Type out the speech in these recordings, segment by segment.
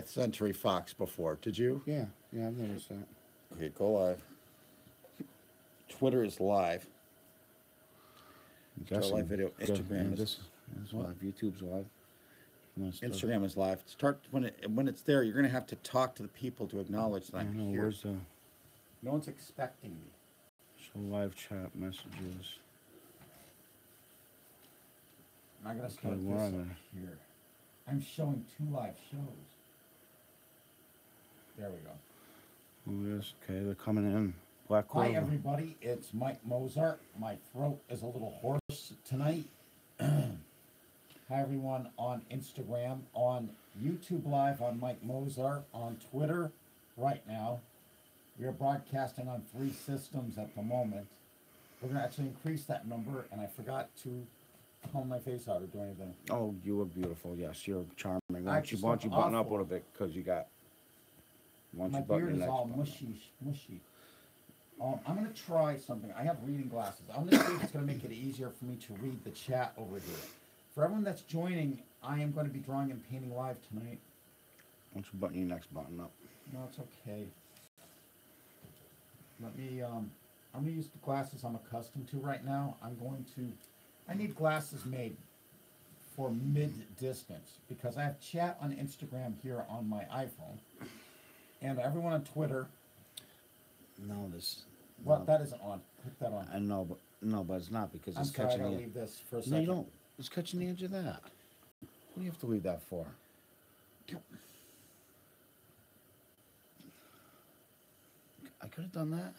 20th Century Fox before. Did you? Yeah, yeah, I've noticed that. Okay, go live. Twitter is live. I'm Start guessing. live video. Instagram This is is live. YouTube's live. You wanna start- Instagram is live. Start when it's there. You're gonna have to talk to the people to acknowledge that I I'm don't know, here. where's the No one's expecting me. show live chat messages? I'm gonna Okay, start where this are up they? here. I'm showing 2 live shows. There we go. Oh, yes. Okay, they're coming in. Black Hi Clover. everybody, it's Mike Mozart. My throat is a little hoarse tonight. Hi everyone on Instagram, on YouTube Live, on Mike Mozart, on Twitter right now. We are broadcasting on 3 systems at the moment. We're going to actually increase that number, and I forgot to comb my face out or do anything. Oh, you were beautiful. Yes, you're charming. Why I don't you just button look up a awful. little bit? Because you got. Why don't My you button beard your is next all button up? mushy. I'm going to try something. I have reading glasses. I'm going to see if it's going to make it easier for me to read the chat over here. For everyone that's joining, I am going to be drawing and painting live tonight. Why don't you button your next button up? No, it's okay. Let me, I'm going to use the glasses I'm accustomed to right now. I need glasses made for mid-distance because I have chat on Instagram here on my iPhone. And everyone on Twitter. No, this. Well, no. that isn't on. Click that on. I know, but it's not because I'm it's sorry, I catching gotta the. leave this for a No, second. you don't. It's catching the edge of that. What do you have to leave that for? I could have done that.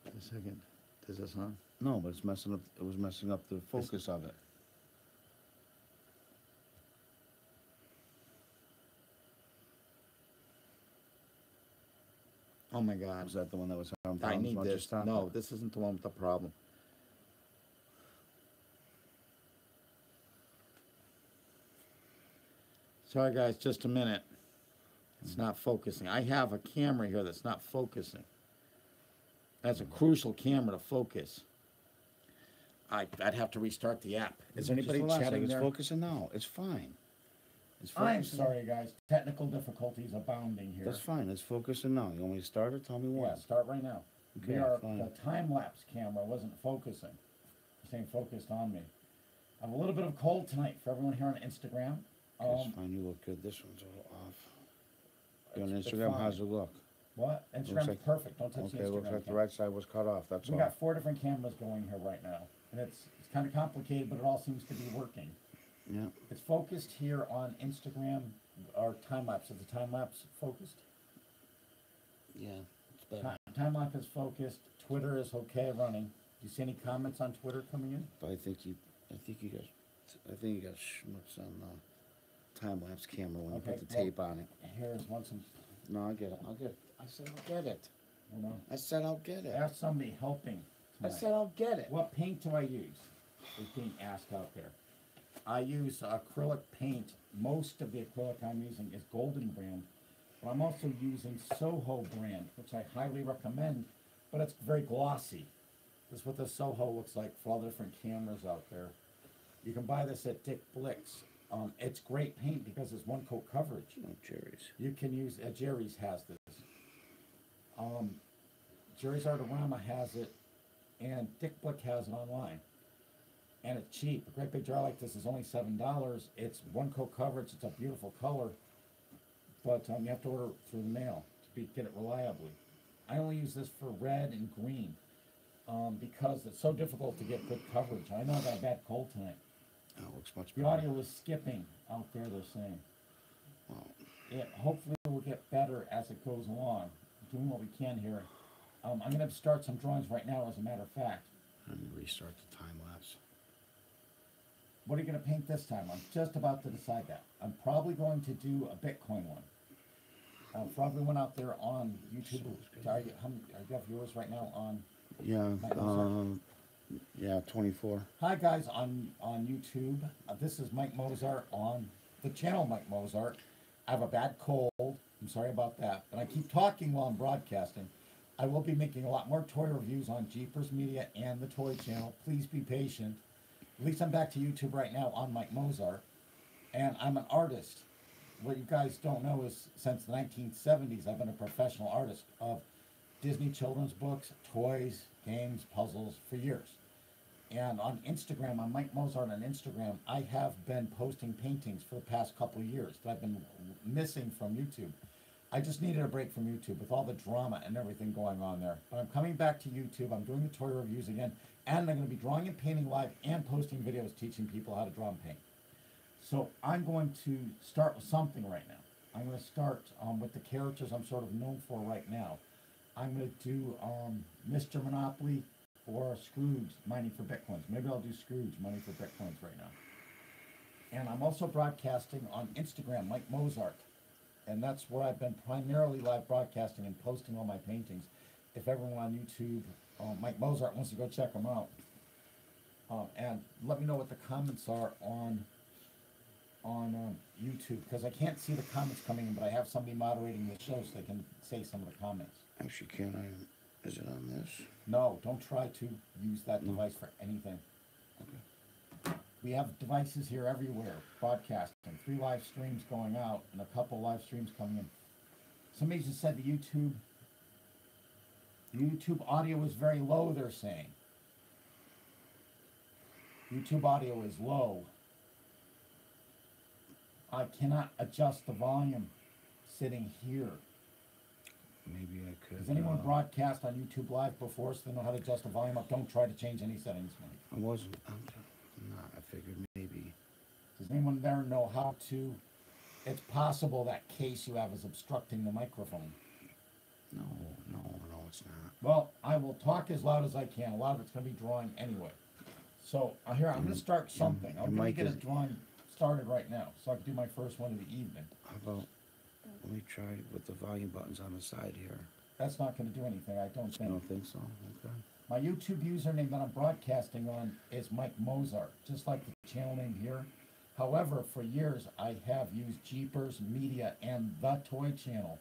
A second. Is this on? No, but it's messing up. It was messing up the focus of it. Oh my God. Was that the one that was having I problems? need Why don't you this. stop No, it? this isn't the one with the problem. Sorry guys, just a minute. It's not focusing. I have a camera here that's not focusing. That's a crucial camera to focus. I'd have to restart the app. Is there anybody Just relax, chatting it's there? focusing now. It's fine. It's I'm focusing. sorry guys. Technical difficulties abounding here. That's fine. It's focusing now. You want me to start it? Tell me Yeah, when. start right now. Okay, fine. The time-lapse camera wasn't focusing. It's staying focused on me. I have a little bit of cold tonight for everyone here on Instagram. It's fine. You look good. This one's a little off. You on It's Instagram? fine. How's it look? What? Looks Instagram's like- perfect. Don't touch Okay, the Instagram. looks like the camera. right side was cut off. That's We all. got 4 different cameras going here right now. And it's kind of complicated, but it all seems to be working. Yeah. It's focused here on Instagram, or time-lapse. Is the time-lapse focused? Yeah. It's better. Time-lapse is focused. Twitter is okay running. Do you see any comments on Twitter coming in? But I think you got schmutz on the time lapse camera when you Okay, put the well- tape on it. Here's one. No, I get it. I'll get it. I said I'll get it. Hold on. I said I'll get it. Ask somebody helping I tonight. said I'll get it. What paint do I use? Is being asked out there. I use acrylic paint. Most of the acrylic I'm using is Golden brand, but I'm also using Soho brand, which I highly recommend, but it's very glossy. This is what the Soho looks like for all the different cameras out there. You can buy this at Dick Blick's. It's great paint because it's 1 coat coverage. No, Jerry's. You can use, Jerry's has this. Jerry's Artorama has it, and Dick Blick has it online. And it's cheap. A great big jar like this is only $7. It's 1 coat coverage. It's a beautiful color, but you have to order it through the mail to get it reliably. I only use this for red and green because it's so difficult to get good coverage. I know I got a bad cold tonight. Oh, looks much The better. audio is skipping out there, they're saying. Well, It hopefully will get better as it goes along. Doing what we can here. I'm going to start some drawings right now, as a matter of fact. and restart the time lapse. What are you going to paint this time? I'm just about to decide that. I'm probably going to do a Bitcoin one. For everyone out there on YouTube, are you have viewers right now on? Yeah. Mike Mozart? Yeah. 24. Hi guys on YouTube. This is Mike Mozart on the channel Mike Mozart. I have a bad cold. I'm sorry about that, but I keep talking while I'm broadcasting. I will be making a lot more toy reviews on Jeepers Media and the Toy Channel. Please be patient. At least I'm back to YouTube right now on Mike Mozart. And I'm an artist. what you guys don't know is since the 1970s, I've been a professional artist of Disney children's books, toys, games, puzzles for years. And on Instagram, on Mike Mozart on Instagram, I have been posting paintings for the past couple of years that I've been missing from YouTube. I just needed a break from YouTube with all the drama and everything going on there. But I'm coming back to YouTube. I'm doing the toy reviews again, and I'm going to be drawing and painting live and posting videos teaching people how to draw and paint. So I'm going to start with something right now. I'm going to start with the characters I'm sort of known for right now. I'm going to do Mr. Monopoly or Scrooge, mining for Bitcoins. Maybe I'll do Scrooge, mining for Bitcoins right now. And I'm also broadcasting on Instagram, Mike Mozart. And that's where I've been primarily live broadcasting and posting all my paintings. If everyone on YouTube, Mike Mozart, wants to go check them out. And let me know what the comments are on YouTube, because I can't see the comments coming in, but I have somebody moderating the show so they can say some of the comments. Actually, can I? Is it on this? No, don't try to use that device for anything. Okay. We have devices here everywhere, broadcasting, 3 live streams going out, and a couple live streams coming in. Somebody just said the YouTube audio is very low, they're saying. YouTube audio is low. I cannot adjust the volume sitting here. Maybe I could. Has anyone broadcast on YouTube Live before so they know how to adjust the volume up? Don't try to change any settings, Mike. I wasn't. I figured maybe. Does anyone there know how to? It's possible that case you have is obstructing the microphone. No, it's not. Well, I will talk as loud as I can. A lot of it's going to be drawing anyway. So here, I'm going to start something. I'm going to get a drawing started right now so I can do my first one of the evening. How about, let me try with the volume buttons on the side here. That's not going to do anything, I don't I think. don't think so. Okay. My YouTube username that I'm broadcasting on is Mike Mozart, just like the channel name here. However, for years, I have used Jeepers Media and The Toy Channel.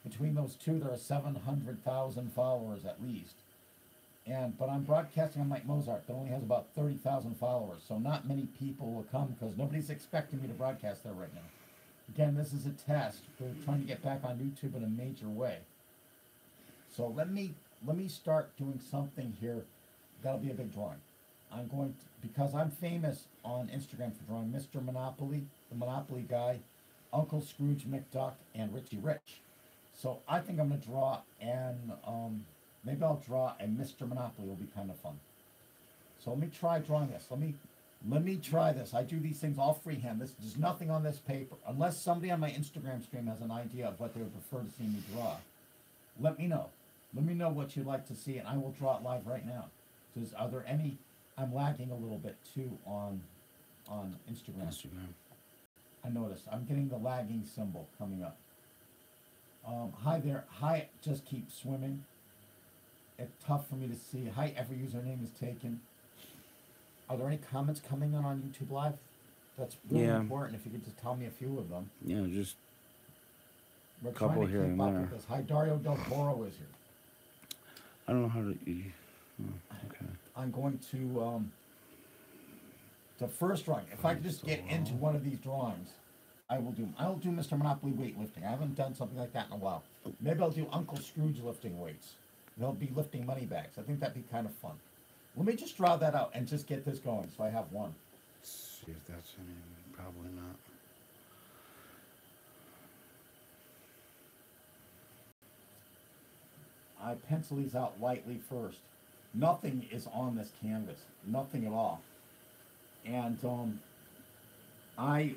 Between those two, there are 700,000 followers at least. But I'm broadcasting on Mike Mozart that only has about 30,000 followers, so not many people will come because nobody's expecting me to broadcast there right now. Again, this is a test. We're trying to get back on YouTube in a major way. So let me start doing something here. That'll be a big drawing. I'm going to, because I'm famous on Instagram for drawing Mr. Monopoly, the Monopoly guy, Uncle Scrooge McDuck, and Richie Rich. So I think I'm going to draw maybe I'll draw a Mr. Monopoly. Will be kind of fun. So let me try drawing this. Let me try this. I do these things all freehand. There's nothing on this paper. Unless somebody on my Instagram stream has an idea of what they would prefer to see me draw. Let me know. Let me know what you'd like to see, and I will draw it live right now. Are there any? I'm lagging a little bit too on Instagram. I noticed. I'm getting the lagging symbol coming up. Hi there. Hi, just keep swimming. It's tough for me to see. Hi, every username is taken. Are there any comments coming on YouTube Live? That's really important. If you could just tell me a few of them. Yeah, just We're couple trying to here keep and up there. with this. Hi, Dario Del Toro is here. I don't know how to. Okay. I'm going to the first drawing. If I could just get into one of these drawings, I'll do Mr. Monopoly weightlifting. I haven't done something like that in a while. Maybe I'll do Uncle Scrooge lifting weights. They'll be lifting money bags. I think that'd be kind of fun. Let me just draw that out and just get this going so I have one. Let's see if that's any. Probably not. I pencil these out lightly first. Nothing is on this canvas. Nothing at all. And I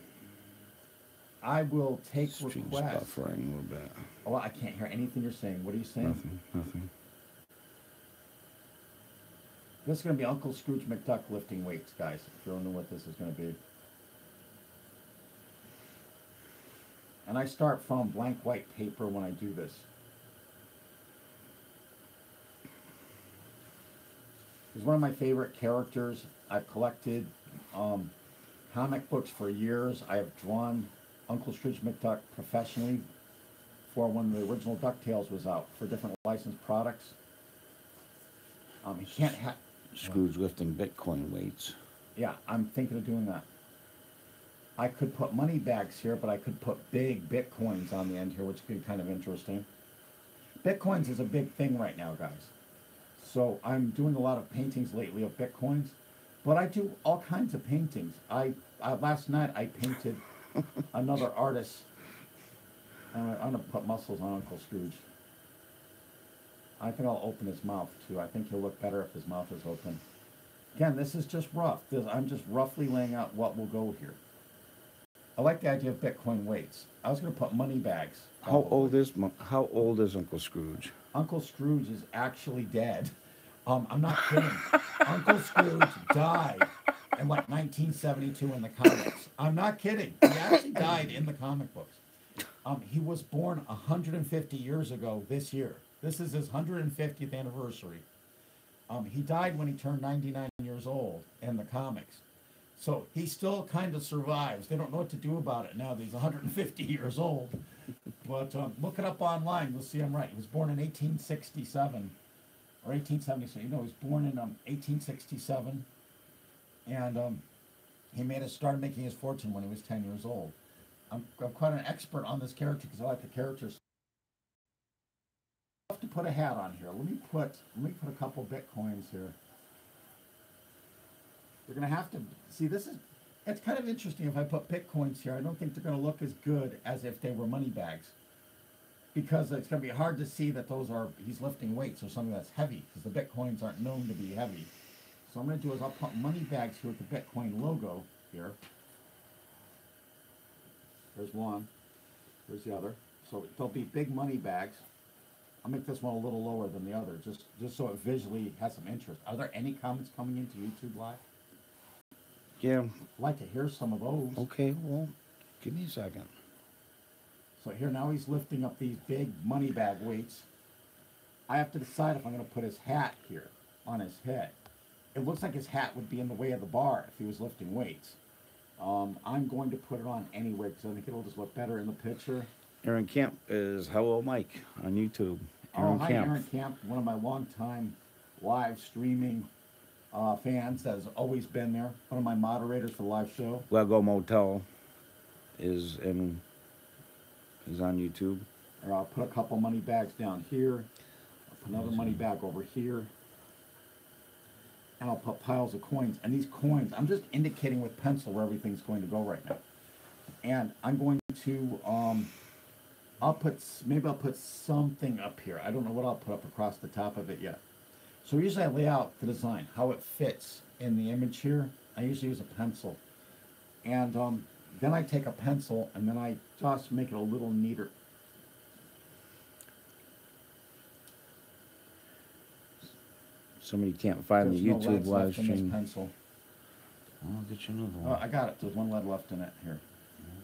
will take Stream's requests. buffering a little bit. Oh, I can't hear anything you're saying. What are you saying? Nothing. This is going to be Uncle Scrooge McDuck lifting weights, guys, if you don't know what this is going to be. And I start from blank white paper when I do this. He's one of my favorite characters. I've collected comic books for years. I have drawn Uncle Scrooge McDuck professionally for when the original DuckTales was out for different licensed products. He can't have... Scrooge lifting Bitcoin weights. Yeah, I'm thinking of doing that. I could put money bags here, but I could put big Bitcoins on the end here, which could be kind of interesting. Bitcoins is a big thing right now, guys. So I'm doing a lot of paintings lately of Bitcoins, but I do all kinds of paintings. Last night I painted another artist. I'm gonna put muscles on Uncle Scrooge. I think I'll open his mouth too. I think he'll look better if his mouth is open. Again, this is just rough. I'm just roughly laying out what will go here. I like the idea of Bitcoin weights. I was going to put money bags. How old is Uncle Scrooge? Uncle Scrooge is actually dead. I'm not kidding. Uncle Scrooge died in like 1972 in the comics. I'm not kidding. He actually died in the comic books. He was born 150 years ago this year. This is his 150th anniversary. He died when he turned 99 years old in the comics. So he still kind of survives. They don't know what to do about it now that he's 150 years old. But look it up online. You'll see I'm right. He was born in 1867 or 1877. You know, he was born in 1867. And he started making his fortune when he was 10 years old. I'm quite an expert on this character because I like the characters. I have to put a hat on here. Let me put a couple Bitcoins here. We're going to have to see it's kind of interesting if I put Bitcoins here. I don't think they're going to look as good as if they were money bags, because it's going to be hard to see that he's lifting weights or something that's heavy, because the Bitcoins aren't known to be heavy. So what I'm going to do is I'll put money bags here with the Bitcoin logo here. There's one. There's the other. So there'll be big money bags. I'll make this one a little lower than the other, just so it visually has some interest. Are there any comments coming into YouTube Live? Yeah. I'd like to hear some of those. Okay, well, give me a second. So here now he's lifting up these big money bag weights. I have to decide if I'm going to put his hat here on his head. It looks like his hat would be in the way of the bar if he was lifting weights. I'm going to put it on anyway because I think it'll just look better in the picture. Aaron Camp is Hello Mike on YouTube. Hi, Aaron Camp, one of my longtime live streaming fans that has always been there. One of my moderators for the live show. Lego Motel is on YouTube. Or I'll put a couple money bags down here. I'll put another money bag over here. And I'll put piles of coins. And these coins, I'm just indicating with pencil where everything's going to go right now. And I'm going to, maybe I'll put something up here. I don't know what I'll put up across the top of it yet. So usually I lay out the design, how it fits in the image here. I usually use a pencil. And then I take a pencil and then I just make it a little neater. Somebody can't find the YouTube live stream. Pencil. I'll get you another one. I got it. There's one lead left in it here.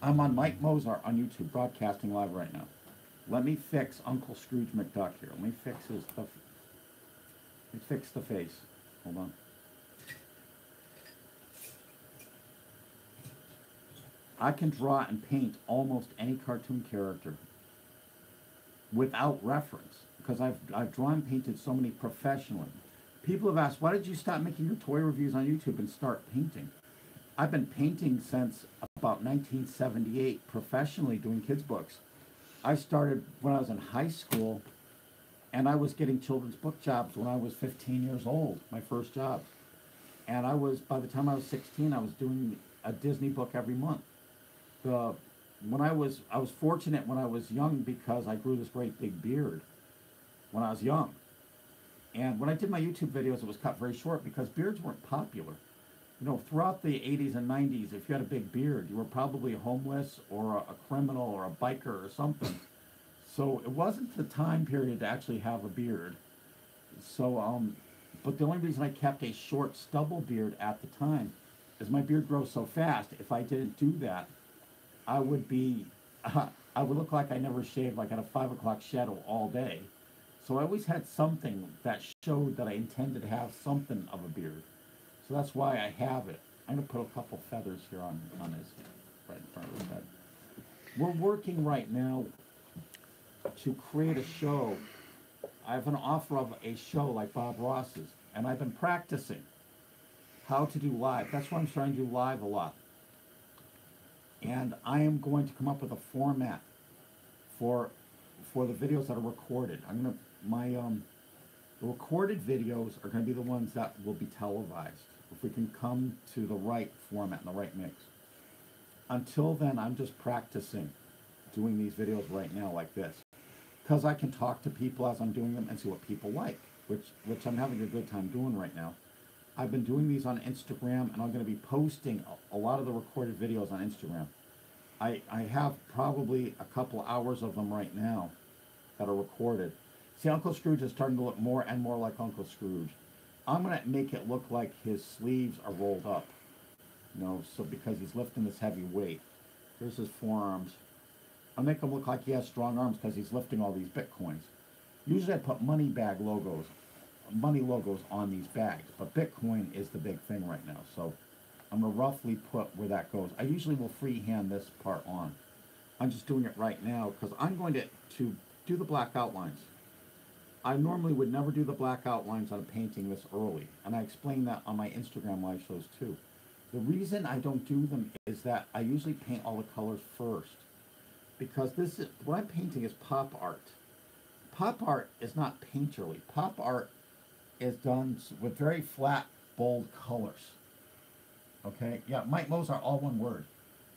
I'm on Mike Mozart on YouTube, broadcasting live right now. Let me fix Uncle Scrooge McDuck here. Let me fix his stuff. Let me fix the face. Hold on. I can draw and paint almost any cartoon character without reference because I've drawn and painted so many professionally. People have asked, why did you stop making your toy reviews on YouTube and start painting? I've been painting since about 1978 professionally doing kids' books. I started when I was in high school, and I was getting children's book jobs when I was 15 years old, my first job. And by the time I was 16, I was doing a Disney book every month. I was fortunate when I was young because I grew this great big beard when I was young. And when I did my YouTube videos, it was cut very short because beards weren't popular. You know, throughout the 80s and 90s, if you had a big beard, you were probably homeless or a criminal or a biker or something. So it wasn't the time period to actually have a beard. So, but the only reason I kept a short stubble beard at the time is my beard grows so fast. If I didn't do that, I would look like I never shaved, like at a 5 o'clock shadow all day. So I always had something that showed that I intended to have something of a beard. So that's why I have it. I'm going to put a couple feathers here on his, right in front of his head. We're working right now to create a show. I have an offer of a show like Bob Ross's, and I've been practicing how to do live. That's why I'm trying to do live a lot. And I am going to come up with a format for the videos that are recorded. I'm gonna the recorded videos are gonna be the ones that will be televised. If we can come to the right format and the right mix. Until then, I'm just practicing doing these videos right now like this, because I can talk to people as I'm doing them and see what people like, which I'm having a good time doing right now. I've been doing these on Instagram, and I'm going to be posting a lot of the recorded videos on Instagram. I have probably a couple hours of them right now that are recorded. See, Uncle Scrooge is starting to look more and more like Uncle Scrooge. I'm going to make it look like his sleeves are rolled up. You know, so because he's lifting this heavy weight. Here's his forearms. I'll make him look like he has strong arms because he's lifting all these Bitcoins. Usually I put money logos on these bags, but Bitcoin is the big thing right now. So I'm going to roughly put where that goes. I usually will freehand this part on. I'm just doing it right now because I'm going to do the black outlines. I normally would never do the black outlines on a painting this early, and I explain that on my Instagram live shows too. The reason I don't do them is that I usually paint all the colors first, because what I'm painting is pop art. Pop art is not painterly. Pop art is done with very flat, bold colors. Okay, yeah, Mike Mozart, all one word.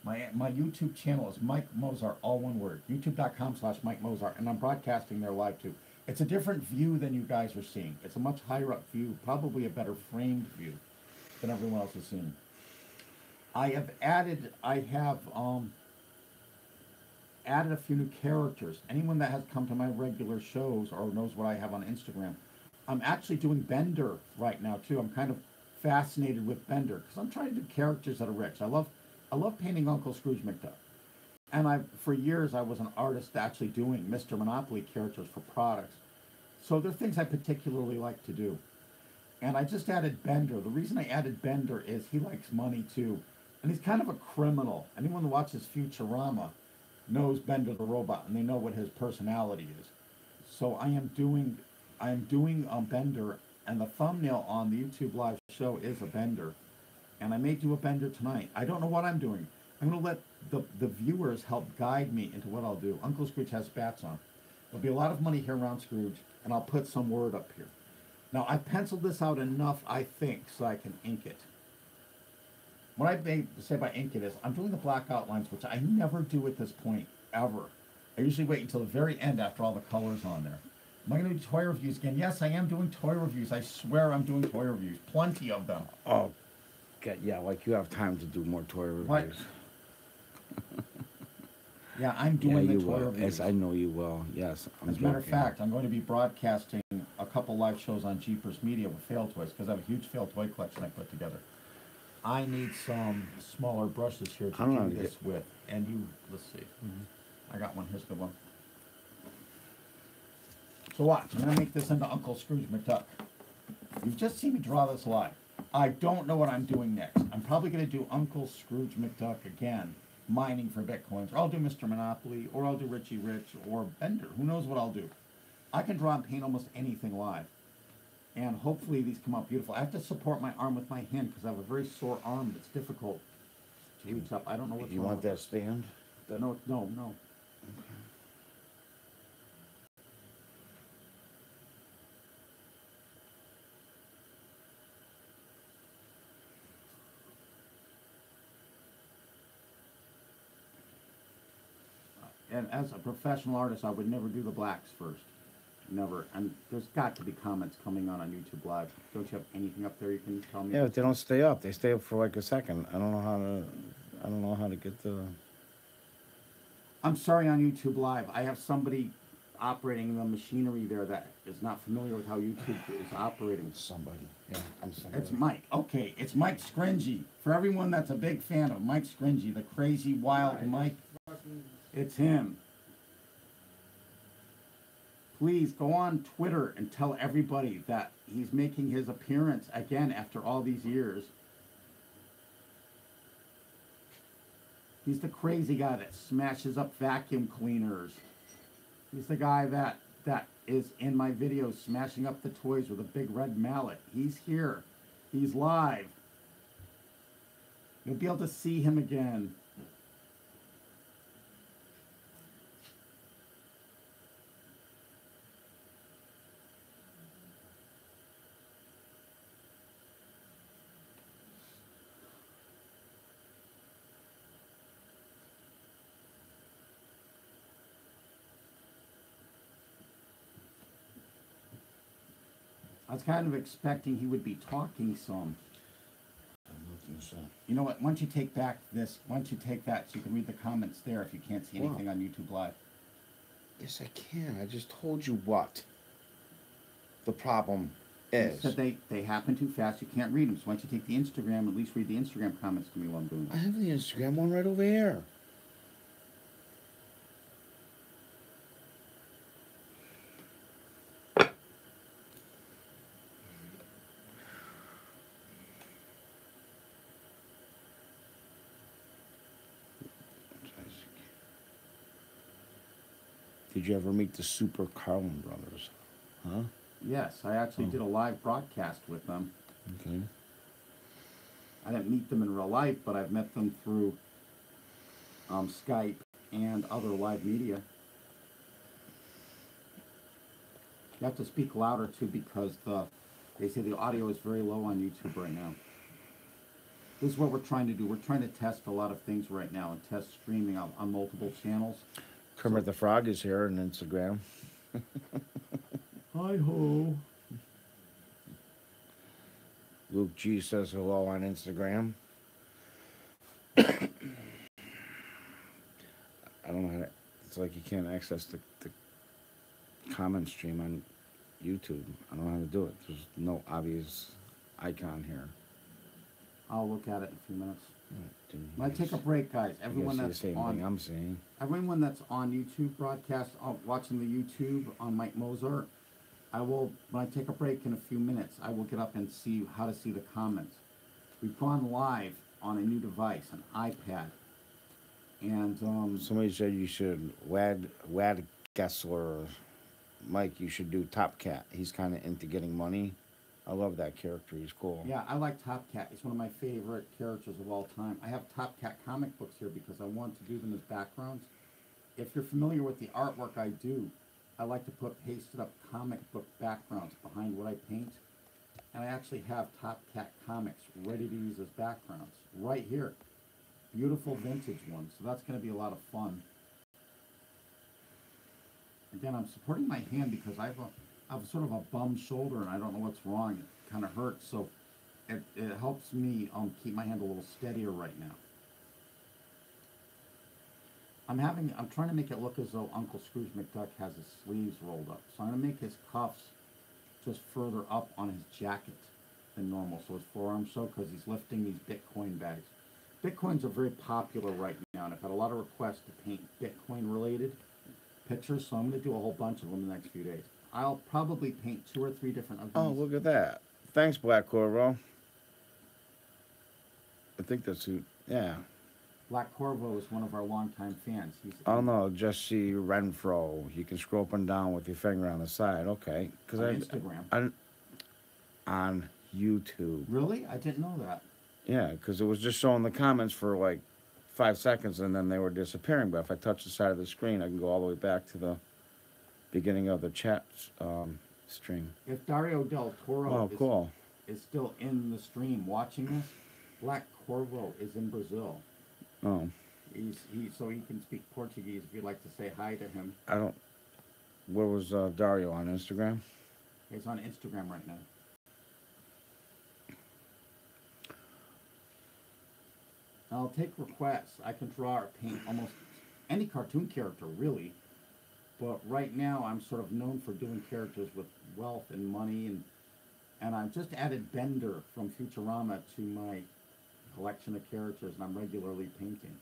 My YouTube channel is Mike Mozart, all one word. YouTube.com/Mike Mozart, and I'm broadcasting there live too. It's a different view than you guys are seeing. It's a much higher up view, probably a better framed view than everyone else is seeing. I have added a few new characters. Anyone that has come to my regular shows or knows what I have on Instagram, I'm actually doing Bender right now too. I'm kind of fascinated with Bender because I'm trying to do characters that are rich. I love painting Uncle Scrooge McDuck, and for years I was an artist actually doing Mr. Monopoly characters for products. So there are things I particularly like to do, and I just added Bender. The reason I added Bender is he likes money too. And he's kind of a criminal. Anyone who watches Futurama knows Bender the robot, and they know what his personality is. So I am doing Bender, and the thumbnail on the YouTube live show is a Bender, and I may do a Bender tonight. I don't know what I'm doing. I'm going to let the viewers help guide me into what I'll do. Uncle Scrooge has spats on. There'll be a lot of money here around Scrooge, and I'll put some word up here. Now I penciled this out enough, I think, so I can ink it. What I may say by ink it is, I'm doing the black outlines, which I never do at this point, ever. I usually wait until the very end after all the colors on there. Am I going to do toy reviews again? Yes, I am doing toy reviews. I swear I'm doing toy reviews. Plenty of them. Oh, God, yeah, like you have time to do more toy reviews. What? Yeah, I'm doing the toy reviews. Yes, I know you will. Yes, As a matter of fact, I'm going to be broadcasting a couple live shows on Jeepers Media with fail toys, because I have a huge fail toy collection I put together. I need some smaller brushes here to do this with. And let's see. I got one. Here's the one. So watch. I'm going to make this into Uncle Scrooge McDuck. You've just seen me draw this live. I don't know what I'm doing next. I'm probably going to do Uncle Scrooge McDuck again, mining for Bitcoins. Or I'll do Mr. Monopoly, or I'll do Richie Rich, or Bender. Who knows what I'll do. I can draw and paint almost anything live. And hopefully these come out beautiful. I have to support my arm with my hand because I have a very sore arm that's difficult to reach up. I don't know what's wrong. You want that stand? No. And as a professional artist, I would never do the blacks first. Never. And there's got to be comments coming on YouTube Live. Don't you have anything up there you can tell me? Yeah, but they don't stay up. They stay up for like a second. I don't know how to get the... I'm sorry, on YouTube Live, I have somebody operating the machinery there that is not familiar with how YouTube is operating. Somebody. Yeah, I'm sorry. It's Mike. Okay, it's Mike Scringy. For everyone that's a big fan of Mike Scringy, the crazy, wild Mike, it's him. Please go on Twitter and tell everybody that he's making his appearance again after all these years. He's the crazy guy that smashes up vacuum cleaners. He's the guy that is in my videos smashing up the toys with a big red mallet. He's here. He's live. You'll be able to see him again. I was kind of expecting he would be talking some. I'm looking so. You know what? Once you take back this, once you take that, so you can read the comments there if you can't see anything on YouTube Live. Yes, I can. I just told you what the problem You is. said they happen too fast. You can't read them. So once you take the Instagram, at least read the Instagram comments to me while I'm doing I it. have the Instagram one right over here. Did you ever meet the Super Carlin brothers? Huh? Yes, I actually did a live broadcast with them. Okay. I didn't meet them in real life, but I've met them through Skype and other live media. You have to speak louder too because they say the audio is very low on YouTube right now. This is what we're trying to do. We're trying to test a lot of things right now and test streaming on multiple channels. Kermit the Frog is here on Instagram. Hi ho. Luke G says hello on Instagram. I don't know how to, it's like you can't access the comment stream on YouTube. I don't know how to do it. There's no obvious icon here. I'll look at it in a few minutes. Didn't When I take a break, guys, you everyone guys see that's the same on thing I'm saying. everyone that's on YouTube broadcast, watching the YouTube on Mike Mozart, I will, when I take a break in a few minutes, I will get up and see how to see the comments. We've gone live on a new device, an iPad. And, Somebody said you should Wad Gessler, Mike, you should do Top Cat. He's kind of into getting money. I love that character. He's cool. yeah, I like Top Cat. He's one of my favorite characters of all time. I have Top Cat comic books here because I want to do them as backgrounds. If you're familiar with the artwork I do, I like to put pasted up comic book backgrounds behind what I paint. And I actually have Top Cat comics ready to use as backgrounds right here. Beautiful vintage ones. So that's going to be a lot of fun. Again, I'm supporting my hand because I have sort of a bum shoulder and I don't know what's wrong. It kind of hurts. So it helps me keep my hand a little steadier right now. I'm trying to make it look as though Uncle Scrooge McDuck has his sleeves rolled up. So I'm going to make his cuffs just further up on his jacket than normal. So his forearms show because he's lifting these Bitcoin bags. Bitcoins are very popular right now, and I've had a lot of requests to paint Bitcoin-related pictures, so I'm going to do a whole bunch of them in the next few days. I'll probably paint 2 or 3 different of these. Oh, look at that. Thanks, Black Corvo. I think that's who, yeah. Black Corvo is one of our longtime fans. Oh, no, Jesse Renfro. You can scroll up and down with your finger on the side. Okay. On Instagram. On YouTube. Really? I didn't know that. Yeah, because it was just showing the comments for like 5 seconds and then they were disappearing. But if I touch the side of the screen, I can go all the way back to the beginning of the chat stream. If Dario Del Toro Oh, cool. is still in the stream watching this, Black Corvo is in Brazil. Oh. So he can speak Portuguese if you'd like to say hi to him. I don't... Where was Dario on Instagram? He's on Instagram right now. I'll take requests. I can draw or paint almost any cartoon character, really. But right now, I'm sort of known for doing characters with wealth and money, and I've just added Bender from Futurama to my collection of characters, and I'm regularly painting.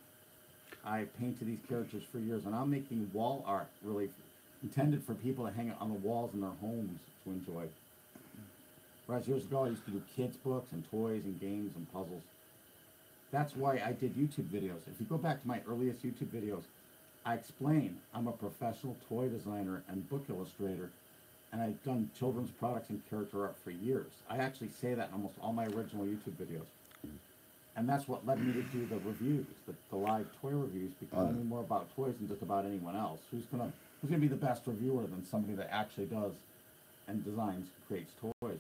I've painted these characters for years, and I'm making wall art really intended for people to hang it on the walls in their homes to enjoy. Whereas years ago, I used to do kids' books and toys and games and puzzles. That's why I did YouTube videos. If you go back to my earliest YouTube videos, I explain I'm a professional toy designer and book illustrator, and I've done children's products and character art for years. I actually say that in almost all my original YouTube videos. And that's what led me to do the reviews, the live toy reviews, because I knew more about toys than just about anyone else. Who's gonna be the best reviewer than somebody that actually does and designs and creates toys?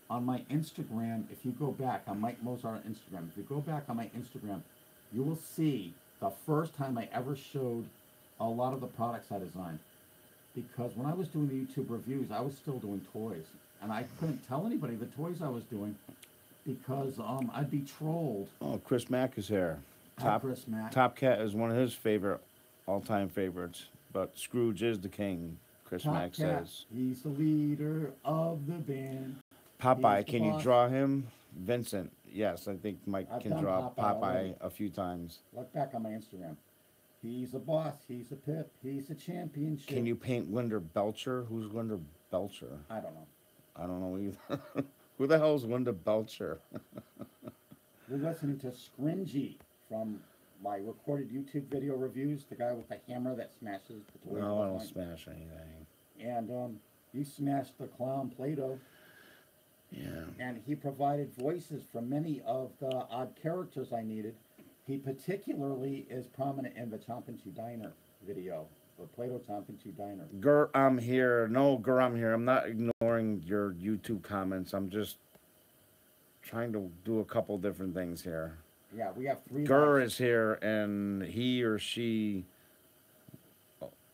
On my Instagram, if you go back, on Mike Mozart on Instagram, if you go back on my Instagram, you will see the first time I ever showed a lot of the products I designed. because when I was doing the YouTube reviews, I was still doing toys, and I couldn't tell anybody the toys I was doing because I'd be trolled. Oh, Chris Mack is here. Hi, Chris Mack. Top Cat is one of his favorite, all-time favorites. But Scrooge is the king, Chris Top Mack Cat. says. He's the leader of the band. Popeye, He's the can you boss. draw him? Vincent, yes, I think Mike I've can done draw Popeye already. Popeye a few times. Look back on my Instagram. He's a boss. He's a pip. He's a championship. Can you paint Linda Belcher? Who's Linda Belcher? I don't know. I don't know either. Who the hell is Linda Belcher? We're listening to Scringy from my recorded YouTube video reviews. The guy with the hammer that smashes the toy. No, I don't smash anything. And you smashed the clown Play-Doh. Yeah. And he provided voices for many of the odd characters I needed. He particularly is prominent in the Chompin' Chew Diner video, the Play-Doh Chompin' Chew Diner. Gur, I'm here. No, Gur, I'm here. I'm not ignoring your YouTube comments. I'm just trying to do a couple different things here. Yeah, we have 3 Gur left. is here, and he or she,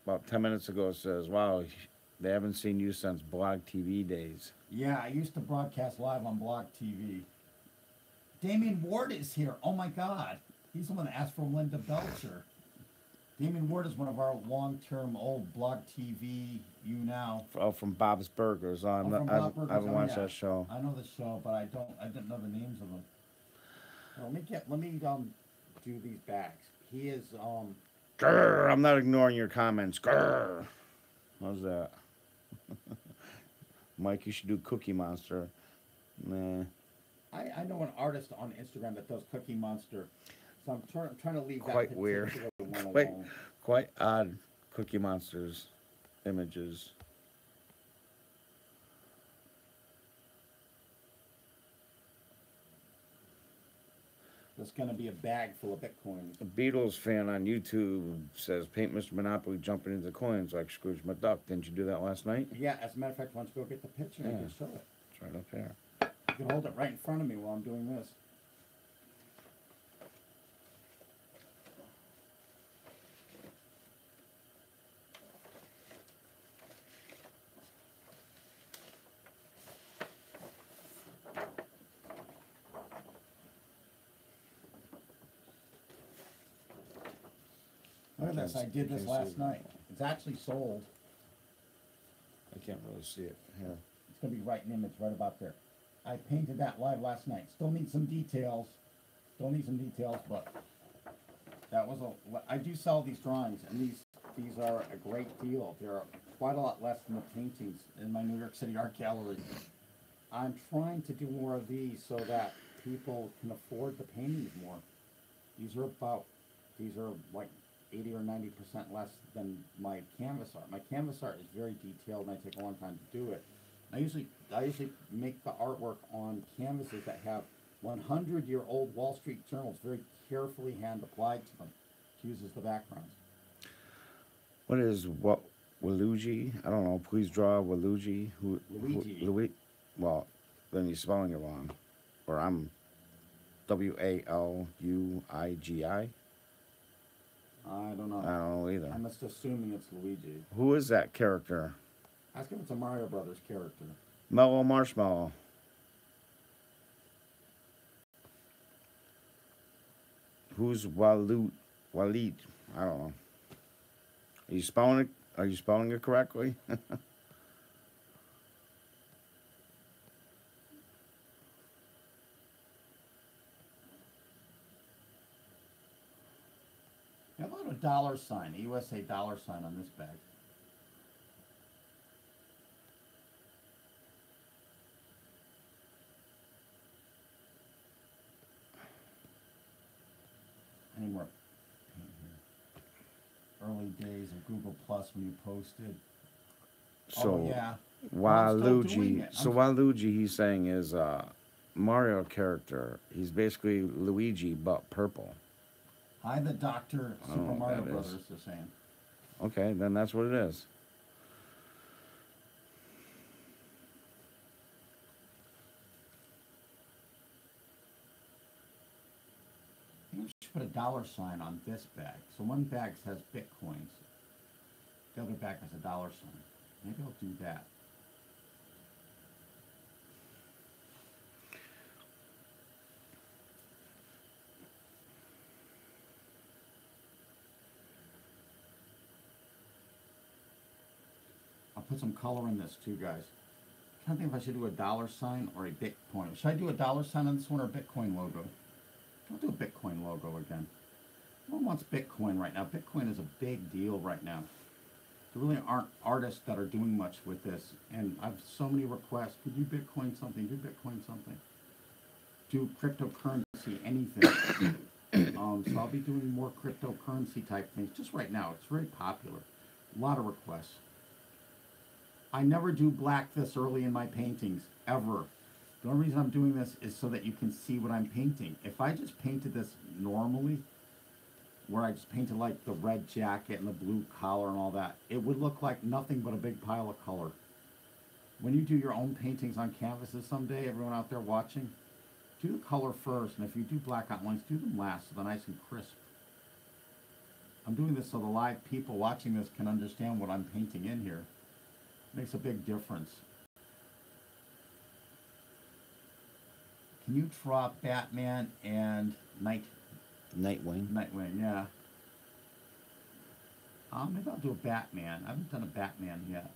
about 10 minutes ago, says, wow, they haven't seen you since Blog TV days. Yeah, I used to broadcast live on Block TV. Damien Ward is here. Oh my God. He's the one that asked for Linda Belcher. Damien Ward is one of our long-term old Block TV, You Now. Oh, from Bob's Burgers. Oh, from Bob Burgers. I haven't Oh, watched yeah. that show. I know the show, but I didn't know the names of them. Let me do these bags. He is Grr, I'm not ignoring your comments. Grr. How's that? Mike, you should do Cookie Monster. Nah. I know an artist on Instagram that does Cookie Monster, so I'm trying to leave that Quite weird. particular one Quite, alone. quite odd Cookie Monsters images. There's going to be a bag full of Bitcoins. A Beatles fan on YouTube says, paint Mr. Monopoly jumping into coins like Scrooge McDuck. Didn't you do that last night? Yeah, as a matter of fact, why don't you go get the picture and Yeah. you can show it. It's right up there. You can hold it right in front of me while I'm doing this. Look at this, I did this last night. It's actually sold. I can't really see it here. It's going to be right in image, right about there. I painted that live last night. Still need some details. But that was I do sell these drawings, and these are a great deal. They're quite a lot less than the paintings in my New York City art gallery. I'm trying to do more of these so that people can afford the paintings more. These are like 80 or 90% less than my canvas art. My canvas art is very detailed, and I take a long time to do it. I usually make the artwork on canvases that have 100-year-old Wall Street journals very carefully hand applied to them. It uses the backgrounds. What is what Waluigi? I don't know. Please draw Waluigi. Luigi. Well, then you're spelling it wrong. Or I'm Waluigi. I don't know. I don't know either. I'm just assuming it's Luigi. Who is that character? Ask if it's a Mario Brothers character. Mellow Marshmallow. Who's Walid? I don't know. Are you spelling it correctly? How about a dollar sign, a USA dollar sign on this bag? Any more paint here? Early days of Google Plus when you posted. So Oh yeah. I'm still doing Waluigi. it. So Waluigi, he's saying is Mario character. He's basically Luigi but purple. Hi, the Doctor I don't know Super what Mario that is. Brothers is saying. Okay, then that's what it is. I think we should put a dollar sign on this bag. So one bag has Bitcoins. The other back is a dollar sign. Maybe I'll do that. I'll put some color in this too, guys. I can't think if I should do a dollar sign or a Bitcoin. Should I do a dollar sign on this one or a Bitcoin logo? I'll do a Bitcoin logo again. No one wants Bitcoin right now. Bitcoin is a big deal right now. There really aren't artists that are doing much with this. And I have so many requests. Could you Bitcoin something? Do Bitcoin something. Do cryptocurrency, anything. So I'll be doing more cryptocurrency type things. Just right now, it's very popular. A lot of requests. I never do black this early in my paintings, ever. The only reason I'm doing this is so that you can see what I'm painting. If I just painted this normally, where I just painted like the red jacket and the blue collar and all that, it would look like nothing but a big pile of color. When you do your own paintings on canvases someday, everyone out there watching, do the color first, and if you do black outlines, do them last so they're nice and crisp. I'm doing this so the live people watching this can understand what I'm painting in here. Makes a big difference. Can you draw Batman and Nightwing. Nightwing, yeah. Maybe I'll do a Batman. I haven't done a Batman yet.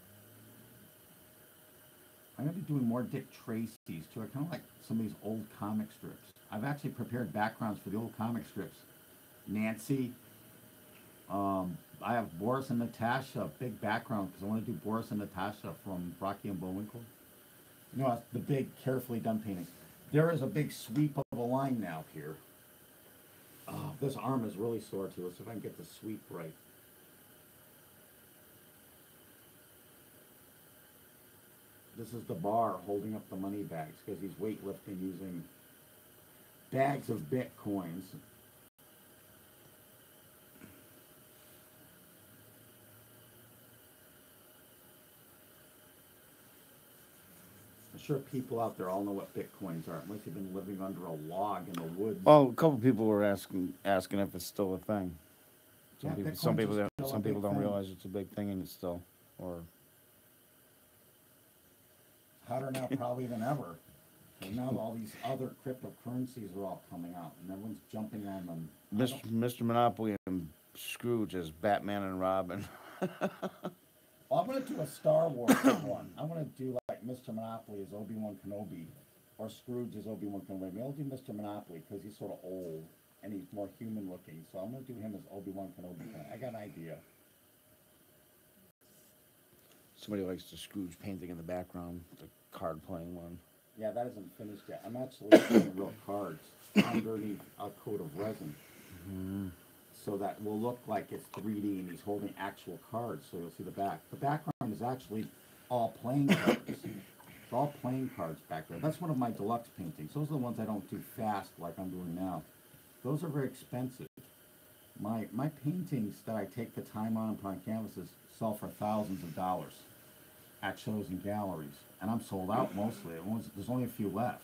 I'm going to be doing more Dick Tracy's too. I kind of like some of these old comic strips. I've actually prepared backgrounds for the old comic strips. Nancy. I have Boris and Natasha, big background, because I want to do Boris and Natasha from Rocky and Bullwinkle. You know, the big, carefully done paintings. There is a big sweep of a line now here. This arm is really sore too. Let's see if I can get the sweep right. This is the bar holding up the money bags because he's weightlifting using bags of Bitcoins. I'm sure people out there all know what Bitcoins are, unless you've been living under a log in the woods. Well, a couple people were asking if it's still a thing. Yeah, Some Bitcoin's people still a some big people don't thing. realize it's a big thing, and it's still, or Hotter now probably than ever. And now all these other cryptocurrencies are all coming out, and everyone's jumping on them. Mr. Monopoly and Scrooge as Batman and Robin. Well, I'm going to do a Star Wars one. I'm going to do like Mr. Monopoly as Obi-Wan Kenobi, or Scrooge as Obi-Wan Kenobi. Maybe I'll do Mr. Monopoly because he's sort of old and he's more human looking. So I'm going to do him as Obi-Wan Kenobi. I got an idea. Somebody likes the Scrooge painting in the background, the card playing one. Yeah, that isn't finished yet. I'm actually putting real cards underneath a coat of resin. Mm-hmm. So that will look like it's 3D and he's holding actual cards, so you'll see the back. The background is actually all playing cards. It's all playing cards back there. That's one of my deluxe paintings. Those are the ones I don't do fast like I'm doing now. Those are very expensive. My paintings that I take the time on and put on canvases sell for thousands of dollars at shows and galleries. And I'm sold out mostly. There's only a few left.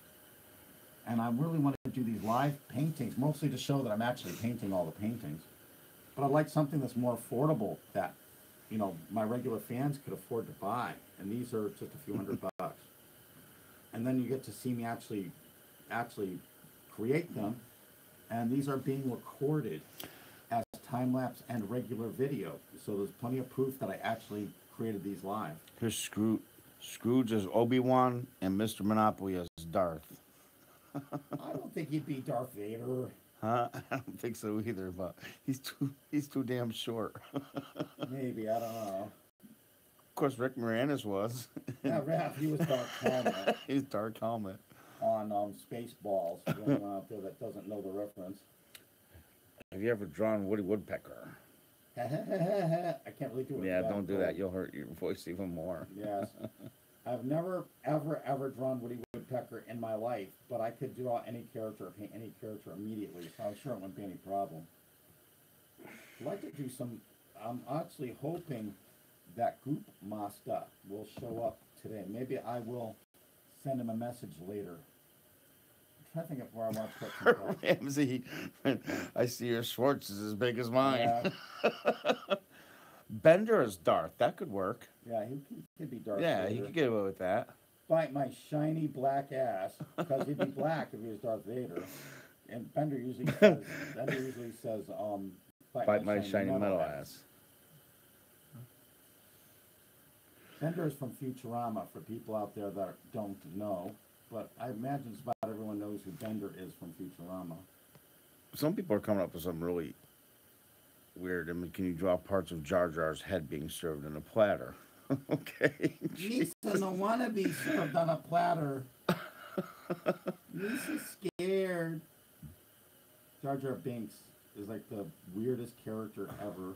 And I really want to do these live paintings, mostly to show that I'm actually painting all the paintings. But I'd like something that's more affordable that, you know, my regular fans could afford to buy. And these are just a few $100. And then you get to see me actually create them. And these are being recorded as time-lapse and regular video. So there's plenty of proof that I actually created these live. Here's Scrooge as Obi-Wan and Mr. Monopoly as Darth. I don't think he'd be Darth Vader. Huh? I don't think so either, but he's too damn short. Maybe, I don't know. Of course, Rick Moranis was. Yeah, Raph, he was Darth Helmet He's Dark Helmet. on Spaceballs, for anyone out there that doesn't know the reference. Have you ever drawn Woody Woodpecker? I can't really do it. Yeah, don't do that. You'll hurt your voice even more. Yes. I've never, ever drawn Woody Woodpecker in my life, but I could draw any character or paint any character immediately, so I'm sure it wouldn't be any problem. I'd like to do some, I'm actually hoping that Group Master will show up today. Maybe I will send him a message later. I'm trying to think of where I want to put some cards. Ramsey, I see your Schwartz is as big as mine. Yeah. Bender as Darth. That could work. Yeah, he could be Darth Yeah, Vader. he could get away with that. Bite my shiny black ass, because he'd be black if he was Darth Vader. And Bender usually says, Bite my shiny metal ass. Bender is from Futurama, for people out there that don't know. But I imagine just about everyone knows who Bender is from Futurama. Some people are coming up with something really weird. I mean, can you draw parts of Jar Jar's head being served in a platter? Okay. Lisa don't want to be served on a platter. Lisa's scared. Jar Jar Binks is like the weirdest character ever.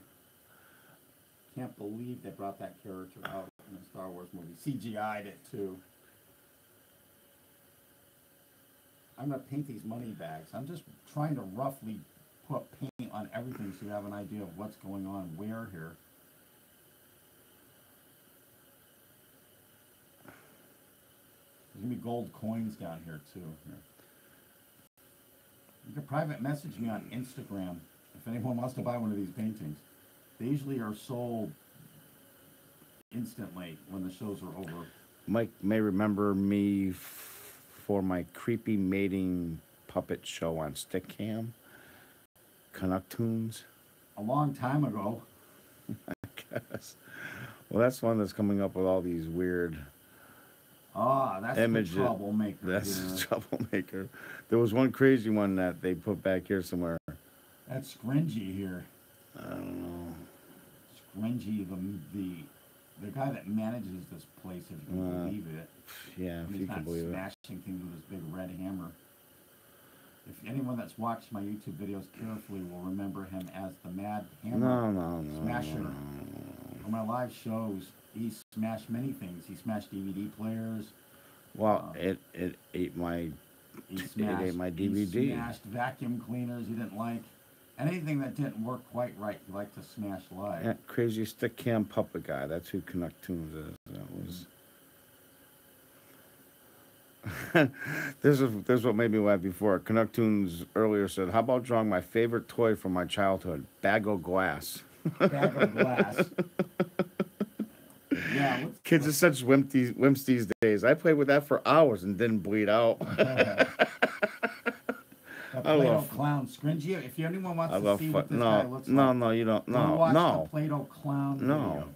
Can't believe they brought that character out in a Star Wars movie. CGI'd it too. I'm going to paint these money bags. I'm just trying to roughly put paint on everything so you have an idea of what's going on where here. There's going to be gold coins down here too. Here. You can private message me on Instagram if anyone wants to buy one of these paintings. They usually are sold instantly when the shows are over. Mike may remember me for my creepy mating puppet show on Stickcam. Canuck Tunes. A long time ago. I guess. Well, that's one that's coming up with all these weird that's images. the troublemaker. That's the troublemaker. There was one crazy one that they put back here somewhere. That's Scringy here. I don't know. Scringy, the guy that manages this place, if you can believe it. Yeah, if you can believe it. He's not smashing things with his big red hammer. If anyone that's watched my YouTube videos carefully will remember him as the Mad Hammer Smasher. On my live shows, he smashed many things. He smashed DVD players. Well, it ate my DVD. He smashed vacuum cleaners he didn't like. Anything that didn't work quite right, he liked to smash live. Yeah, crazy Stickcam puppet guy. That's who Canuck Tunes is. That was. There's what made me laugh before. Canuck Tunes earlier said, "How about drawing my favorite toy from my childhood, bag of glass?" Bag of glass. Yeah. Kids are such wimps these days. I played with that for hours and didn't bleed out. Play-Doh clown Scringy. If anyone wants to see what this guy looks like, no, you don't. watch No. the Play-Doh clown video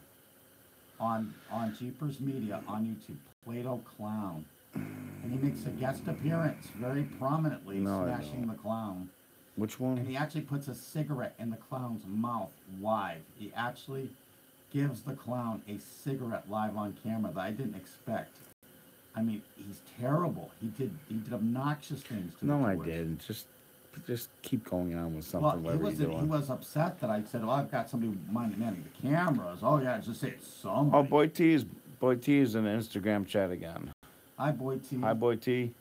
on Jeepers Media on YouTube. Play-Doh clown, and he makes a guest appearance very prominently, smashing the clown. Which one? And he actually puts a cigarette in the clown's mouth live. He actually gives the clown a cigarette live on camera that I didn't expect. I mean, he's terrible. He did obnoxious things to No, the I toys. didn't. Just keep going on with something. Well, he was upset that I said, "Oh, I've got somebody manning the cameras." Oh yeah, just say it's somebody. Oh, Boy T is in the Instagram chat again. Hi, Boy T. Hi, Boy T.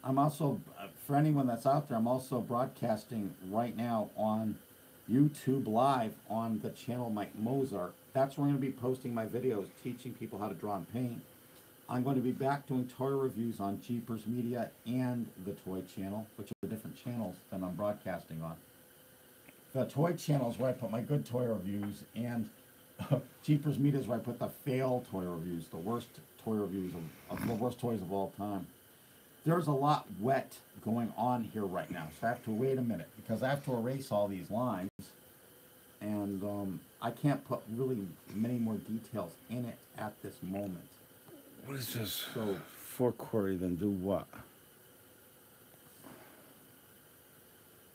I'm also, for anyone that's out there, I'm also broadcasting right now on YouTube Live on the channel Mike Mozart. That's where I'm going to be posting my videos, teaching people how to draw and paint. I'm going to be back doing toy reviews on Jeepers Media and the Toy Channel, which are different channels than I'm broadcasting on. The Toy Channel is where I put my good toy reviews, and Jeepers Media is where I put the fail toy reviews, the worst toy reviews of the worst toys of all time. There's a lot wet going on here right now, so I have to wait a minute because I have to erase all these lines, and I can't put really many more details in it at this moment. What is this? So, For Corey, then do what?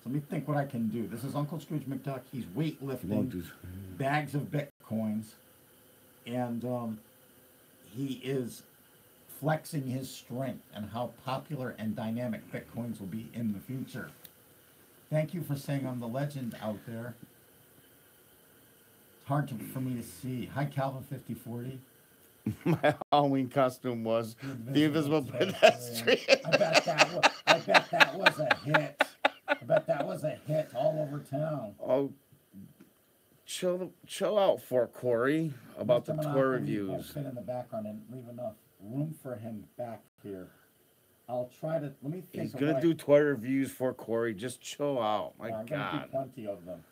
So let me think what I can do. This is Uncle Scrooge McDuck. He's weightlifting bags of Bitcoins, and he is flexing his strength and how popular and dynamic Bitcoins will be in the future. Thank you for saying I'm the legend out there. It's hard for me to see. Hi, Calvin 5040. My Halloween costume was the Invisible Pedestrian. I bet that was a hit. I bet that was a hit all over town. Oh, chill out, for Corey, about the toy reviews. Fit in the background and leave enough room for him back here. I'll try to. Let me think. He's gonna do toy reviews for Corey. Just chill out. My I'm God. gonna do plenty of them.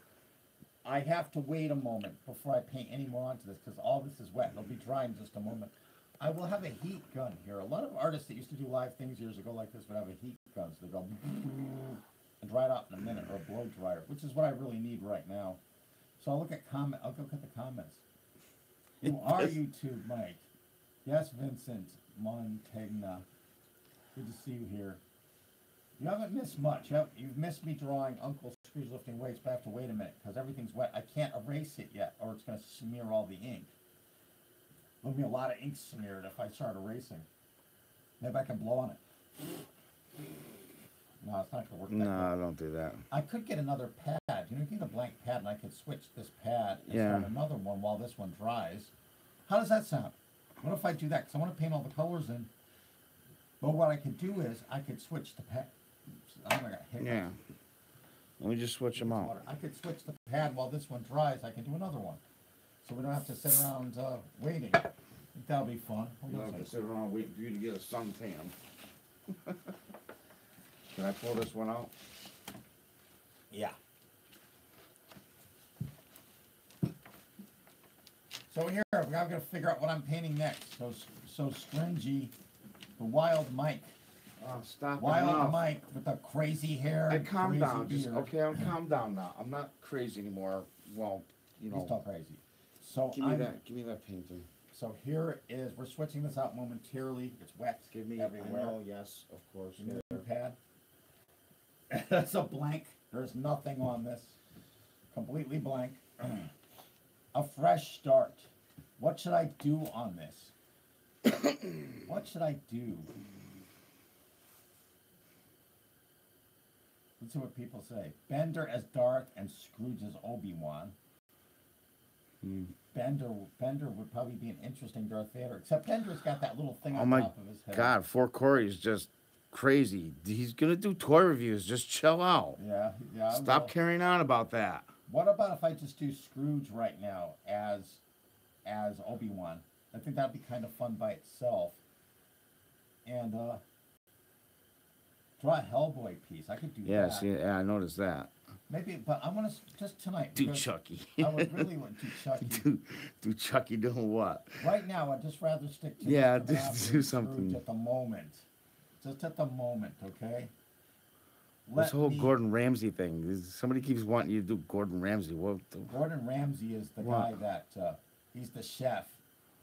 I have to wait a moment before I paint any more onto this because all this is wet. It'll be dry in just a moment. I will have a heat gun here. A lot of artists that used to do live things years ago like this would have a heat gun. So they go and dry it out in a minute, or a blow dryer, which is what I really need right now. So I'll look at I'll go look at the comments. Who are you two, Mike? Yes, Vincent Montagna. Good to see you here. You haven't missed much. You've missed me drawing Uncle Scrooge lifting weights, but I have to wait a minute because everything's wet. I can't erase it yet, or it's going to smear all the ink. There'll be a lot of ink smeared if I start erasing. Maybe I can blow on it. No, it's not going to work. No, don't do that. I could get another pad. You know, get a blank pad, and I could switch this pad and Yeah. start another one while this one dries. How does that sound? What if I do that? Because I want to paint all the colors in. But what I could do is I could switch the pad. Oh my God, hiccups. Yeah. Let me just switch them out. I could switch the pad while this one dries. I can do another one. So we don't have to sit around waiting. I think that'll be fun. You don't have to sit around waiting for you to get a suntan. Can I pull this one out? Yeah. So here, I'm going to figure out what I'm painting next. So Stringy, the Wild Mike. Stop. Wild enough. Mike with the crazy hair. I and calm crazy down. Just beard. okay. I'm calm down now. I'm not crazy anymore. Well, you He's still know. crazy. So Give me that. Give me that painting. So here is, we're switching this out momentarily. It's wet. Give me. everywhere. I know. Yes, of course. Give me the pad. That's a blank. There's nothing on this. Completely blank. A fresh start. What should I do on this? What should I do? Let's see what people say. Bender as Darth and Scrooge as Obi-Wan. Bender would probably be an interesting Darth Vader, except Bender's got that little thing Oh on my top of his head. God, Fort Corey is just crazy. He's gonna do toy reviews. Just chill out. Yeah, yeah. Stop well, carrying on about that. What about if I just do Scrooge right now as Obi-Wan? I think that'd be kind of fun by itself. And draw a Hellboy piece. I could do Yeah, that. see, yeah, I noticed that. Maybe, but I want to just tonight. Do because Chucky. I would really want to do Chucky. do Chucky doing what? Right now, I'd just rather stick to Yeah, Mr. do Monopoly and something. Scrooge at the moment. Just at the moment, okay? This whole Gordon Ramsay thing. Somebody keeps wanting you to do Gordon Ramsay. What? Gordon Ramsay is the What? guy that he's the chef,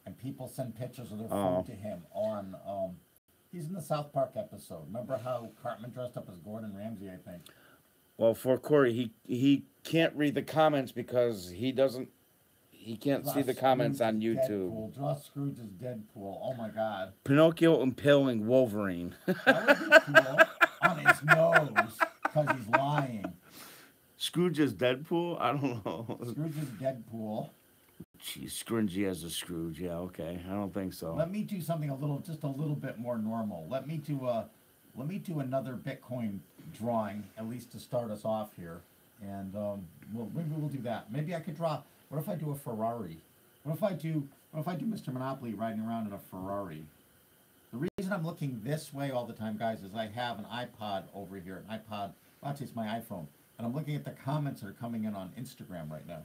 and people send pictures of their Oh. food to him on. He's in the South Park episode. Remember how Cartman dressed up as Gordon Ramsay? I think. Well, for Corey, he can't read the comments because he can't see the comments on Scrooge as YouTube. Deadpool. Draw Scrooge as Deadpool. Oh my God. Pinocchio impaling Wolverine. That would be cool. On his nose, because he's lying. Scrooge as Deadpool? I don't know. Scrooge is Deadpool. Geez, Scrooge as a Scrooge. Yeah, okay. I don't think so. Let me do something just a little bit more normal. Let me do another Bitcoin drawing, at least to start us off here, and maybe we'll do that. Maybe I could draw. What if I do a Ferrari? What if I do Mr. Monopoly riding around in a Ferrari? The reason I'm looking this way all the time, guys, is I have an iPod over here. Actually, it's my iPhone, and I'm looking at the comments that are coming in on Instagram right now.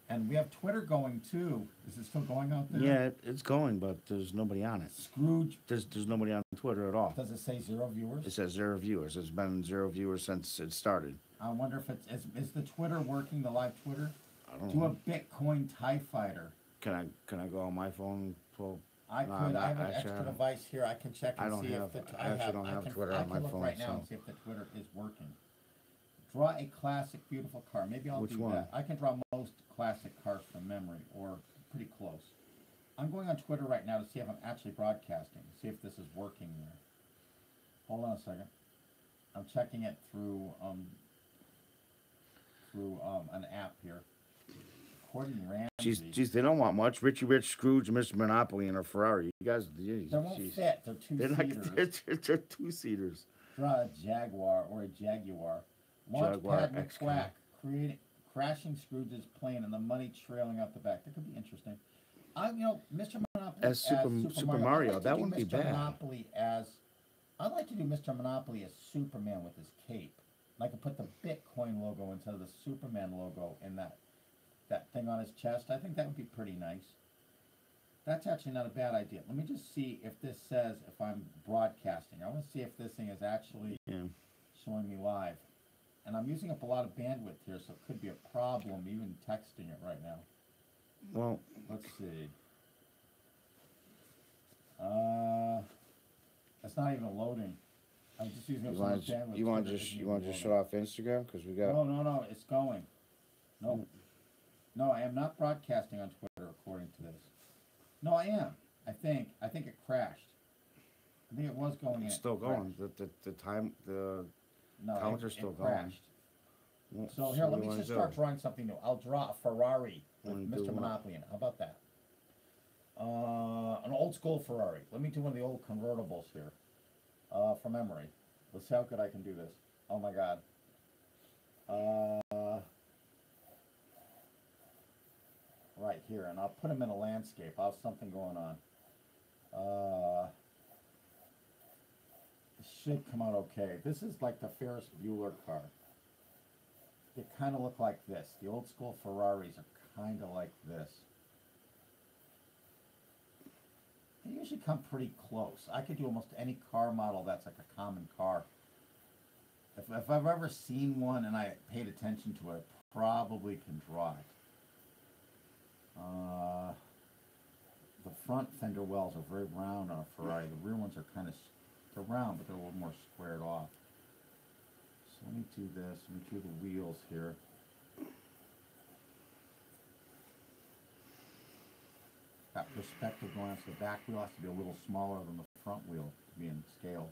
And we have Twitter going too. Is it still going out there? Yeah, it's going, but there's nobody on it. Scrooge. There's nobody on Twitter at all. Does it say 0 viewers? It says 0 viewers. It's been 0 viewers since it started. I wonder if is the Twitter working, the live Twitter? I don't Do know. a Bitcoin TIE Fighter. Can I go on my phone and pull? I No, could. no, I have an actually, I extra don't. device here. I can check and I don't see have- if the I actually don't have Twitter on my I can look phone, right now so- and see if the Twitter is working. Draw a classic, beautiful car. Maybe I'll Which do one? that. I can draw most classic cars from memory, or pretty close. I'm going on Twitter right now to see if I'm actually broadcasting. See if this is working there. Hold on a second. I'm checking it through an app here. Gordon Ramsay. Geez, they don't want much. Richie Rich, Scrooge, Mr. Monopoly, and a Ferrari. You guys, geez, They won't fit. They're They're two-seaters. they're two-seaters. Draw a Jaguar or a Jaguar. Jaguar Launchpad X-Car. McQuack. Crashing Scrooge's plane and the money trailing out the back. That could be interesting. Mr. Monopoly As Super Mario, I'd like to that do wouldn't be Mr. bad. I'd like to do Mr. Monopoly as Superman with his cape. And I could put the Bitcoin logo instead of the Superman logo in that thing on his chest. I think that would be pretty nice. That's actually not a bad idea. Let me just see if this says if I'm broadcasting. I want to see if this thing is actually showing me live. And I'm using up a lot of bandwidth here, so it could be a problem even texting it right now. Well, let's see. It's not even loading. I'm just using up so much bandwidth. You want to just shut off Instagram because we got. No, it's going. No, no, I am not broadcasting on Twitter according to this. No, I am. I think it crashed. I think it was going. It's still going. The counter's still going. Crashed. So here, let me just start drawing something new. I'll draw a Ferrari with Mr. Monopoly in it. How about that? An old school Ferrari. Let me do one of the old convertibles here. From memory. Let's see how good I can do this. Oh my god. Right here, and I'll put him in a landscape. I'll have something going on. It should come out okay. This is like the Ferris Bueller car. They kind of look like this. The old school Ferraris are kind of like this. They usually come pretty close. I could do almost any car model that's like a common car. If I've ever seen one and I paid attention to it, I probably can draw it. The front fender wells are very round on a Ferrari. The rear ones are kind of, they're round, but they're a little more squared off. So let me do this. Let me do the wheels here. Got perspective going on, so the back wheel has to be a little smaller than the front wheel to be in scale.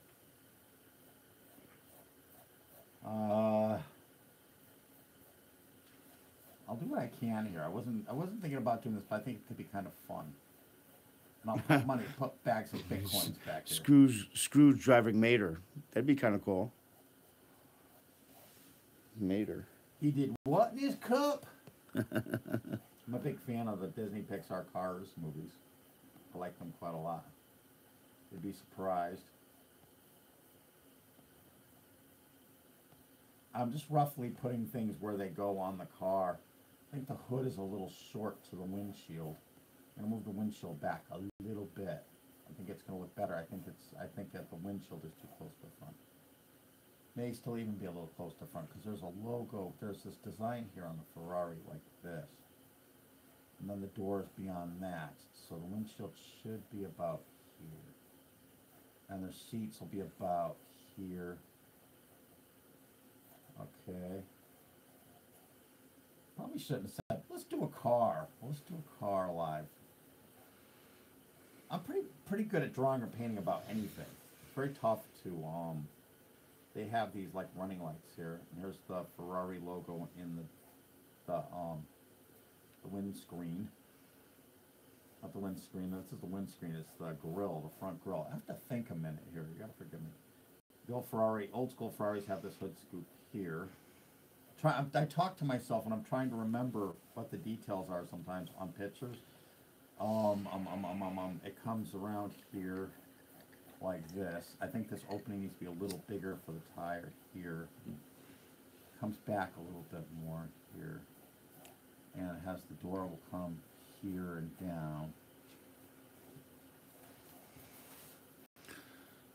I'll do what I can here. I wasn't thinking about doing this, but I think it could be kind of fun. And I'll put bags of Bitcoins back here. Scrooge driving Mater. That'd be kind of cool. Mater. He did what in his cup? I'm a big fan of the Disney Pixar Cars movies. I like them quite a lot. You'd be surprised. I'm just roughly putting things where they go on the car. I think the hood is a little short to the windshield. I'm gonna move the windshield back a little bit. I think it's gonna look better. I think that the windshield is too close to the front. May still even be a little close to the front because there's a logo. There's this design here on the Ferrari like this, and then the doors beyond that. So the windshield should be about here, and their seats will be about here. Okay. Probably shouldn't have said, let's do a car. Let's do a car live. I'm pretty good at drawing or painting about anything. It's very tough to, they have these like running lights here. And here's the Ferrari logo in the windscreen. Not the windscreen, this is the windscreen, it's the grill, the front grill. I have to think a minute here, you gotta forgive me. The old school Ferraris have this hood scoop here. I talk to myself when I'm trying to remember what the details are sometimes on pictures. It comes around here like this. I think this opening needs to be a little bigger for the tire here. Comes back a little bit more here. And it has the door will come here and down.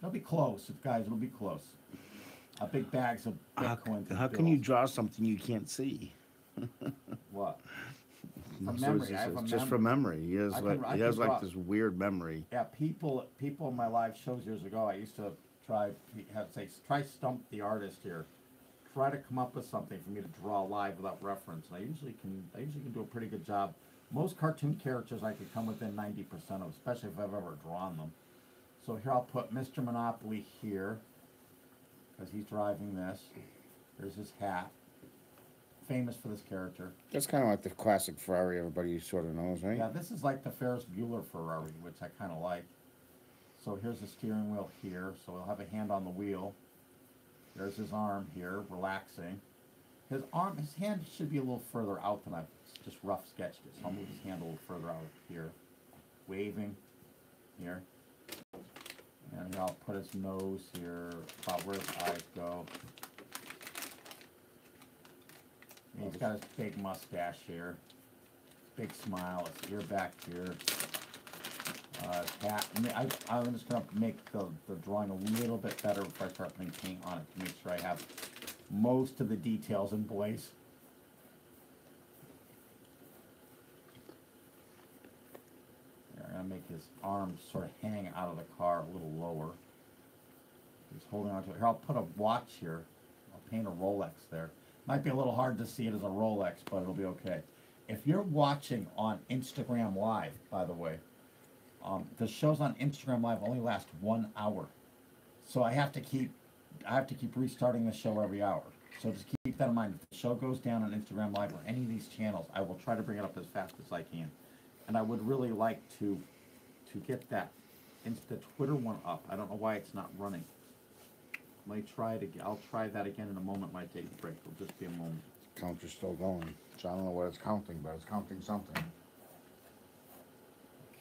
It'll be close, guys, it'll be close. Big bags of Bitcoin. How can you draw something you can't see? What? From memory, I have a memory. Just from memory. He has like this weird memory. Yeah, people in my live shows years ago, I used to try stump the artist here. Try to come up with something for me to draw live without reference. And I usually can do a pretty good job. Most cartoon characters I could come within 90% of, especially if I've ever drawn them. So here I'll put Mr. Monopoly here, because he's driving this. There's his hat. Famous for this character. That's kind of like the classic Ferrari everybody sort of knows, right? Yeah, this is like the Ferris Bueller Ferrari, which I kind of like. So here's the steering wheel here. So he'll have a hand on the wheel. There's his arm here, relaxing. His hand should be a little further out than I've just rough sketched it. So I'll move his hand a little further out here. Waving here. And I'll put his nose here, about where his eyes go. He's got his big mustache here, big smile, his ear back here. Hat. I'm just gonna make the drawing a little bit better before I start putting paint on it to make sure I have most of the details in place. I'm gonna make his arms sort of hang out of the car a little lower. He's holding on to it. Here, I'll put a watch here. I'll paint a Rolex there. Might be a little hard to see it as a Rolex, but it'll be okay. If you're watching on Instagram Live, by the way, the shows on Instagram Live only last 1 hour, so I have to keep restarting the show every hour. So just keep that in mind. If the show goes down on Instagram Live or any of these channels, I will try to bring it up as fast as I can. And I would really like to get that the Twitter one up. I don't know why it's not running. Let me try it again. I'll try that again in a moment. Might take a break. It'll just be a moment. Counter's still going. So I don't know what it's counting, but it's counting something.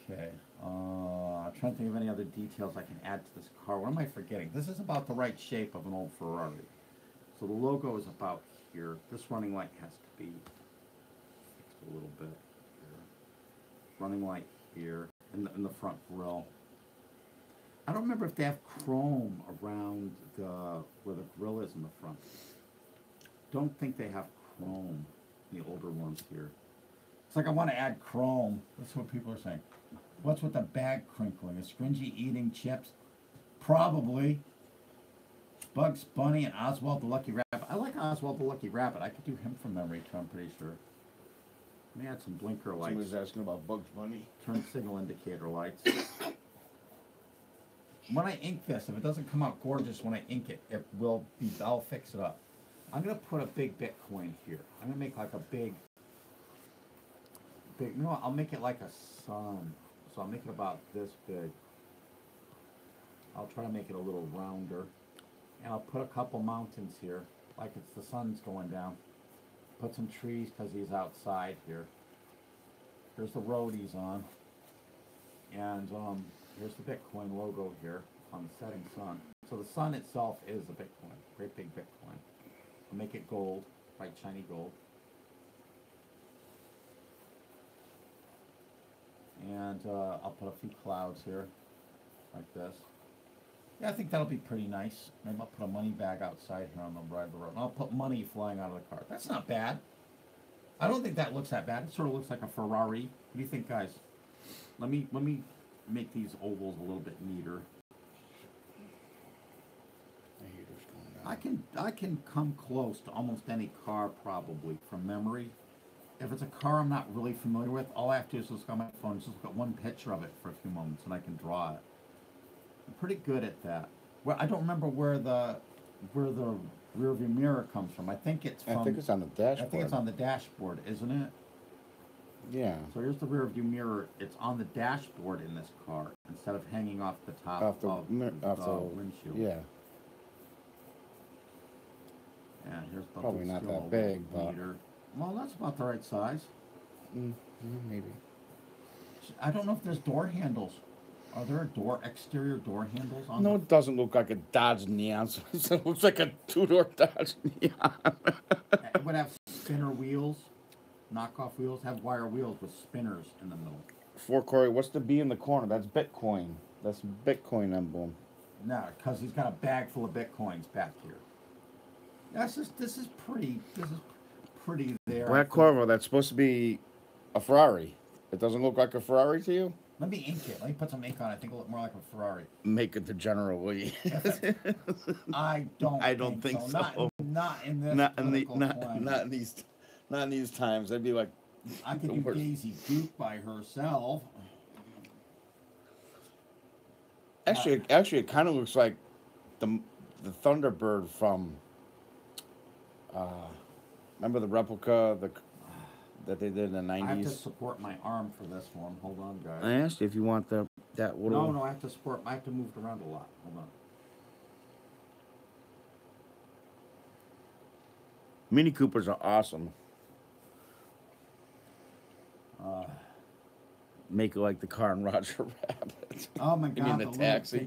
Okay. I'm trying to think of any other details I can add to this car. What am I forgetting? This is about the right shape of an old Ferrari. So the logo is about here. This running light has to be fixed a little bit here. Running light here in the front grille. I don't remember if they have chrome around where the grill is in the front. Don't think they have chrome, the older ones here. It's like I want to add chrome. That's what people are saying. What's with the bag crinkling? Is Scringy eating chips? Probably. Bugs Bunny and Oswald the Lucky Rabbit. I like Oswald the Lucky Rabbit. I could do him from memory too, I'm pretty sure. Let me add some blinker lights. Somebody's asking about Bugs Bunny. Turn signal indicator lights. When I ink this, if it doesn't come out gorgeous when I ink it, I'll fix it up. I'm gonna put a big Bitcoin here. I'm gonna make like a big, no, I'll make it like a sun. So I'll make it about this big. I'll try to make it a little rounder. And I'll put a couple mountains here, like it's the sun's going down. Put some trees because he's outside here. Here's the road he's on. And here's the Bitcoin logo here on the setting sun. So the sun itself is a Bitcoin, great big Bitcoin. I'll make it gold, bright shiny gold. And I'll put a few clouds here, like this. Yeah, I think that'll be pretty nice. Maybe I'll put a money bag outside here on the right of the road. And I'll put money flying out of the car. That's not bad. I don't think that looks that bad. It sort of looks like a Ferrari. What do you think, guys? Let me make these ovals a little bit neater. I can come close to almost any car probably from memory. If it's a car I'm not really familiar with, all I have to do is look on my phone, just look at one picture of it for a few moments, and I can draw it. I'm pretty good at that. Well, I don't remember where the rear view mirror comes from. I think it's from. I think it's on the dashboard. I think it's on the dashboard, isn't it? Yeah. So here's the rear view mirror. It's on the dashboard in this car instead of hanging off the top of the windshield. Yeah. And here's the probably not that big, but well, that's about the right size. Maybe. I don't know if there's door handles. Are there exterior door handles on? No, it doesn't look like a Dodge Neon. It looks like a two-door Dodge Neon. It would have spinner wheels, knockoff wheels, have wire wheels with spinners in the middle. For Corey, what's the B in the corner? That's Bitcoin. That's Bitcoin emblem. No, because he's got a bag full of Bitcoins back here. This is pretty there. Black Corvo, that's supposed to be a Ferrari. It doesn't look like a Ferrari to you? Let me ink it. Let me put some ink on it. I think it'll look more like a Ferrari. Make it the General, will you? I don't think so. Not in this not in these times. That'd be like I could do Daisy Duke by herself. Actually, it kind of looks like the Thunderbird from. Remember the replica that they did in the 90s? I have to support my arm for this one. Hold on, guys. I asked you if you want that little. No, I have to support. I have to move it around a lot. Hold on. Mini Coopers are awesome. Make it like the car in Roger Rabbit. Oh my God! I mean, the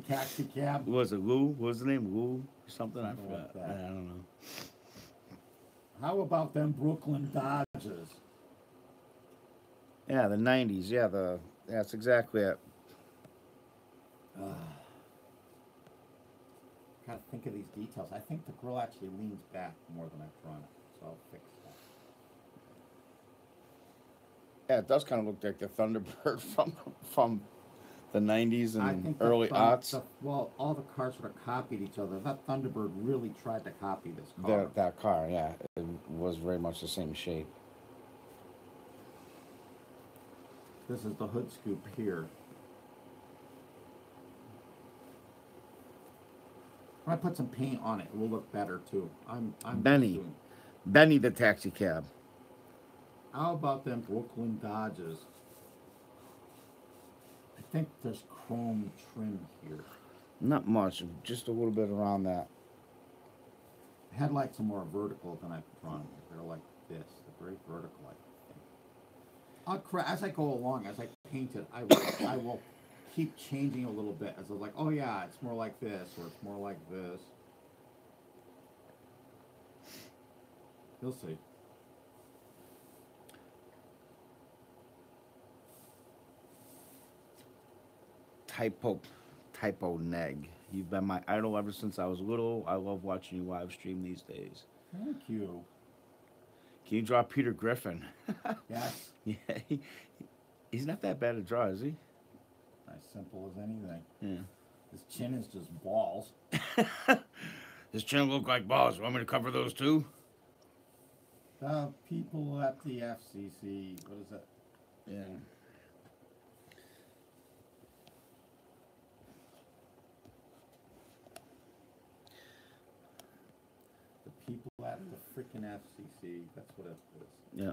taxi cab. Was it Lou? What was the name? Lou or something? I forgot. I don't know. How about them Brooklyn Dodgers? Yeah, the '90s. Yeah, that's exactly it. Gotta think of these details. I think the grill actually leans back more than I've drawn it, so I'll fix that. Yeah, it does kind of look like the Thunderbird from the '90s I and think early aughts. well, all the cars sort of copied each other. That Thunderbird really tried to copy this car. That car, yeah, it was very much the same shape. This is the hood scoop here. When I put some paint on it, it will look better too. I'm Benny, Benny the taxi cab. How about them Brooklyn Dodgers? I think there's chrome trim here. Not much, just a little bit around that. Headlights are more vertical than I've drawn. They're like this. They're very vertical, I think. As I go along, as I paint it, I will keep changing a little bit. As I'm like, oh yeah, it's more like this, or it's more like this. You'll see. Typo neg. You've been my idol ever since I was little. I love watching you live stream these days. Thank you. Can you draw Peter Griffin? Yes. Yeah, he's not that bad to draw, is he? As simple as anything. Yeah. His chin is just balls. His chin look like balls. Want me to cover those too? People at the FCC. What is that? Yeah. The people at the freaking FCC. That's what it is. Yeah.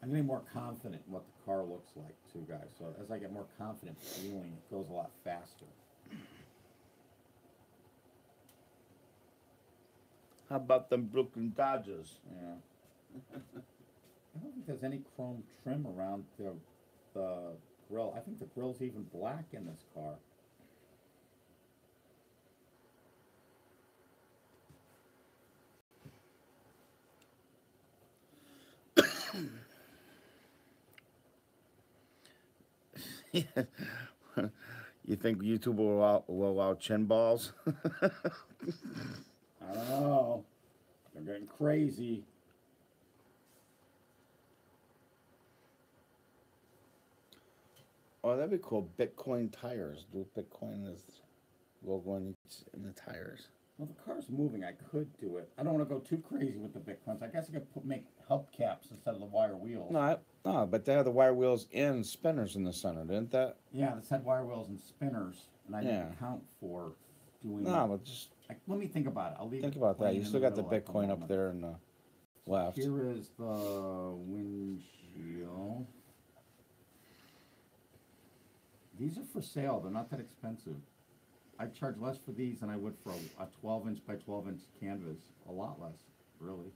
I'm getting more confident in what the car looks like too, guys. So as I get more confident feeling, it goes a lot faster. How about them Brooklyn Dodgers? Yeah. I don't think there's any chrome trim around the grill. I think the grill's even black in this car. You think YouTube will allow chin balls? I don't know. They're getting crazy. Oh, that'd be cool. Bitcoin tires. Do Bitcoin as logo in the tires. Well, the car's moving. I could do it. I don't want to go too crazy with the Bitcoins. I guess I could make hubcaps instead of the wire wheels. No, but they had the wire wheels and spinners in the center, didn't that? Yeah, this had wire wheels and spinners, and I didn't account for doing. No, but just let me think about it. I'll leave. Think about that. You still got the Bitcoin up there in the left. Here is the windshield. These are for sale. They're not that expensive. I charge less for these than I would for a 12-inch by 12-inch canvas. A lot less, really.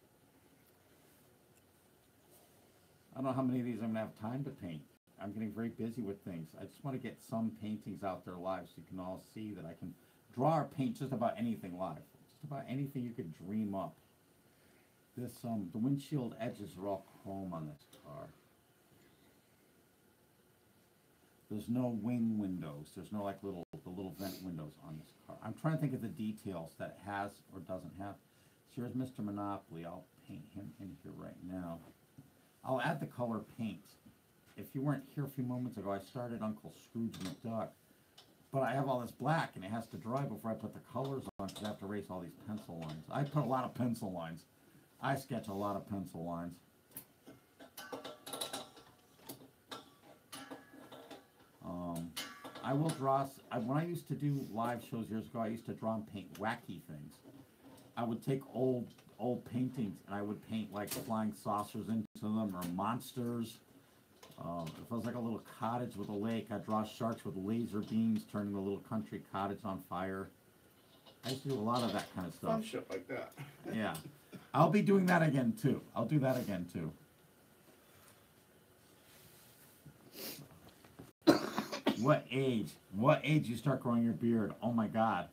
I don't know how many of these I'm going to have time to paint. I'm getting very busy with things. I just want to get some paintings out there live so you can all see that I can draw or paint just about anything live. Just about anything you could dream up. This, the windshield edges are all chrome on this car. There's no wing windows. There's no like the little vent windows on this car. I'm trying to think of the details that it has or doesn't have. So here's Mr. Monopoly. I'll paint him in here right now. I'll add the color paint. If you weren't here a few moments ago, I started Uncle Scrooge McDuck. But I have all this black and it has to dry before I put the colors on because I have to erase all these pencil lines. I put a lot of pencil lines. I sketch a lot of pencil lines. I will draw, when I used to do live shows years ago, I used to draw and paint wacky things. I would take old paintings and I would paint like flying saucers into them or monsters. If it was like a little cottage with a lake, I'd draw sharks with laser beams turning a little country cottage on fire. I used to do a lot of that kind of stuff. Fun shit like that. Yeah. I'll be doing that again too. I'll do that again too. What age? What age you start growing your beard? Oh my God.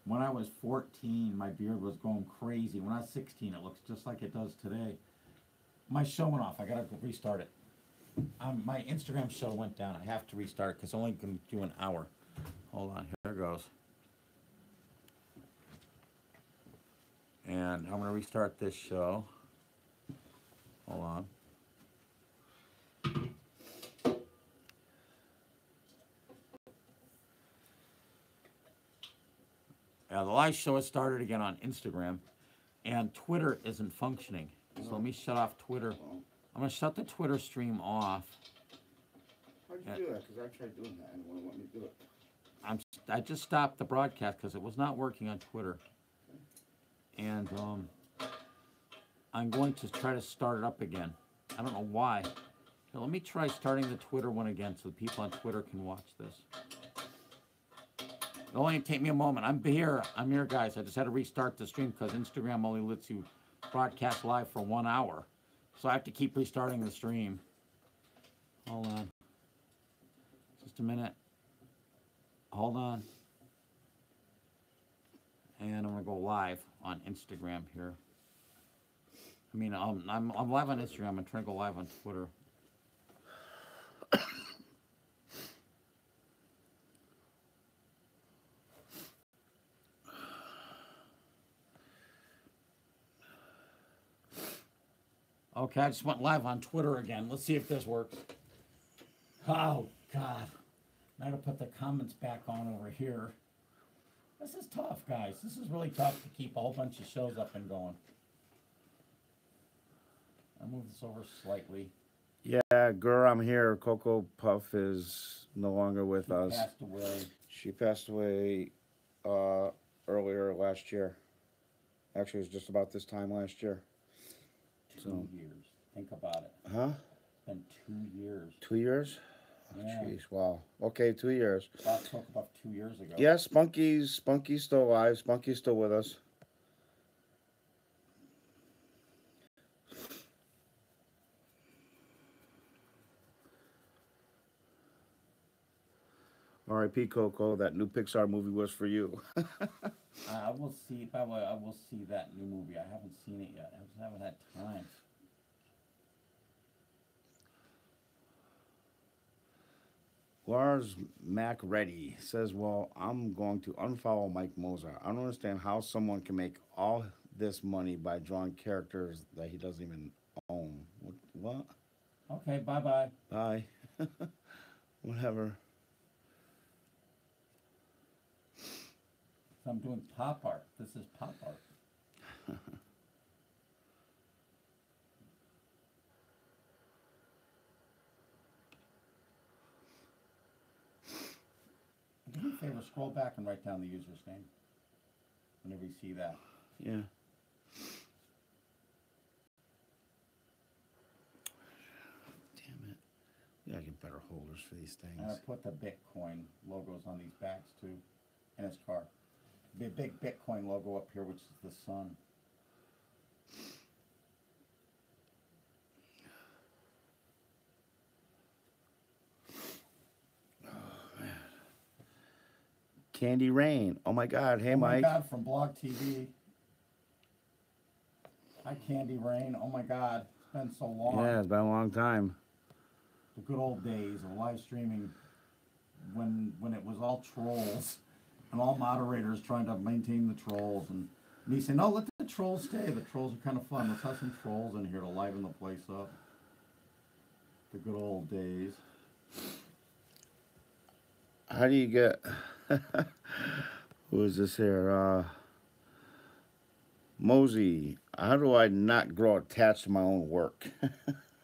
When I was 14, my beard was going crazy. When I was 16, it looks just like it does today. My show went off. I gotta restart it. My Instagram show went down. I have to restart because I only can do an hour. Hold on. Here it goes. And I'm gonna restart this show. Hold on. The live show has started again on Instagram, and Twitter isn't functioning. So let me shut off Twitter. I'm gonna shut the Twitter stream off. How'd you do that? Because I tried doing that and it wouldn't let me do it. I just stopped the broadcast because it was not working on Twitter, and I'm going to try to start it up again. I don't know why. Now, let me try starting the Twitter one again so the people on Twitter can watch this. It'll only take me a moment. I'm here, guys. I just had to restart the stream because Instagram only lets you broadcast live for 1 hour. So I have to keep restarting the stream. Hold on. Just a minute. Hold on. And I'm gonna go live on Instagram here. I mean, I'm live on Instagram. I'm trying to go live on Twitter. Okay, I just went live on Twitter again. Let's see if this works. Oh, God. Now to put the comments back on over here. This is tough, guys. This is really tough to keep a whole bunch of shows up and going. I'll move this over slightly. Yeah, girl, I'm here. Coco Puff is no longer with She us. passed away. She passed away earlier last year. Actually, it was just about this time last year. 2 years. Think about it. Huh? It's been 2 years. 2 years? Oh, Yeah. jeez, wow. Okay, 2 years. I spoke about 2 years ago. Yeah, Spunky's still alive. Spunky's still with us. R.I.P. Coco, that new Pixar movie was for you. I will see. By the way, I will see that new movie. I haven't seen it yet. I just haven't had time. Lars Mac Reddy says, well, I'm going to unfollow Mike Mozart. I don't understand how someone can make all this money by drawing characters that he doesn't even own. What? Okay, bye-bye. Bye. Whatever. So I'm doing pop art. This is pop art. Do me a favor, scroll back and write down the user's name whenever you see that. Yeah. Damn it. We gotta get better holders for these things. And I put the Bitcoin logos on these bags too, in his car. Big Bitcoin logo up here, which is the sun. Candy Rain. Oh my God. Hey, Oh my Mike. God, from Blog TV. Hi, Candy Rain. Oh my God, it's been so long. Yeah, it's been a long time. The good old days of live streaming when it was all trolls and all moderators trying to maintain the trolls and me saying, no, let the trolls stay. The trolls are kind of fun. Let's have some trolls in here to liven the place up. The good old days. How do you get... Who is this here? Mosey. How do I not grow attached to my own work?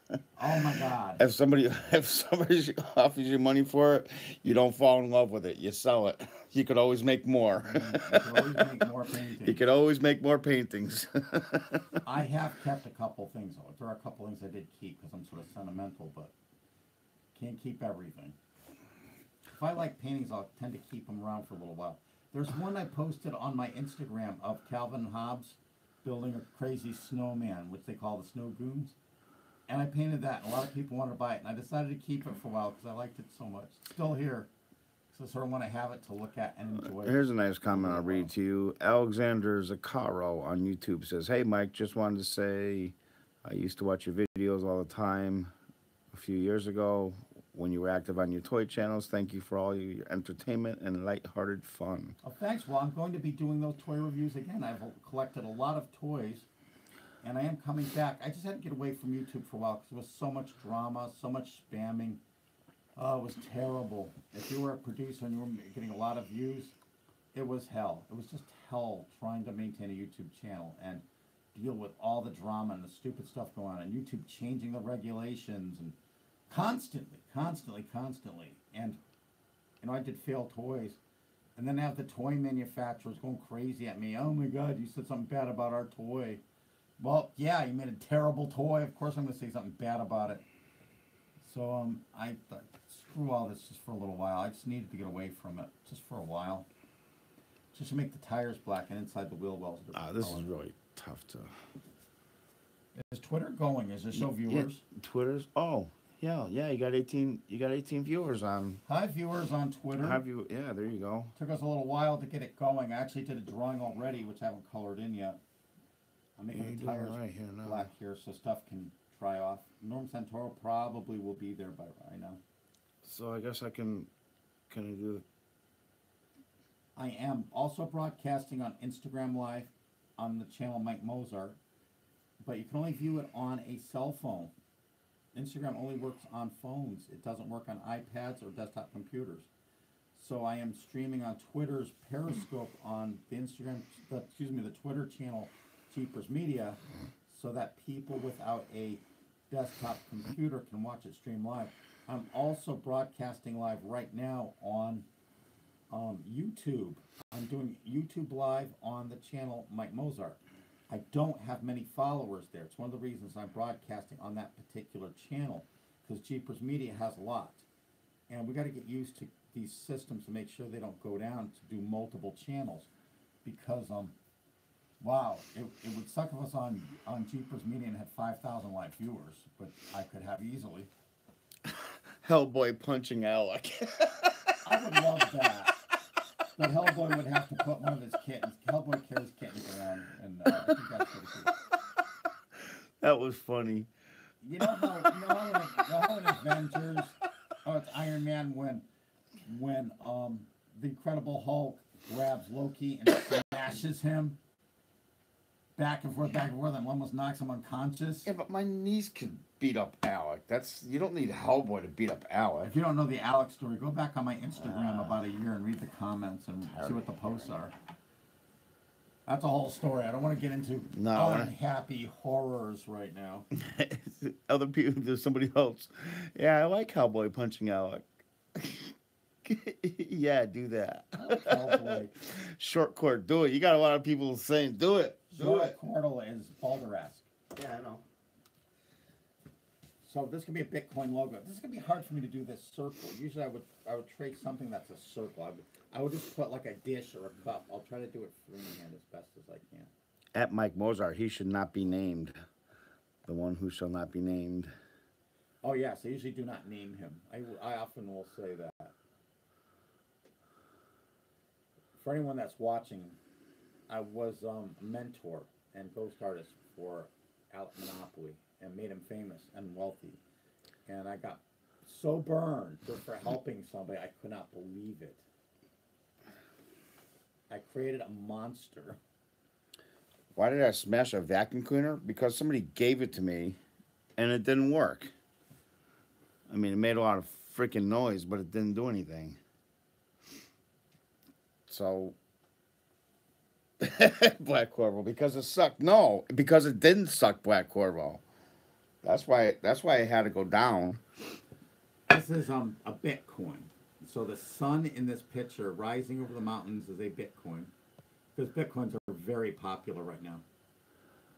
Oh my God. If somebody offers you money for it, you don't fall in love with it. You sell it. You could always make more. You can always make more paintings. You could always make more paintings. I have kept a couple things though. There are a couple things I did keep because I'm sort of sentimental, but can't keep everything. If I like paintings, I'll tend to keep them around for a little while. There's one I posted on my Instagram of Calvin Hobbes building a crazy snowman, which they call the Snow Goons. And I painted that, and a lot of people wanted to buy it. And I decided to keep it for a while because I liked it so much. Still here. So I sort of want to have it to look at and enjoy. Here's a nice comment I'll read to you. Alexander Zaccaro on YouTube says, "Hey Mike, just wanted to say I used to watch your videos all the time a few years ago when you were active on your toy channels. Thank you for all your entertainment and lighthearted fun." Oh, thanks. Well, I'm going to be doing those toy reviews again. I've collected a lot of toys, and I am coming back. I just had to get away from YouTube for a while because there was so much drama, so much spamming. Oh, it was terrible. If you were a producer and you were getting a lot of views, it was hell. It was just hell trying to maintain a YouTube channel and deal with all the drama and the stupid stuff going on, and YouTube changing the regulations and constantly. And, you know, I did fail toys. And then I have the toy manufacturers going crazy at me. Oh my God, you said something bad about our toy. Well, yeah, you made a terrible toy. Of course I'm going to say something bad about it. So I thought, screw all this just for a little while. I just needed to get away from it just for a while. Just to make the tires black and inside the wheel wells. This is really tough to. Is Twitter going? Is there show viewers? Yeah, Twitter's. Oh, yeah. You got 18. You got 18 viewers on. Hi, viewers on Twitter. Yeah, there you go. Took us a little while to get it going. I actually did a drawing already, which I haven't colored in yet. I'm making the tires black here so stuff can dry off. Norm Santoro probably will be there by right now. So I guess I can I do. I am also broadcasting on Instagram Live on the channel Mike Mozart, but you can only view it on a cell phone. Instagram only works on phones. It doesn't work on iPads or desktop computers. So I am streaming on Twitter's Periscope on the the Twitter channel Jeepers Media, so that people without a desktop computer can watch it stream live. I'm also broadcasting live right now on YouTube. I'm doing YouTube Live on the channel Mike Mozart. I don't have many followers there. It's one of the reasons I'm broadcasting on that particular channel, because Jeepers Media has a lot. And we got to get used to these systems to make sure they don't go down to do multiple channels, because wow, it would suck if us on Jeepers Media and had 5,000 live viewers, but I could have easily. Hellboy punching Alec. I would love that. But Hellboy would have to put one of his kittens. Hellboy carries kittens around, and I think that's pretty cool. That was funny. You know how in Avengers, it's Iron Man when the Incredible Hulk grabs Loki and smashes him back and forth, and almost knocks him unconscious. Yeah, but my niece could beat up Alec. You don't need Hellboy to beat up Alec. If you don't know the Alec story, go back on my Instagram about a year and read the comments and see what the posts are. That's a whole story. I don't want to get into unhappy horrors right now. Other people, there's somebody else. Yeah, I like Hellboy punching Alec. Yeah, do that. I like Hellboy. Short cord, do it. You got a lot of people saying, do it. Short Cordle is Balder-esque. Yeah, I know. So this could be a Bitcoin logo. This is gonna be hard for me to do this circle. Usually I would trace something that's a circle. I would just put like a dish or a cup. I'll try to do it freehand as best as I can. At Mike Mozart, he should not be named. The one who shall not be named. Oh yes, I usually do not name him. I often will say that. For anyone that's watching, I was a mentor and ghost artist for Alec Monopoly and made him famous and wealthy. And I got so burned just for helping somebody, I could not believe it. I created a monster. Why did I smash a vacuum cleaner? Because somebody gave it to me and it didn't work. I mean, it made a lot of freaking noise, but it didn't do anything. So, Black Corvo, because it sucked. No, because it didn't suck, Black Corvo. That's why it had to go down. This is a Bitcoin. So the sun in this picture rising over the mountains is a Bitcoin, because Bitcoins are very popular right now.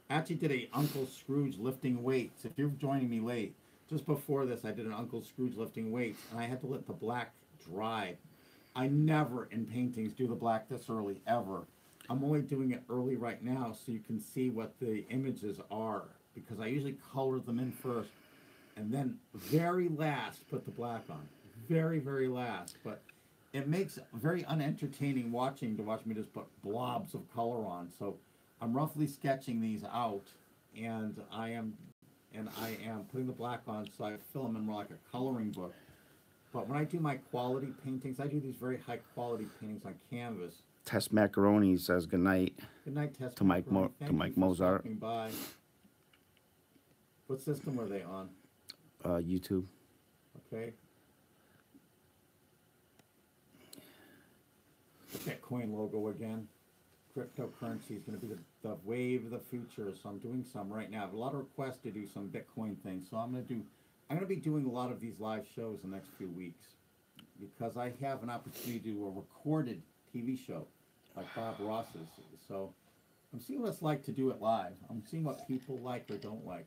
I actually did a Uncle Scrooge lifting weights. If you're joining me late, just before this, I did an Uncle Scrooge lifting weights, and I had to let the black dry. I never in paintings do the black this early, ever. I'm only doing it early right now so you can see what the images are, because I usually color them in first and then very last put the black on. Very, very last. But it makes very unentertaining watching to watch me just put blobs of color on. So I'm roughly sketching these out, and I am putting the black on so I fill them in more like a coloring book. But when I do my quality paintings, I do these very high quality paintings on canvas. Tess Macaroni says good night Good night, Tess. to Mike Macaroni. Thank to you Mike for Mozart. stopping by. What system were they on? YouTube. Okay. Bitcoin logo again. Cryptocurrency is going to be the wave of the future. So I'm doing some right now. I have a lot of requests to do some Bitcoin things. So I'm going to be doing a lot of these live shows in the next few weeks because I have an opportunity to do a recorded TV show like Bob Ross's. So I'm seeing what it's like to do it live. I'm seeing what people like or don't like.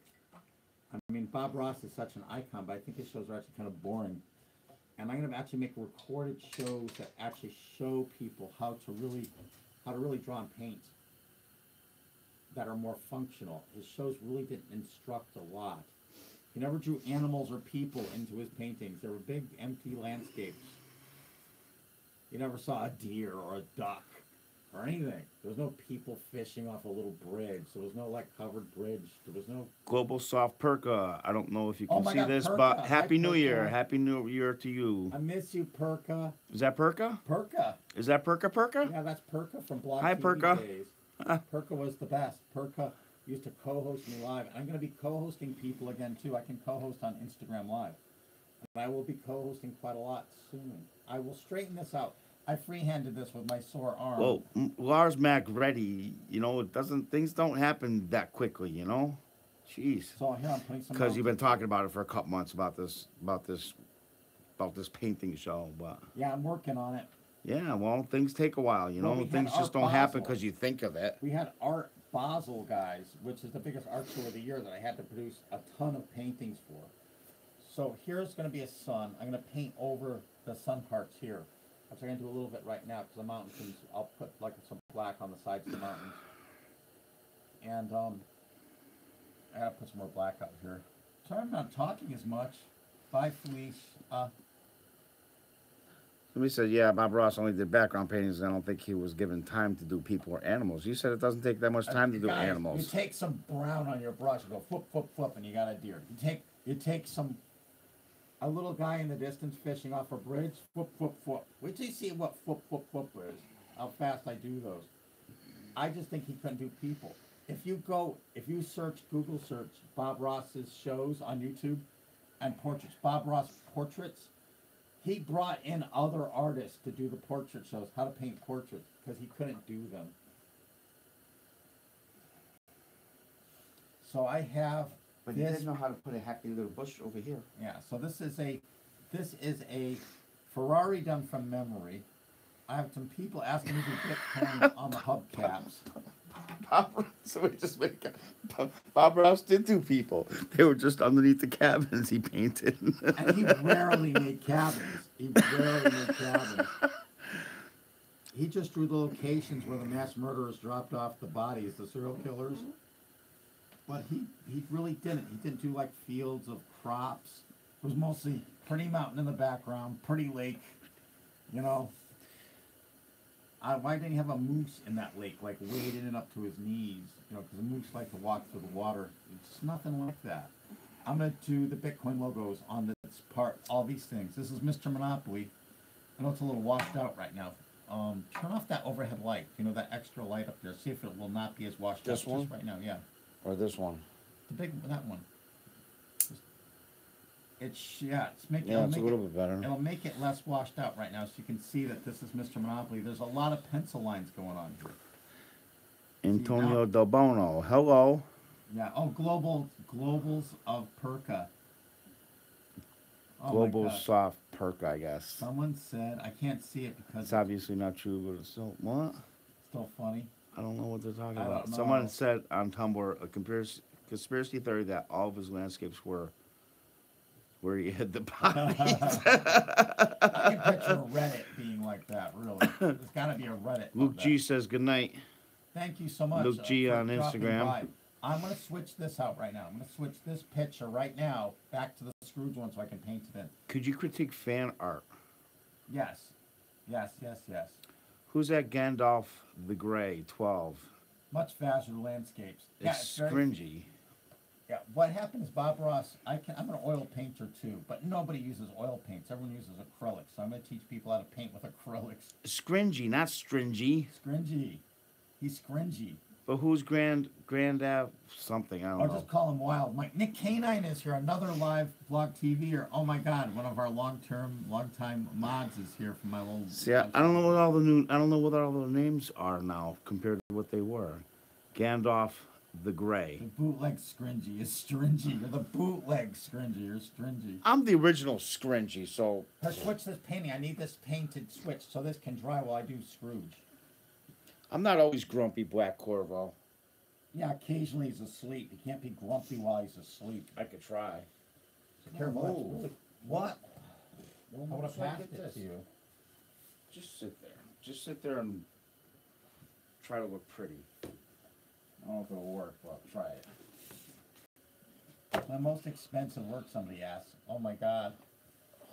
I mean, Bob Ross is such an icon, but I think his shows are actually kind of boring. And I'm going to actually make recorded shows that actually show people how to really draw and paint that are more functional. His shows really didn't instruct a lot. He never drew animals or people into his paintings. They were big, empty landscapes. You never saw a deer or a duck or anything. There was no people fishing off a little bridge. There was no, like, covered bridge. There was no... Global Soft Perka. I don't know if you Oh can my see God, this, Perka. but Hi, Happy New Year. Perka. Happy New Year to you. I miss you, Perka. Is that Perka? Perka. Is that Perka? Yeah, that's Perka from Blog Hi, TV Perka. days. Perka was the best. Perka used to co-host me live. I'm going to be co-hosting people again, too. I can co-host on Instagram Live. And I will be co-hosting quite a lot soon. I will straighten this out. I freehanded this with my sore arm. Well, Lars Ready. You know, things don't happen that quickly, you know? Jeez. So here I'm putting some... Because you've been talking about it for a couple months about this painting show, but... Yeah, I'm working on it. Yeah, well, things take a while, you Well, know? we had Things just Art don't happen Basel. because you think of it. We had Art Basel, guys, which is the biggest art show of the year that I had to produce a ton of paintings for. So here's going to be a sun. I'm going to paint over the sun parts here. I'm going to do a little bit right now because the mountains, I'll put like some black on the sides of the mountains. And I got to put some more black out here. Sorry I'm not talking as much. Bye, Felice. Somebody said, yeah, Bob Ross only did background paintings. And I don't think he was given time to do people or animals. You said it doesn't take that much time to do Guys, animals. You take some brown on your brush and go flip, flip, flip, and you got a deer. You take a little guy in the distance fishing off a bridge, flip, flip, flip. Wait till you see what flip, flip, flip is. How fast I do those. I just think he couldn't do people. If you Google search Bob Ross's shows on YouTube and portraits, Bob Ross portraits, he brought in other artists to do the portrait shows, how to paint portraits, because he couldn't do them. So I have But this. he didn't know how to put a happy little bush over here. Yeah, so this is a Ferrari done from memory. I have some people asking me to get Bitcoin on the hubcaps. Bob Ross did do people. They were just underneath the cabins he painted. And he rarely made cabins. He just drew the locations where the mass murderers dropped off the bodies, the serial killers. But he really didn't. He didn't do like fields of crops. It was mostly pretty mountain in the background, pretty lake, you know. Why didn't he have a moose in that lake, like wading it up to his knees? You know, because the moose like to walk through the water. It's nothing like that. I'm going to do the Bitcoin logos on this part, all these things. This is Mr. Monopoly. I know it's a little washed out right now. Turn off that overhead light, you know, that extra light up there. See if it will not be as washed This out one? just right now, yeah. Or this one. That one. It's It's a little bit better. It'll make it less washed out right now, so you can see that this is Mr. Monopoly. There's a lot of pencil lines going on here. Antonio Del Bono. Hello. Yeah. Oh, globals of Perka. Oh Global Soft Perk, I guess. Someone said I can't see it because It's obviously not true, but it's still what? still funny. I don't know what they're talking I about. don't know. Someone said on Tumblr a conspiracy theory that all of his landscapes were where he hid the bodies. I can picture Reddit being like that. Really, there's got to be a Reddit. Luke G says good night. Thank you so much. Luke G for on dropping Instagram. by. I'm going to switch this out right now. I'm going to switch this picture right now back to the Scrooge one so I can paint it in. Could you critique fan art? Yes. Yes, yes, yes. Who's that Gandalf the Grey 12? Much faster landscapes. Yeah, It's it's very. scringy. Yeah, what happened is Bob Ross. I'm an oil painter too, but nobody uses oil paints. Everyone uses acrylics. So I'm going to teach people how to paint with acrylics. Scringy, not stringy. Scringy. He's scringy. But who's Grand something? I don't Or know. just call him Wild Mike. Nick Canine is here. Another live vlog TV. Or oh my God, one of our long-time mods is here from my little. See, I don't know what all the new. I don't know what all the names are now compared to what they were. Gandalf the Grey. The bootleg scringy is stringy. You're the bootleg scringy. You're stringy. I'm the original scringy, so. Here, switch this painting. I need this painted switch so this can dry while I do Scrooge. I'm not always grumpy, Black Corvo. Yeah, occasionally he's asleep. He can't be grumpy while he's asleep. I could try. So careful. That's move. really, what? Well, I would have so I passed get it this. to you. Just sit there. Just sit there and try to look pretty. I don't know if it'll work, but try it. My most expensive work, somebody asked. Oh my God.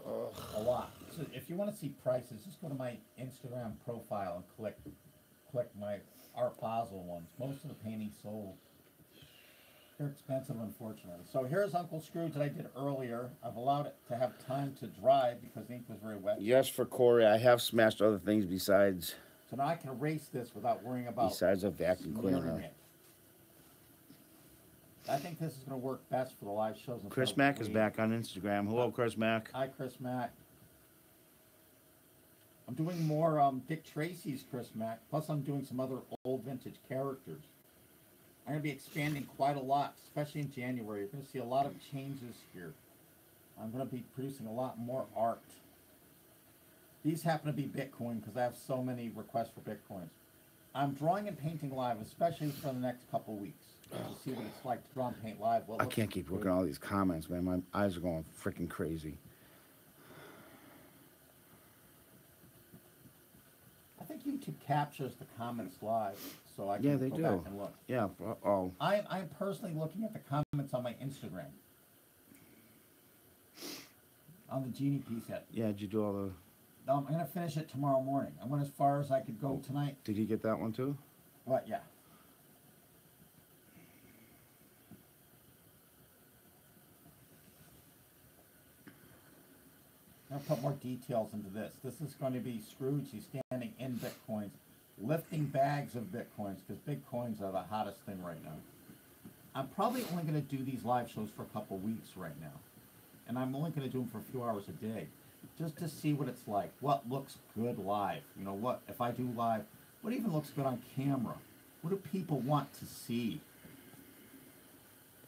A lot. So if you want to see prices, just go to my Instagram profile and click my Art Basel ones. Most of the paintings sold. They're expensive, unfortunately. So here's Uncle Scrooge that I did earlier. I've allowed it to have time to dry because the ink was very wet. Yes, for Corey, I have smashed other things besides So now I can erase this without worrying about a vacuum smearing cleaner. it. I think this is going to work best for the live shows. Chris Mack is back on Instagram. Hello, Chris Mack. Hi, Chris Mack. I'm doing more Dick Tracy's Chris Mack. Plus, I'm doing some other old vintage characters. I'm going to be expanding quite a lot, especially in January. You're going to see a lot of changes here. I'm going to be producing a lot more art. These happen to be Bitcoin because I have so many requests for Bitcoins. I'm drawing and painting live, especially for the next couple weeks. To see what it's like to draw and paint live. I can't keep looking at all these comments, man. My eyes are going freaking crazy. I think YouTube captures the comments live, so I can Yeah, they go do. back and look. Yeah. Oh. I'm personally looking at the comments on my Instagram. On the Genie piece yet. Yeah. Did you do all the? I'm going to finish it tomorrow morning. I went as far as I could go tonight. Did you get that one too? What? Yeah. I'm going to put more details into this. This is going to be Scrooge. He's standing in Bitcoins, lifting bags of Bitcoins, because Bitcoins are the hottest thing right now. I'm probably only going to do these live shows for a couple weeks right now. And I'm only going to do them for a few hours a day, just to see what it's like. What looks good live? You know, what, if I do live, what even looks good on camera? What do people want to see?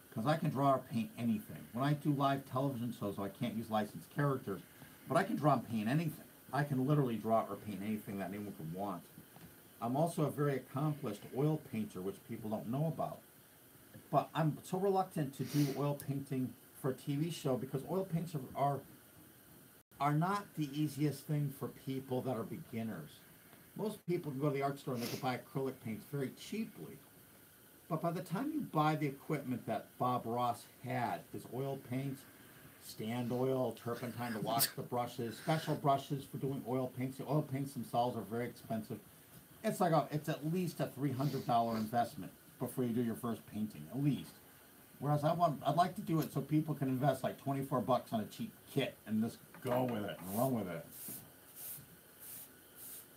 Because I can draw or paint anything. When I do live television shows, I can't use licensed characters, but I can draw and paint anything. I can literally draw or paint anything that anyone could want. I'm also a very accomplished oil painter, which people don't know about. But I'm so reluctant to do oil painting for a TV show because oil paints are not the easiest thing for people that are beginners. Most people can go to the art store and they can buy acrylic paints very cheaply. But by the time you buy the equipment that Bob Ross had, his oil paints, stand oil, turpentine to wash the brushes, special brushes for doing oil paints. The oil paints themselves are very expensive. It's at least a $300 investment before you do your first painting, at least. Whereas I'd like to do it so people can invest like 24 bucks on a cheap kit and just go with it and run with it.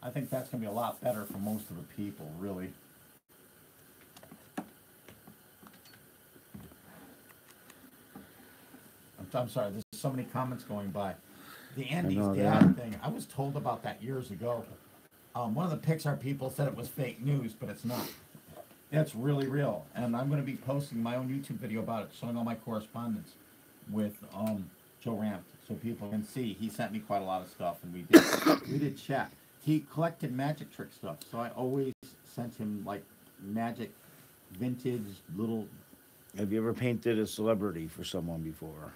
I think that's going to be a lot better for most of the people, really. I'm sorry, there's so many comments going by. The Andy's dad thing, I was told about that years ago. One of the Pixar people said it was fake news, but it's not. It's really real. And I'm going to be posting my own YouTube video about it, showing all my correspondence with Joe Ramp, so people can see. He sent me quite a lot of stuff, and we did chat. He collected magic trick stuff, so I always sent him like magic, vintage, little... Have you ever painted a celebrity for someone before?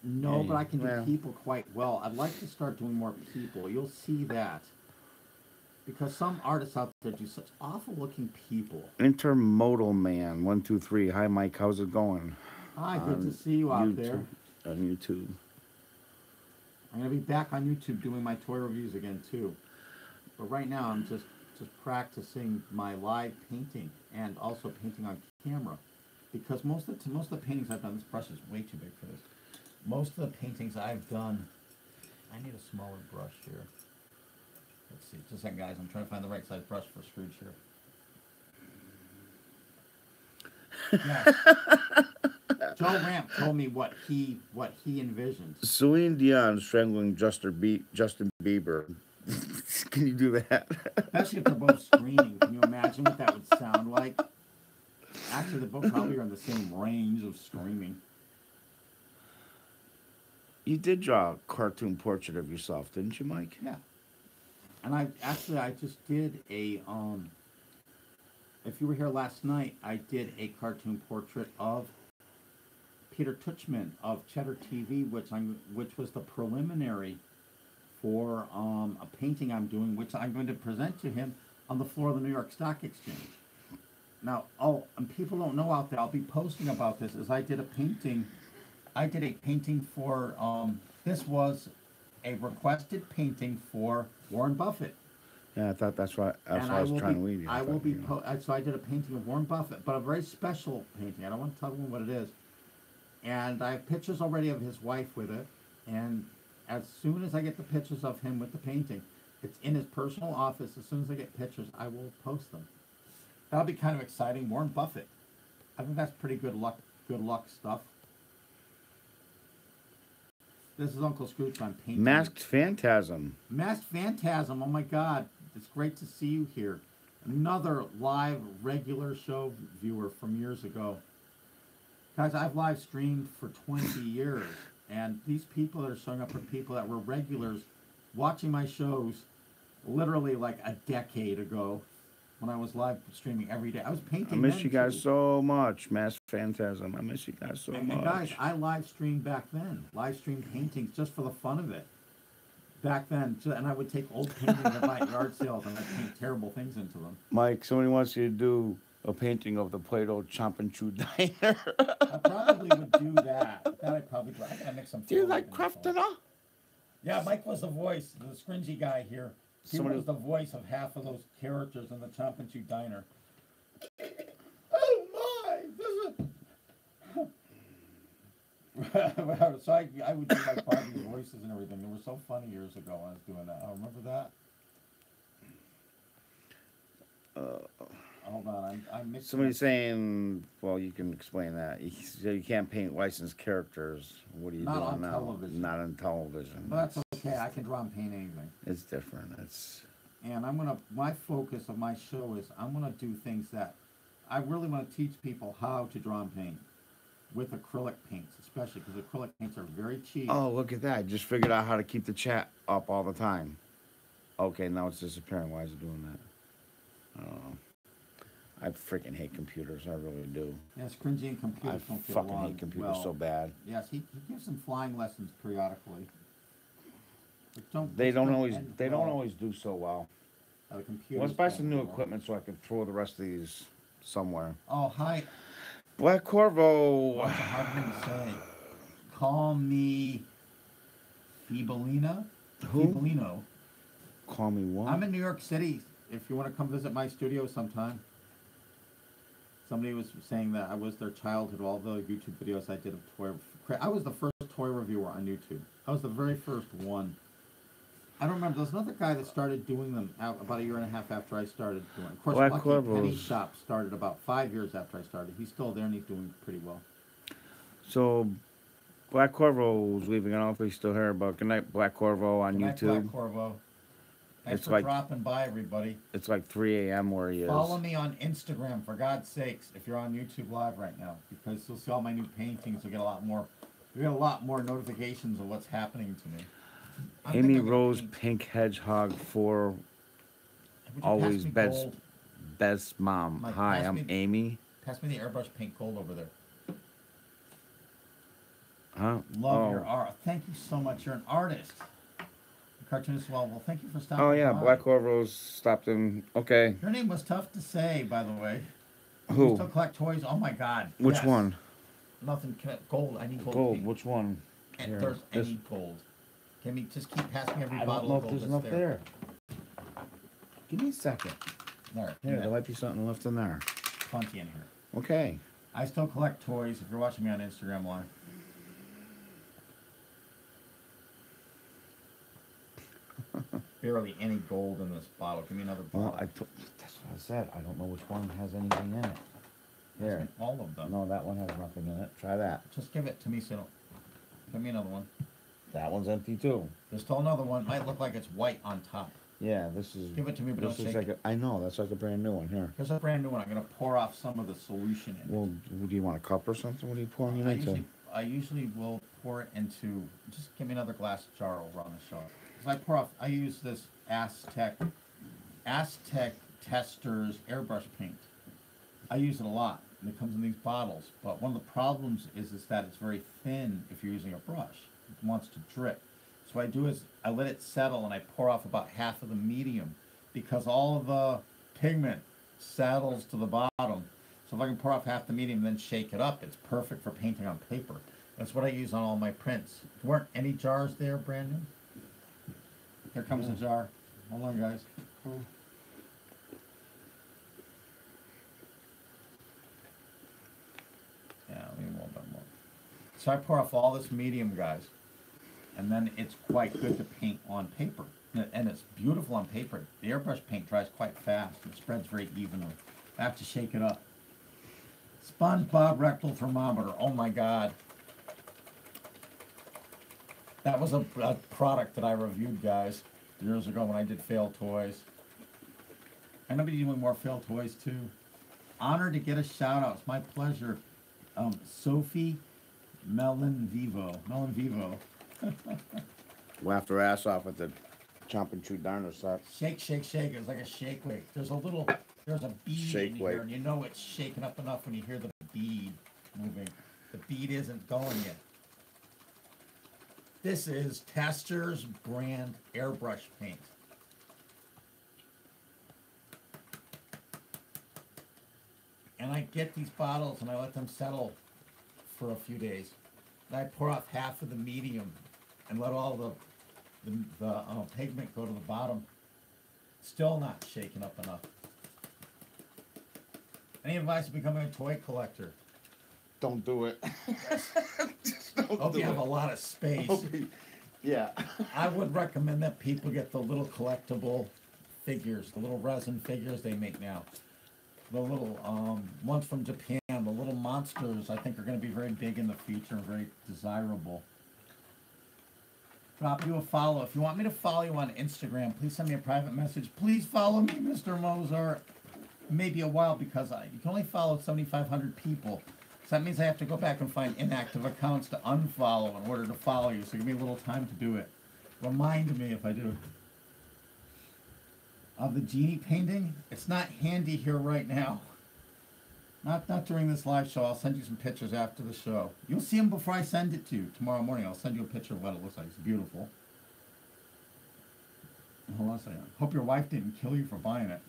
No, but I can do people quite well. I'd like to start doing more people. You'll see that. Because some artists out there do such awful-looking people. Intermodal Man 123. Hi, Mike. How's it going? Hi, good to see you out there. On YouTube. I'm gonna be back on YouTube doing my toy reviews again too. But right now I'm just practicing my live painting and also painting on camera, because most of the paintings I've done, this brush is way too big for this. Most of the paintings I've done, I need a smaller brush here. Let's see, just a second, guys. I'm trying to find the right size brush for Scrooge here. Yes. Joe Ramp told me what he envisions. Celine Dion strangling Justin Bieber. Can you do that? Especially if they're both screaming. Can you imagine what that would sound like? Actually, they both probably are in the same range of screaming. You did draw a cartoon portrait of yourself, didn't you, Mike? Yeah. And I just did a if you were here last night, I did a cartoon portrait of Peter Tuchman of Cheddar TV, which was the preliminary for a painting I'm doing, which I'm going to present to him on the floor of the New York Stock Exchange. Now, and people don't know out there, I'll be posting about this, is I did a painting for, this was a requested painting for Warren Buffett. Yeah, I thought that's what I was trying to lead you. So I did a painting of Warren Buffett, but a very special painting. I don't want to tell you what it is. And I have pictures already of his wife with it. And as soon as I get the pictures of him with the painting, it's in his personal office. As soon as I get pictures, I will post them. That'll be kind of exciting. Warren Buffett. I think that's pretty good luck stuff. This is Uncle Scrooge. I'm painting. Masked Phantasm. Masked Phantasm. Oh my God. It's great to see you here. Another live regular show viewer from years ago. Guys, I've live streamed for 20 years. And these people that are showing up are people that were regulars watching my shows literally like a decade ago when I was live streaming every day. I was painting. I miss you guys so much, Masked Phantasm. I miss you guys so much. And guys, I live streamed back then. Live streamed paintings just for the fun of it. Back then, and I would take old paintings and buy at yard sales and I'd paint terrible things into them. Mike, somebody wants you to do a painting of the Play-Doh Chomp and Chew Diner. I probably would do that. That I'd probably do. I gotta make some. Do you like crafting? Yeah, Mike was the voice, the scringy guy here. He was the voice of half of those characters in the Chomp and Chew Diner. Oh my! So I would do like Barbie's voices and everything. They were so funny years ago when I was doing that. I remember that. Hold on, I'm mixing. Somebody's saying, well, you can explain that. You can't paint licensed characters. What are you doing now? Not on television. Not on television. Well, that's okay. I can draw and paint anything. It's different. And my focus of my show is I'm gonna do things that I really want to teach people how to draw and paint with acrylic paints, especially because acrylic paints are very cheap. Oh, look at that! I just figured out how to keep the chat up all the time. Okay, now it's disappearing. Why is it doing that? I don't know. I freaking hate computers. I really do. Yes, cringy and computers don't get along. I fucking hate computers so bad. Yes, he gives them flying lessons periodically. They don't always do so well. Let's buy some new equipment so I can throw the rest of these somewhere. Oh, hi. Black Corvo. What's a hard name to say? Call me Fibellina. Who? Fibellino. Call me what? I'm in New York City. If you want to come visit my studio sometime. Somebody was saying that I was their childhood. All the YouTube videos I did of toy. I was the first toy reviewer on YouTube. I was the very first one. I don't remember. There's another guy that started doing them about a year and a half after I started doing it. Of course, Lucky Penny Shop started about 5 years after I started. He's still there and he's doing pretty well. So, Black Corvo's leaving. I don't know if he's still here, but good night, Black Corvo on YouTube. Good night, Black Corvo. Thanks for dropping by, everybody. It's like 3 a.m. where he is. Follow me on Instagram, for God's sakes, if you're on YouTube Live right now, because you'll see all my new paintings. You'll get a lot more notifications of what's happening to me. Amy Rose Pink Hedgehog for always best mom. Mike, hi, I'm Amy. Pass me the airbrush paint gold over there. Huh? Love your art. Thank you so much. You're an artist. Cartoonist. Well, thank you for stopping. Oh yeah, by. Black Corvo's stopped him. Okay. Your name was tough to say, by the way. Who? You still collect toys? Oh my God. Which yes. one? Nothing. Gold. I need gold. Gold. Which one? And there's any gold. Can we just keep passing every I don't bottle know of if gold there's that's enough there. Give me a second. All right, Here, there might be something left in there. plenty in here. Okay. I still collect toys. If you're watching me on Instagram Live. Barely any gold in this bottle. Give me another bottle. Well, that's what I said. I don't know which one has anything in it. Here. All of them. No, that one has nothing in it. Try that. Just give it to me so don't... Give me another one. That one's empty too. There's still another one. Might look like it's white on top. Yeah, this is. Give it to me, but this don't is shake like I know, that's like a brand new one. Here. Here's a brand new one. I'm going to pour off some of the solution in it. Well, do you want a cup or something? What are you pouring it into? I usually will pour it into... Just give me another glass jar over on the shelf. If I pour off... I use this Aztec Testers airbrush paint. I use it a lot. And it comes in these bottles. But one of the problems is that it's very thin if you're using a brush. It wants to drip. So what I do is I let it settle and I pour off about half of the medium because all of the pigment settles to the bottom. So if I can pour off half the medium and then shake it up, it's perfect for painting on paper. That's what I use on all my prints. There weren't any jars there, Brandon? Here comes a jar. Hold on, guys. Yeah, let me a little bit more. So I pour off all this medium, guys. And then it's quite good to paint on paper. And it's beautiful on paper. The airbrush paint dries quite fast. It spreads very evenly. I have to shake it up. SpongeBob rectal thermometer. Oh my God. That was a product that I reviewed, guys, years ago when I did Fail Toys. I'm going to be doing more Fail Toys, too. Honored to get a shout-out. It's my pleasure. Sophie Melon Vivo. Laughed her ass off at the chomp and chew darner stuff. Shake, shake, shake. It's like a shake weight. There's a bead Shake in weight. here, and you know it's shaking up enough when you hear the bead moving. The bead isn't going yet. This is Testers brand airbrush paint. And I get these bottles and I let them settle for a few days. Then I pour off half of the medium and let all the pigment go to the bottom. Still not shaken up enough. Any advice on becoming a toy collector? Don't do it. Hope you have a lot of space. Yeah. I would recommend that people get the little collectible figures, the little resin figures they make now. The little ones from Japan, the little monsters, I think are going to be very big in the future and very desirable. Drop you a follow. If you want me to follow you on Instagram, please send me a private message. Please follow me, Mr. Mozart. Maybe a while because you can only follow 7,500 people. So that means I have to go back and find inactive accounts to unfollow in order to follow you. So give me a little time to do it. Remind me if I do. Of the genie painting, it's not handy here right now. Not during this live show. I'll send you some pictures after the show. You'll see them before I send it to you. Tomorrow morning I'll send you a picture of what it looks like. It's beautiful. Hold on a second. Hope your wife didn't kill you for buying it.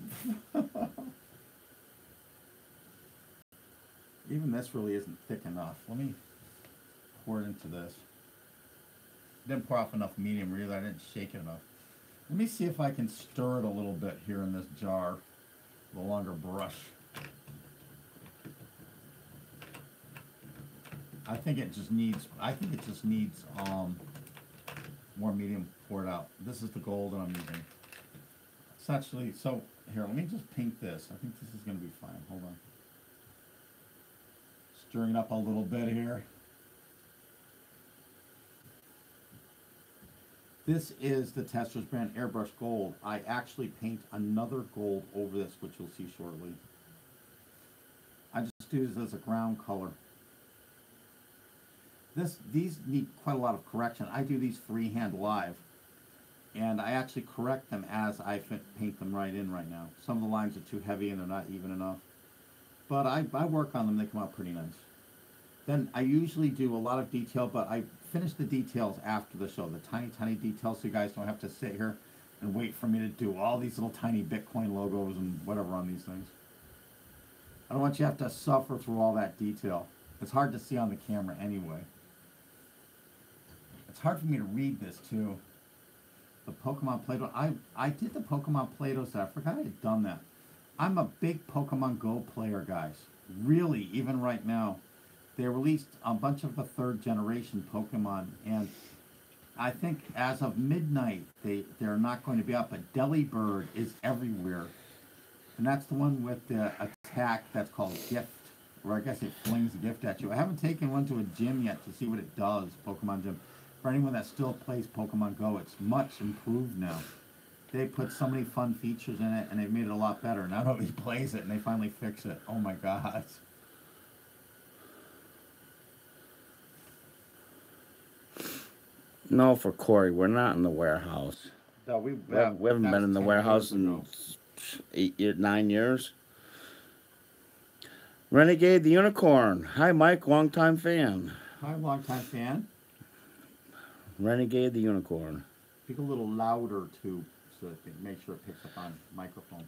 Even this really isn't thick enough. Let me pour it into this. Didn't pour off enough medium really. I didn't shake it enough. Let me see if I can stir it a little bit here in this jar with a longer brush. I think it just needs more medium poured out. This is the gold that I'm using. It's actually, so here, let me just paint this. I think this is going to be fine. Hold on. Stirring it up a little bit here. This is the Testers brand Airbrush Gold. I actually paint another gold over this, which you'll see shortly. I just do this as a ground color. These need quite a lot of correction. I do these freehand live, and I actually correct them as I paint them right in right now. Some of the lines are too heavy and they're not even enough. But I work on them, they come out pretty nice. Then I usually do a lot of detail, but I finish the details after the show, the tiny, tiny details, so you guys don't have to sit here and wait for me to do all these little tiny Bitcoin logos and whatever on these things. I don't want you to have to suffer through all that detail. It's hard to see on the camera anyway. It's hard for me to read this too. The Pokemon Play-Doh. I did the Pokemon Play-Dohs. I forgot I had done that. I'm a big Pokemon Go player, guys. Really, even right now. They released a bunch of the third generation Pokemon, and I think as of midnight they're not going to be up. But Delibird is everywhere, and that's the one with the attack that's called Gift, where I guess it flings a gift at you. I haven't taken one to a gym yet to see what it does, Pokemon Gym. For anyone that still plays Pokemon Go, it's much improved now. They put so many fun features in it, and they made it a lot better. Now nobody plays it, and they finally fix it. Oh my God. No, for Corey, we're not in the warehouse. No, We haven't been in the warehouse in 9 years. Renegade the Unicorn. Hi, Mike, longtime fan. Hi, longtime fan. Renegade the Unicorn. Speak a little louder too, so that they make sure it picks up on microphone.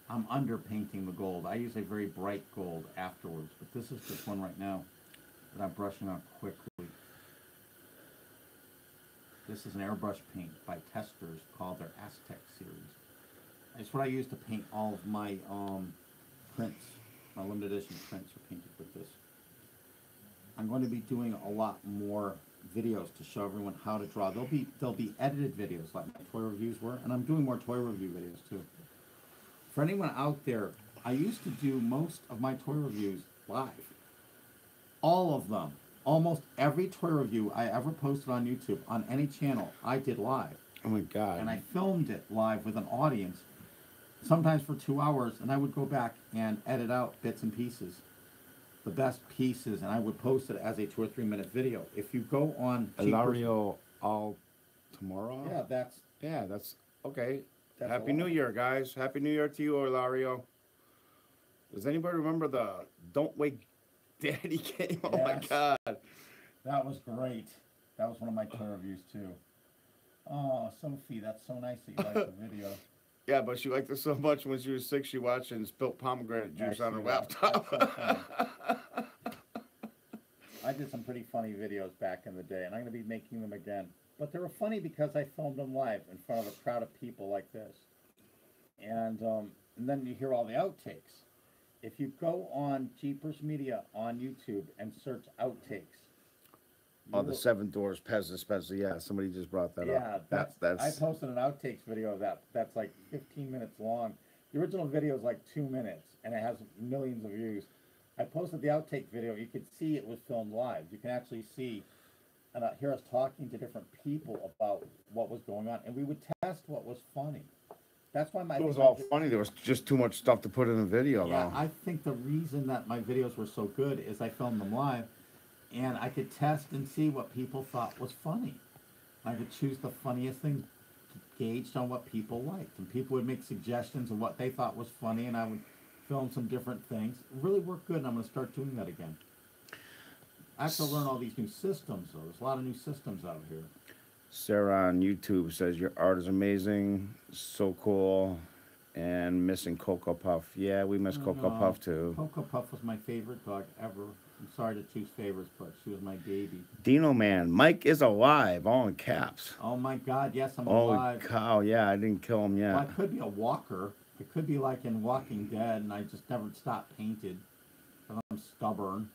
I'm underpainting the gold. I use a very bright gold afterwards, but this is just one right now that I'm brushing out quickly. This is an airbrush paint by Testers called their Aztec series. It's what I use to paint all of my prints. My limited edition prints are painted with this. I'm going to be doing a lot more videos to show everyone how to draw. There'll be edited videos like my toy reviews were, and I'm doing more toy review videos too. For anyone out there, I used to do most of my toy reviews live. All of them. Almost every toy review I ever posted on YouTube, on any channel, I did live. Oh my God. And I filmed it live with an audience, sometimes for 2 hours, and I would go back and edit out bits and pieces, the best pieces, and I would post it as a 2 or 3 minute video. If you go on Ilario all tomorrow? Yeah, that's okay. That's Happy New Year, guys. Happy New Year to you, Ilario. Does anybody remember the Don't Wake Daddy game? Oh my God. That was great. That was one of my toy reviews too. Oh, Sophie, that's so nice that you liked the video. Yeah, but she liked it so much when she was 6, she watched and spilled pomegranate juice on her laptop. So I did some pretty funny videos back in the day, and I'm going to be making them again. But they were funny because I filmed them live in front of a crowd of people like this. And then you hear all the outtakes. If you go on Jeepers Media on YouTube and search outtakes. Oh, the Seven Doors Pez dispenser. Yeah, somebody just brought that up. Yeah, that's. I posted an outtakes video of that. That's like 15 minutes long. The original video is like 2 minutes, and it has millions of views. I posted the outtake video. You could see it was filmed live. You can actually see and hear us talking to different people about what was going on, and we would test what was funny. That's why it was all funny. There was just too much stuff to put in the video. Yeah, though. I think the reason that my videos were so good is I filmed them live, and I could test and see what people thought was funny. I could choose the funniest things gauged on what people liked, and people would make suggestions of what they thought was funny, and I would film some different things. It really worked good, and I'm going to start doing that again. I have to learn all these new systems, though. There's a lot of new systems out here. Sarah on YouTube says your art is amazing, so cool, and missing Cocoa Puff. Yeah, we miss Cocoa Puff too. Cocoa Puff was my favorite dog ever. I'm sorry to choose favorites, but she was my baby. Dino Man, Mike is alive, all in caps. Oh my God, yes, I'm Holy alive. cow, yeah, I didn't kill him yet. Well, I could be a walker. It could be like in Walking Dead, and I just never stopped painted. Because I'm stubborn.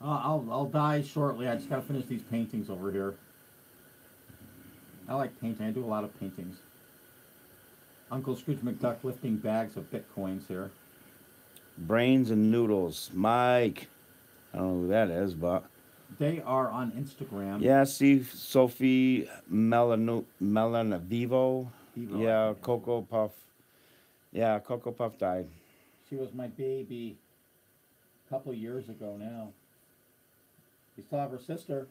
I'll die shortly. I just gotta finish these paintings over here. I like painting. I do a lot of paintings. Uncle Scrooge McDuck lifting bags of bitcoins here. Brains and Noodles, Mike. I don't know who that is, but they are on Instagram. Yeah, see Sophie Melanavivo. Yeah, Cocoa Puff. Yeah, Cocoa Puff died. She was my baby a couple years ago now. You still have her sister.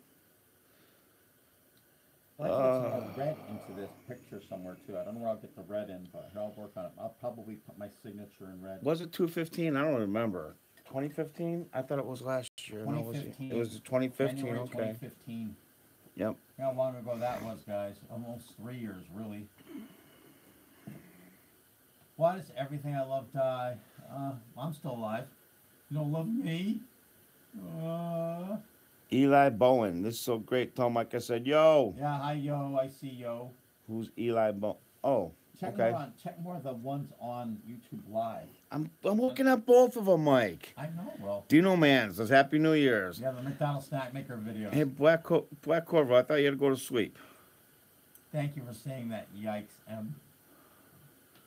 I'd like to get some red into this picture somewhere too. I don't know where I'll get the red in, but I'll work on it. I'll probably put my signature in red. Was it 2015? I don't remember. 2015? I thought it was last year. 2015. No, it was 2015. January okay. 2015. Yep. You know how long ago that was, guys? Almost 3 years, really. Why does everything I love die? I'm still alive. You don't love me? Eli Bowen. This is so great. Tell Mike I said, yo. Yeah, hi, yo. I see, yo. Who's Eli Bowen? Oh, okay. Check more of the ones on YouTube Live. I'm looking at both of them, Mike. I know, bro. Dino Man says, Happy New Year's. Yeah, the McDonald's snack maker videos. Hey, Black Corvo, I thought you had to go to sleep. Thank you for saying that, yikes, M.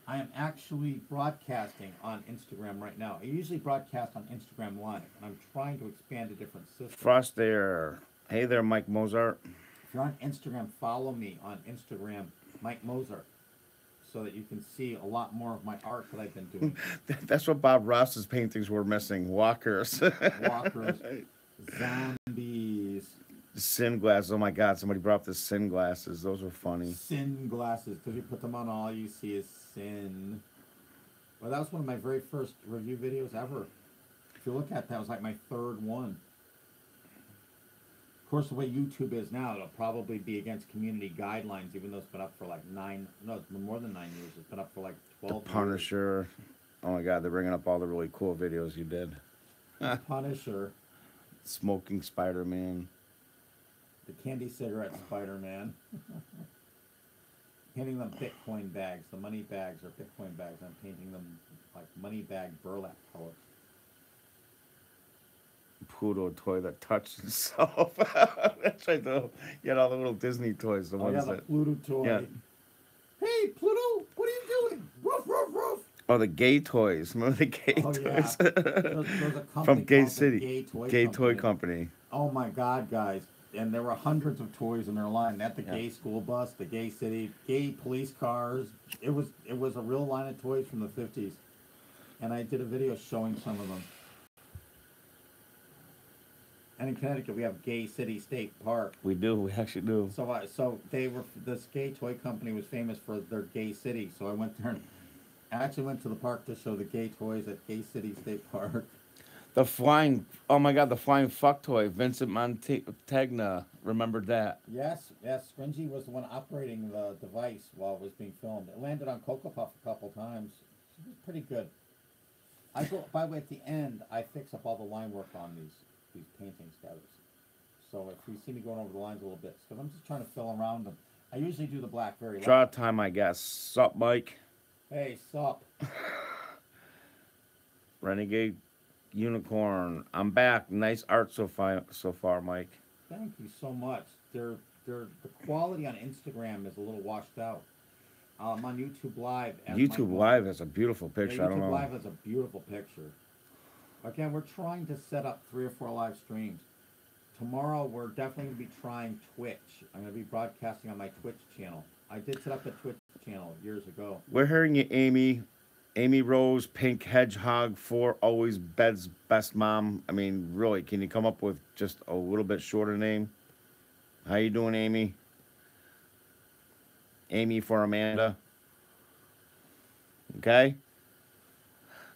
I am actually broadcasting on Instagram right now. I usually broadcast on Instagram Live, and I'm trying to expand a different system. Frost there. Hey there, Mike Mozart. If you're on Instagram, follow me on Instagram, Mike Mozart, so that you can see a lot more of my art that I've been doing. That's what Bob Ross's paintings were missing. Walkers. Walkers, zombies. Sin glasses. Oh my God, somebody brought up the sin glasses. Those were funny. Sin glasses, because you put them on, all you see is sin. Well, that was one of my very first review videos ever. If you look at that, it was like my third one. Of course, the way YouTube is now, it'll probably be against community guidelines, even though it's been up for like more than 9 years. It's been up for like 12 The Punisher. Oh my God, they're bringing up all the really cool videos you did. The Punisher. Smoking Spider-Man. The candy cigarette Spider-Man. Painting them Bitcoin bags. The money bags are Bitcoin bags. I'm painting them like money bag burlap color. Pluto toy that touched itself. That's right, though. You had all the little Disney toys. The ones the that. Pluto toy. Yeah. Hey, Pluto, what are you doing? Roof, roof, roof. Oh, the gay toys. Remember the gay toys? Yeah. There's a company From Gay called the City. Gay Toy Company. Oh my God, guys. And there were hundreds of toys in their line. At the gay school bus, the Gay City, gay police cars. It was a real line of toys from the 50s. And I did a video showing some of them. And in Connecticut, we have Gay City State Park. We do. We actually do. So this gay toy company was famous for their Gay City. So I went there and I actually went to the park to show the gay toys at Gay City State Park. The flying, oh my God, the flying fuck toy. Vincent Montagna remembered that. Yes. Stringy was the one operating the device while it was being filmed. It landed on Cocoa Puff a couple times. It was pretty good. By the way, at the end, I fix up all the line work on these paintings, guys. So if you see me going over the lines a little bit, because I'm just trying to fill around them. I usually do the black very light. Draw time, I guess. Sup, Mike? Hey, sup? Renegade Unicorn. I'm back. Nice art so far, Mike. Thank you so much. The quality on Instagram is a little washed out. I'm on YouTube Live. YouTube Live has a beautiful picture. Yeah, I don't know. YouTube Live has a beautiful picture. Again, we're trying to set up 3 or 4 live streams. Tomorrow, we're definitely going to be trying Twitch. I'm going to be broadcasting on my Twitch channel. I did set up a Twitch channel years ago. We're hearing you, Amy. Amy Rose, Pink Hedgehog 4, always Bed's best mom. I mean, really, can you come up with just a little bit shorter name? How you doing, Amy? Amy for Amanda. Okay?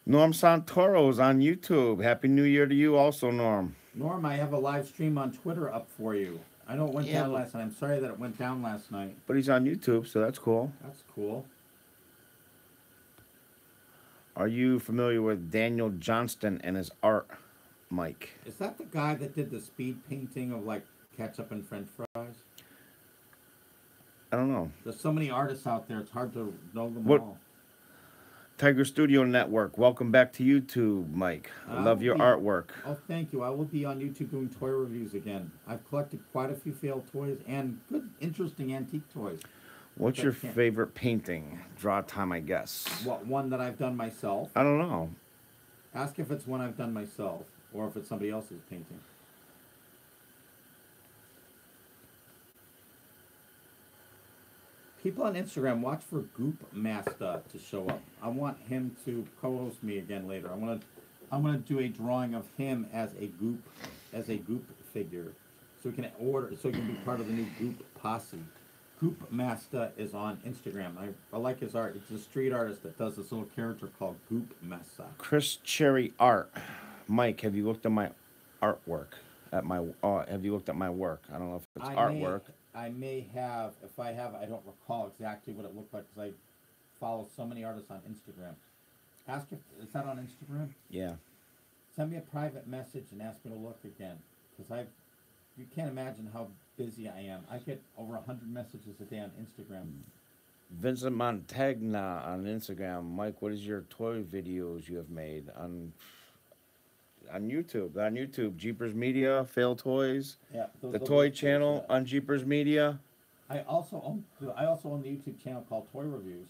Norm Santoro's on YouTube. Happy New Year to you also, Norm. Norm, I have a live stream on Twitter up for you. I know it went down last night. I'm sorry that it went down last night. But he's on YouTube, so that's cool. That's cool. Are you familiar with Daniel Johnston and his art, Mike? Is that the guy that did the speed painting of, like, ketchup and french fries? I don't know. There's so many artists out there, it's hard to know them all. Tiger Studio Network, welcome back to YouTube, Mike. I love your artwork. Oh, thank you. I will be on YouTube doing toy reviews again. I've collected quite a few failed toys and good, interesting antique toys. What's your favorite painting? Draw time, I guess. What, one that I've done myself? I don't know. Ask if it's one I've done myself or if it's somebody else's painting. People on Instagram, watch for Goop Master to show up. I want him to co-host me again later. I'm gonna do a drawing of him as a Goop figure, so he can be part of the new Goop posse. Goop Master is on Instagram. I like his art. It's a street artist that does this little character called Goop Master. Chris Cherry Art. Mike, have you looked at my artwork? Have you looked at my work? I don't know if it's artwork. I may have. If I have, I don't recall exactly what it looked like because I follow so many artists on Instagram. Ask if is that on Instagram? Yeah. Send me a private message and ask me to look again, because you can't imagine how busy I am. I get over 100 messages a day on Instagram. Vincent Montagna on Instagram. Mike, what is your toy videos you have made on YouTube? On YouTube, Jeepers Media, Fail Toys, Yeah, the those Toy are Channel on Jeepers Media. I also own the YouTube channel called Toy Reviews.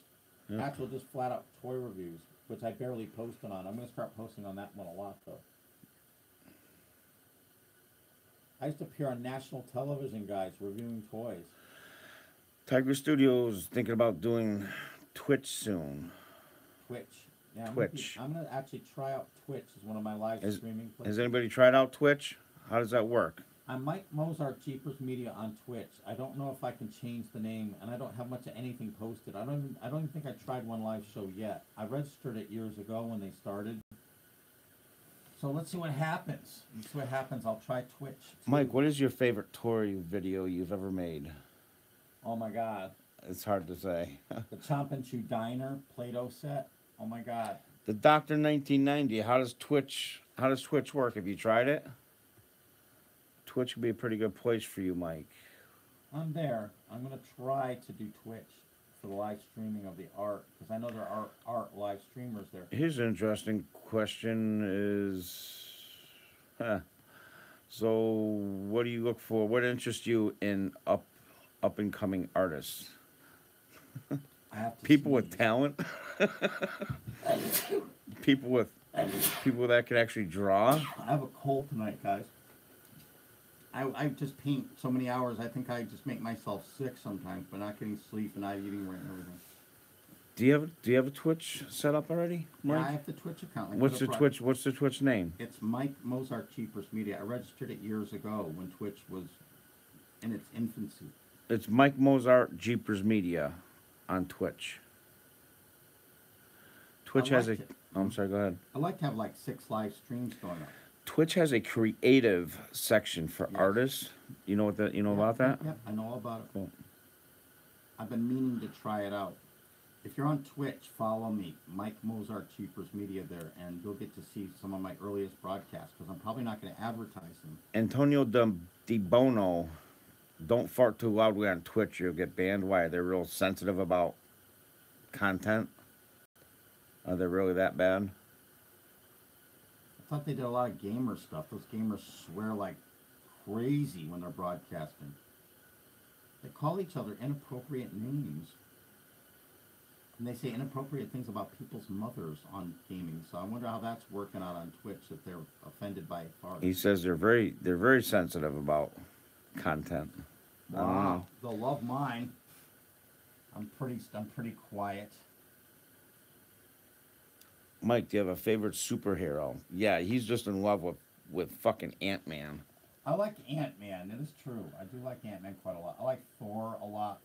Yeah. Actual, just flat out toy reviews, which I barely posted on. I'm gonna start posting on that one a lot though. I used to appear on national television, guys, reviewing toys. Tiger Studios thinking about doing Twitch soon. Twitch. Yeah, Twitch. I'm gonna actually try out Twitch as one of my live streaming places. Has anybody tried out Twitch? How does that work? I'm Mike Mozart, Jeepers Media on Twitch. I don't know if I can change the name, and I don't have much of anything posted. I don't even think I tried one live show yet. I registered it years ago when they started. So let's see what happens. Let's see what happens. I'll try Twitch too. Mike, what is your favorite toy video you've ever made? Oh my God. It's hard to say. The Chomp and Chew Diner Play-Doh set. Oh my God. The Doctor 1990. How does Twitch work? Have you tried it? Twitch would be a pretty good place for you, Mike. I'm there. I'm gonna try to do Twitch for the live streaming of the art, because I know there are art live streamers there. Here's an interesting question so what do you look for? What interests you in up and coming artists? I have to People with sneeze. talent? people that can actually draw? I have a cold tonight, guys. I just paint so many hours, I think I just make myself sick sometimes by not getting sleep and not eating right and everything. Do you have a Twitch set up already, Mike? Yeah, I have the Twitch account. What's the Twitch name? It's Mike Mozart Jeepers Media. I registered it years ago when Twitch was in its infancy. It's Mike Mozart Jeepers Media on Twitch. Twitch has a... Oh, I'm sorry, go ahead. I like to have like 6 live streams going up. Twitch has a creative section for Yes. artists. You know about that? Yep, I know all about it. Cool. I've been meaning to try it out. If you're on Twitch, follow me, Mike Mozart Jeepers Media there, and you'll get to see some of my earliest broadcasts, because I'm probably not going to advertise them. Antonio Di Bono, don't fart too loudly on Twitch. You'll get banned. Why? They're real sensitive about content. Are they really that bad? I thought they did a lot of gamer stuff. Those gamers swear like crazy when they're broadcasting. They call each other inappropriate names. And they say inappropriate things about people's mothers on gaming. So I wonder how that's working out on Twitch, if they're offended by farts. He says they're very sensitive about content. I don't Wow. know. They'll love mine. I'm pretty quiet. Mike, do you have a favorite superhero? Yeah, he's just in love with fucking Ant-Man. I like Ant-Man. It is true. I do like Ant-Man quite a lot. I like Thor a lot.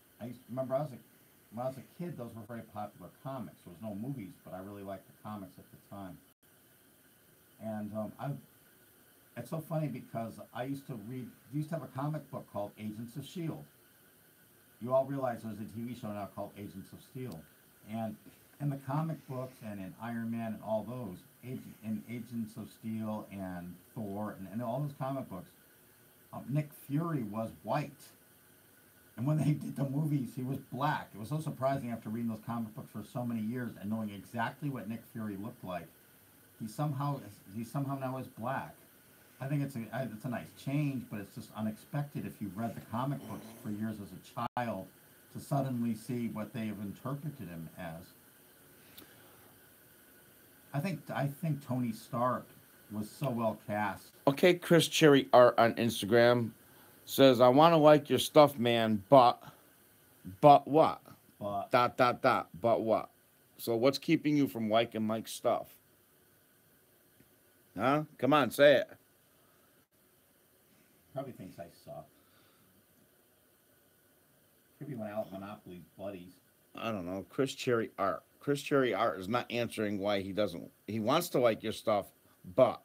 Remember when I was a kid, those were very popular comics. There was no movies, but I really liked the comics at the time. And it's so funny because I used to have a comic book called Agents of S.H.I.E.L.D. You all realize there's a TV show now called Agents of S.H.I.E.L.D. And in the comic books and in Iron Man and all those, in Agents of Steel and Thor and all those comic books, Nick Fury was white. And when they did the movies, he was black. It was so surprising after reading those comic books for so many years and knowing exactly what Nick Fury looked like. He somehow now is black. I think it's a nice change, but it's just unexpected if you've read the comic books for years as a child to suddenly see what they have interpreted him as. I think Tony Stark was so well cast. Okay, Chris Cherry Art on Instagram says, I want to like your stuff, man, but what? But But what? So what's keeping you from liking Mike's stuff? Huh? Come on, say it. probably thinks I suck. Could be one out Monopoly's buddies. I don't know. Chris Cherry Art. Chris Cherry Art is not answering why he wants to like your stuff, but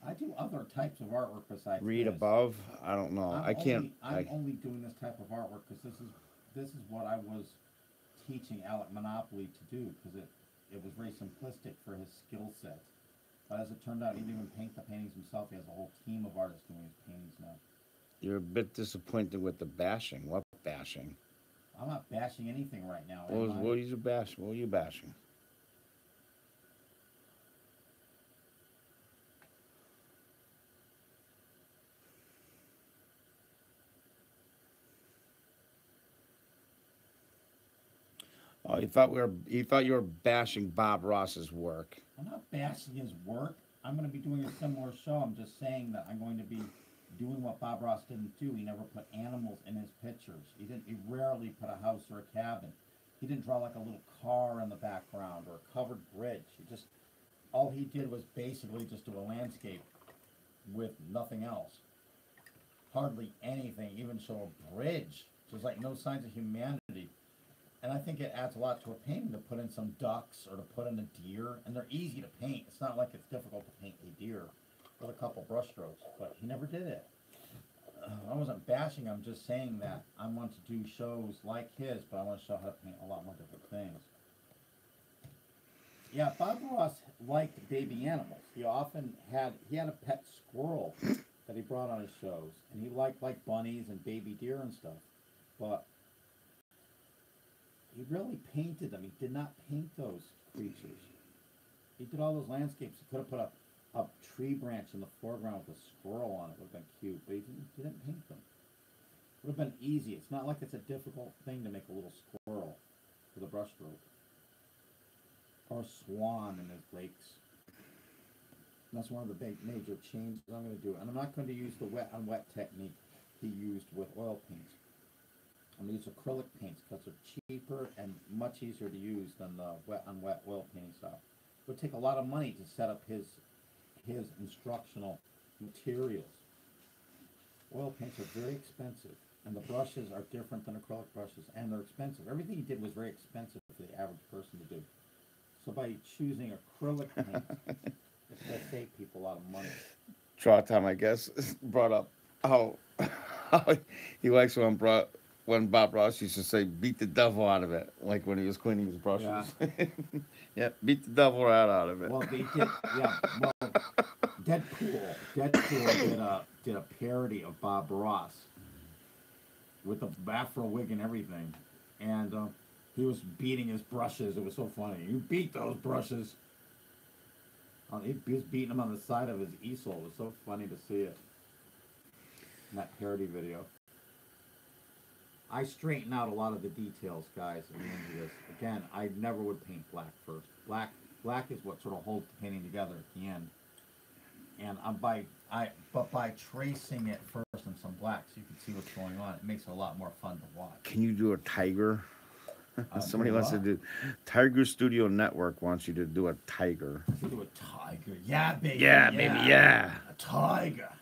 I do other types of artwork besides read this. above. I don't know. I'm only doing this type of artwork because this is what I was teaching Alec Monopoly to do, because it was very simplistic for his skill set. But as it turned out, he didn't even paint the paintings himself. He has a whole team of artists doing his paintings now. You're a bit disappointed with the bashing. What bashing? I'm not bashing anything right now. What were you bashing? What were you bashing? Oh, you thought you were bashing Bob Ross's work. I'm not bashing his work. I'm going to be doing a similar show. I'm just saying that I'm going to be doing what Bob Ross didn't do. He never put animals in his pictures. He rarely put a house or a cabin. He didn't draw like a little car in the background or a covered bridge. All he did was basically just do a landscape with nothing else. Hardly anything, even show a bridge. There's like no signs of humanity. And I think it adds a lot to a painting to put in some ducks or to put in a deer. And they're easy to paint. It's not like it's difficult to paint a deer with a couple brush strokes. But he never did it. I wasn't bashing. I'm just saying that I want to do shows like his, but I want to show how to paint a lot more different things. Yeah, Bob Ross liked baby animals. He had a pet squirrel that he brought on his shows. And he liked like bunnies and baby deer and stuff. But he really painted them. He did not paint those creatures. He did all those landscapes. He could have put a tree branch in the foreground with a squirrel on it. Would have been cute, but he didn't paint them. Would have been easy. It's not like it's a difficult thing to make a little squirrel with a brushstroke. Or a swan in his lakes. And that's one of the big major changes I'm going to do. And I'm not going to use the wet on wet technique he used with oil paints. I'm going to use acrylic paints because they're cheaper and much easier to use than the wet on wet oil painting style. It would take a lot of money to set up his instructional materials. Oil paints are very expensive, and the brushes are different than acrylic brushes, and they're expensive. Everything he did was very expensive for the average person to do. So by choosing acrylic paint, it's going to save people a lot of money. Draw time, I guess, brought up how he likes when Bob Ross used to say, beat the devil out of it, like when he was cleaning his brushes. Yeah, yeah, beat the devil right out of it. Well, they did, yeah, well, Deadpool did a parody of Bob Ross with a afro wig and everything, and he was beating his brushes. It was so funny. You beat those brushes. He was beating them on the side of his easel. It was so funny to see it in that parody video. I straighten out a lot of the details, guys, at the end of this. Again, I never would paint black first. Black is what sort of holds the painting together at the end. And but by tracing it first in some black, so you can see what's going on, it makes it a lot more fun to watch. Can you do a tiger? Somebody wants to do. Tiger Studio Network wants you to do a tiger. You do a tiger, yeah, baby. Yeah, baby, yeah. A tiger.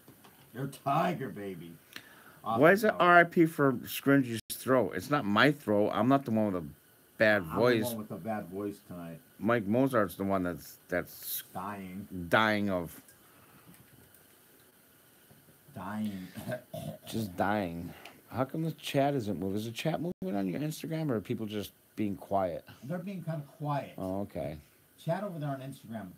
You're a tiger, baby. Awesome. Why is it R.I.P. for Scringy's throat? It's not my throat. I'm not the one with a bad voice. I'm the one with a bad voice tonight. Mike Mozart's the one that's dying of. Just dying. How come the chat isn't moving? Is the chat moving on your Instagram, or are people just being quiet? They're being kind of quiet. Oh, okay. Chat over there on Instagram.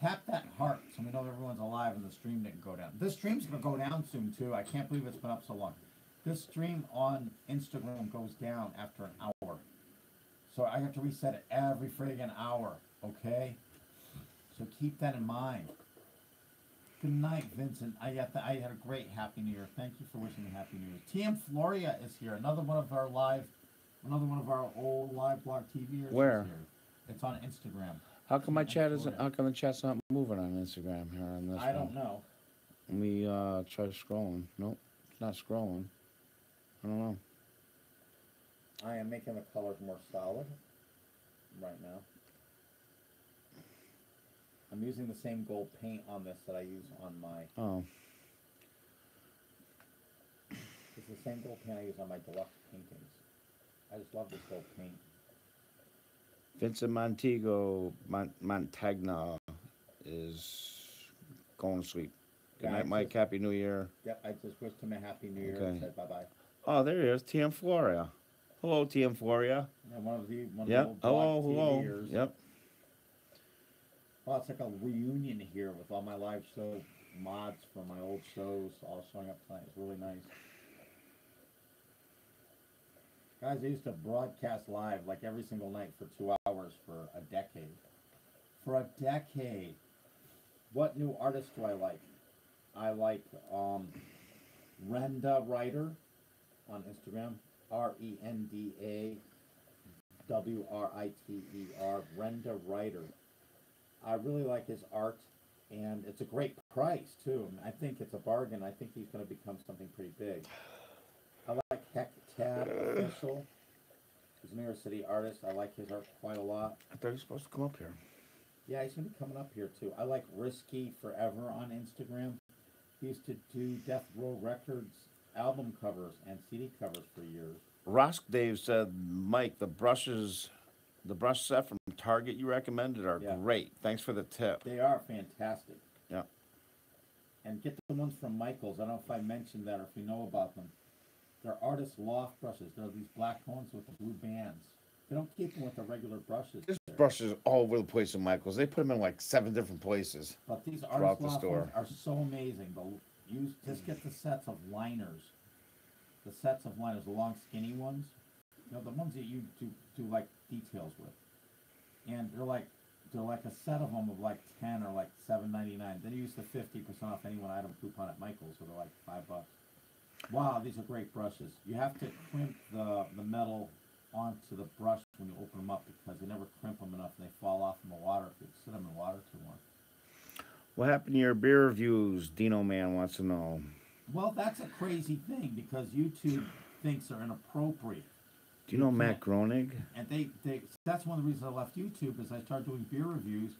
Tap that heart so we know everyone's alive and the stream didn't go down. This stream's going to go down soon, too. I can't believe it's been up so long. This stream on Instagram goes down after an hour. So I have to reset it every friggin' hour, okay? So keep that in mind. Good night, Vincent. I had a great Happy New Year. Thank you for wishing me Happy New Year. TM Floria is here. Another one of our old live blog TVers. Where? Is here. It's on Instagram. How come my chat isn't? How come the chat's not moving on Instagram here on this? I don't know. Let me try scrolling. Nope, it's not scrolling. I don't know. I am making the colors more solid right now. I'm using the same gold paint on this that I use on my. Oh. It's the same gold paint I use on my deluxe paintings. I just love this gold paint. Vincent Montagna is going to sleep. Good night, Mike. Happy New Year. Yep, I just wished him a Happy New Year and said bye-bye. Oh, there he is. TM Floria. Hello, TM Floria. Yeah, one of the old hello. Yep. Well, it's like a reunion here with all my live show mods from my old shows all showing up tonight. It's really nice. Guys, I used to broadcast live like every single night for 2 hours for a decade. For a decade. What new artists do I like? I like Renda Writer on Instagram. RendaWriter. Renda Writer. I really like his art, and it's a great price too. I think it's a bargain. I think he's going to become something pretty big. I like Heck Tab Official. He's a New York City artist. I like his art quite a lot. I thought you were supposed to come up here. Yeah, he's going to be coming up here too. I like Risky Forever on Instagram. He used to do Death Row Records album covers and CD covers for years. Rosk Dave said, Mike, the brush set from Target you recommended are Yeah. great. Thanks for the tip. They are fantastic. Yeah. And get the ones from Michaels. I don't know if I mentioned that or if you know about them. They're artist loft brushes. They're these black ones with the blue bands. They don't keep them with the regular brushes. There's there. brushes all over the place in Michael's. They put them in like 7 different places. But these throughout artist the loft store. ones are so amazing. Just get the sets of liners. The sets of liners, the long skinny ones. You know, the ones that you do like details with. And they're like a set of them of like 10 or like $7.99. Then you use the 50% off any one item coupon at Michael's, so they're like $5. Wow, these are great brushes. You have to crimp the metal onto the brush when you open them up because you never crimp them enough and they fall off in the water if you sit them in water too long. What happened to your beer reviews? Dino Man wants to know. Well, that's a crazy thing because YouTube thinks they're inappropriate. Do you know Matt Groening? And that's one of the reasons I left YouTube is I started doing beer reviews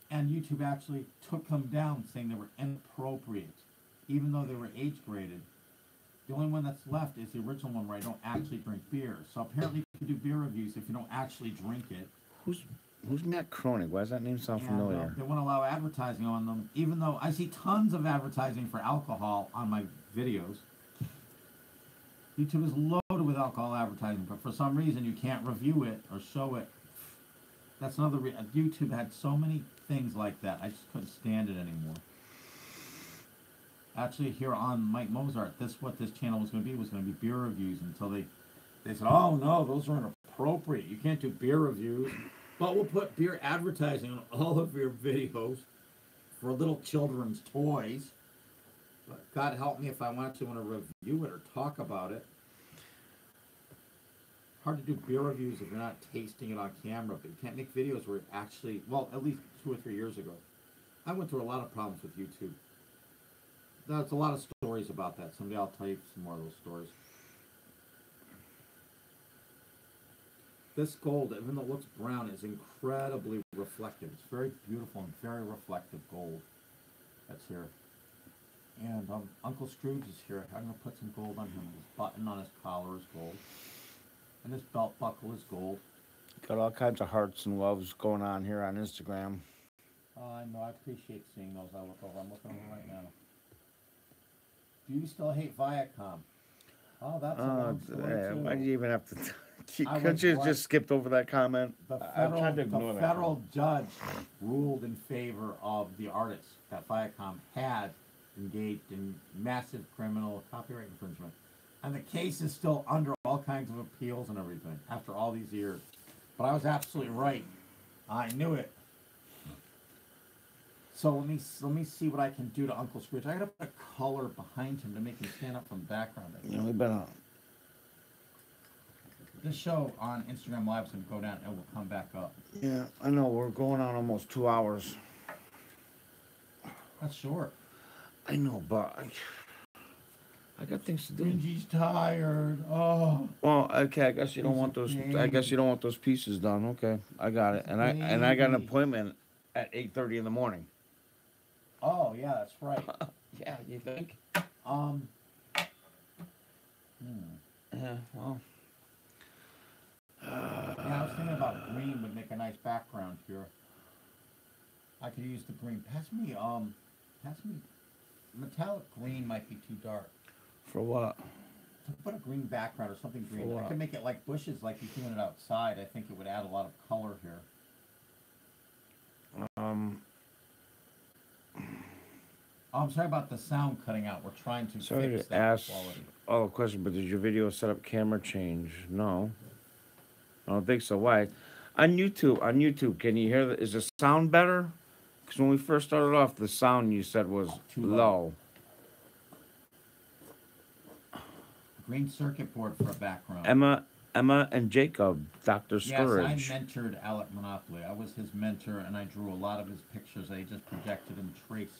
and YouTube actually took them down saying they were inappropriate, even though they were age graded. The only one that's left is the original one where I don't actually drink beer. So apparently you can do beer reviews if you don't actually drink it. Who's Matt Kroenig? Why does that name sound familiar? They won't allow advertising on them, even though I see tons of advertising for alcohol on my videos. YouTube is loaded with alcohol advertising, but for some reason you can't review it or show it. That's another reason. YouTube had so many things like that. I just couldn't stand it anymore. Actually, here on Mike Mozart, what this channel was going to be beer reviews until they said, oh no, those are inappropriate. You can't do beer reviews. But we'll put beer advertising on all of your videos for little children's toys. But God help me if I want to review it or talk about it. Hard to do beer reviews if you're not tasting it on camera, but you can't make videos where it actually, well, at least 2 or 3 years ago. I went through a lot of problems with YouTube. There's a lot of stories about that. Someday I'll tell you some more of those stories. This gold, even though it looks brown, is incredibly reflective. It's very beautiful and very reflective gold that's here. And Uncle Scrooge is here. I'm going to put some gold on him. His button on his collar is gold. And this belt buckle is gold. Got all kinds of hearts and loves going on here on Instagram. I know. I appreciate seeing those. I'm looking over right now. Do you still hate Viacom? Oh, that's a long story too. Why do you even have to... Couldn't you just skipped over that comment? The I'm trying to ignore that. federal judge ruled in favor of the artists that Viacom had engaged in massive criminal copyright infringement. And the case is still under all kinds of appeals and everything after all these years. But I was absolutely right. I knew it. So let me see what I can do to Uncle Scrooge. I gotta put a color behind him to make him stand up from the background. You know, we better... This show on Instagram Live is going to go down and will come back up. Yeah, I know. We're going on almost 2 hours. That's short. I know, but I got things to do. Benji's tired. Oh. Well, okay. I guess you don't want those. I guess you don't want those pieces done. Okay, I got it. And I got an appointment at 8:30 in the morning. Oh yeah, that's right. Yeah, you think? Yeah. Well. Yeah, I was thinking about green would make a nice background here. I could use the green. Pass me metallic green might be too dark. For what? To put a green background or something green. For what? I could make it like bushes like you're doing it outside. I think it would add a lot of color here. Oh, I'm sorry about the sound cutting out. We're trying to Sorry fix to that ask quality. all the question, but did your video setup camera change? No, I don't think so. Why? On YouTube, can you hear is the sound better? Because when we first started off, the sound you said was Too low. low. Green circuit board for a background. Emma and Jacob, Dr. Scourge. Yes, I mentored Alec Monopoly. I was his mentor, and I drew a lot of his pictures. I just projected and traced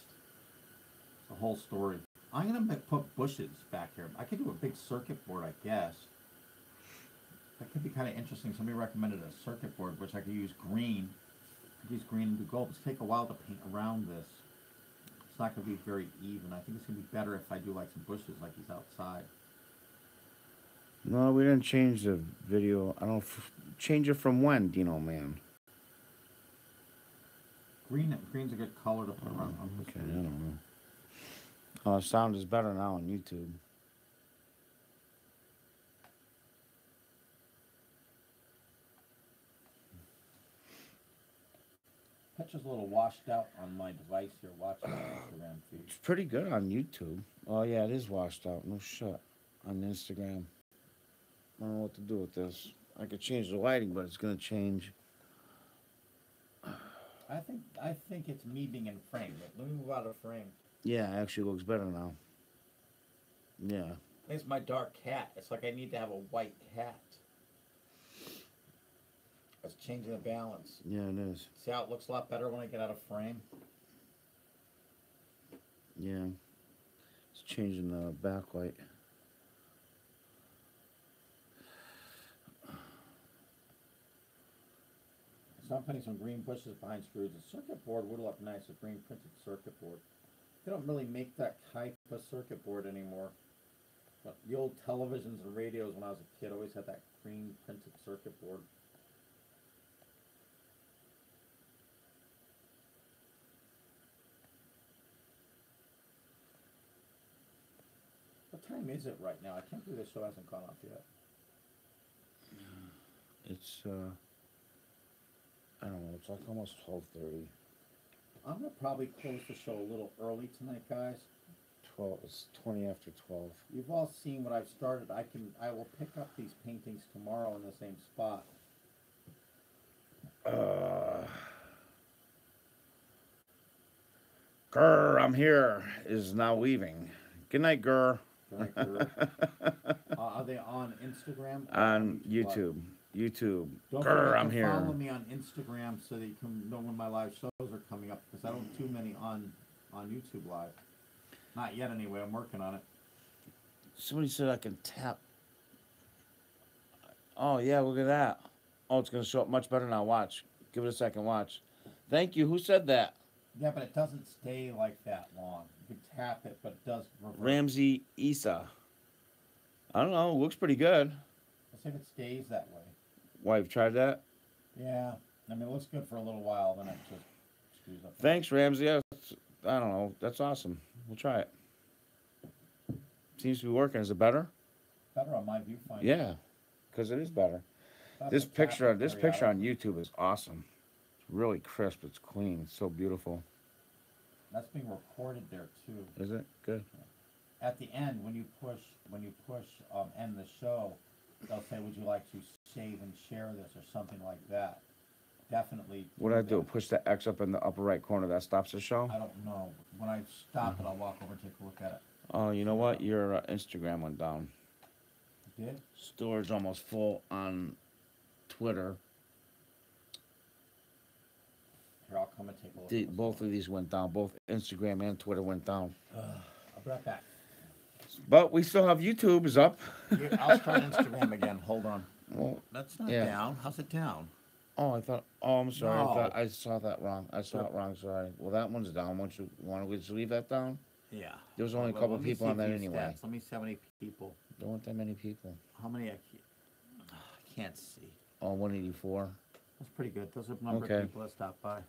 the whole story. I'm gonna put bushes back here. I could do a big circuit board, I guess. That could be kind of interesting. Somebody recommended a circuit board, which I could use green. I could use green and do gold. It's take a while to paint around this. It's not gonna be very even. I think it's gonna be better if I do like some bushes, like he's outside. No, we didn't change the video. I don't change it from when, Dino man. Green's a good color to put around. Okay, I don't know. Sound is better now on YouTube. Picture's a little washed out on my device here, watching the Instagram feed. It's pretty good on YouTube. Oh yeah, it is washed out. No shit. On Instagram. I don't know what to do with this. I could change the lighting, but it's gonna change. I think it's me being in frame. Let me move out of frame. Yeah, it actually looks better now. Yeah. It's my dark hat. It's like I need to have a white hat. It's changing the balance. Yeah, it is. See how it looks a lot better when I get out of frame? Yeah. It's changing the backlight. So I'm putting some green bushes behind screws. The circuit board would look nice, a green printed circuit board. They don't really make that type of circuit board anymore. But the old televisions and radios when I was a kid always had that green printed circuit board. What time is it right now? I can't believe the show hasn't gone off yet. It's I don't know, it's like almost 12:30. I'm gonna probably close the show a little early tonight, guys. 12, it's 20 after 12. You've all seen what I've started. I will pick up these paintings tomorrow in the same spot. Grr, I'm here is now leaving. Good night, Grr. Are they on Instagram? On YouTube. YouTube. Don't Grr, forget I'm to here. follow me on Instagram so that you can know when my live shows are coming up, because I don't do many on YouTube Live. Not yet, anyway. I'm working on it. Somebody said I can tap. Oh, yeah, look at that. Oh, it's going to show up much better now. Watch. Give it a second. Watch. Thank you. Who said that? Yeah, but it doesn't stay like that long. You can tap it, but it does revert. Ramsey Issa. I don't know. It looks pretty good. Let's see if it stays that way. Why, you've tried that? Yeah. I mean, it looks good for a little while, then it just screws up. Thanks, Ramsey. I don't know. That's awesome. We'll try it. Seems to be working. Is it better? Better on my viewfinder. Yeah, because it is better. This picture on YouTube is awesome. It's really crisp. It's clean. It's so beautiful. That's being recorded there too. Is it? Good. At the end, when you push end the show, they'll say, "Would you like to save and share this?" or something like that. Definitely. What do I do? Push the X up in the upper right corner. That stops the show? I don't know. When I stop it, I'll walk over and take a look at it. Oh, you know what? Your Instagram went down. It did? Storage almost full on Twitter. Here, I'll come and take a look. Both of these went down. Both Instagram and Twitter went down. I'll be right back. But we still have YouTube is up. Here, I'll start Instagram again. Hold on. Well, That's not yeah. down. How's it down? Oh, I thought. Oh, I'm sorry. No. I thought I saw that wrong. I saw it wrong. Sorry. Well, that one's down. Want to just leave that down? Yeah. There was only a Well, couple let me people see on that these anyway. stats. Let me see how many people. There weren't that many people. How many? I can't see. Oh, 184. That's pretty good. Those are the number Okay. of people that stopped by.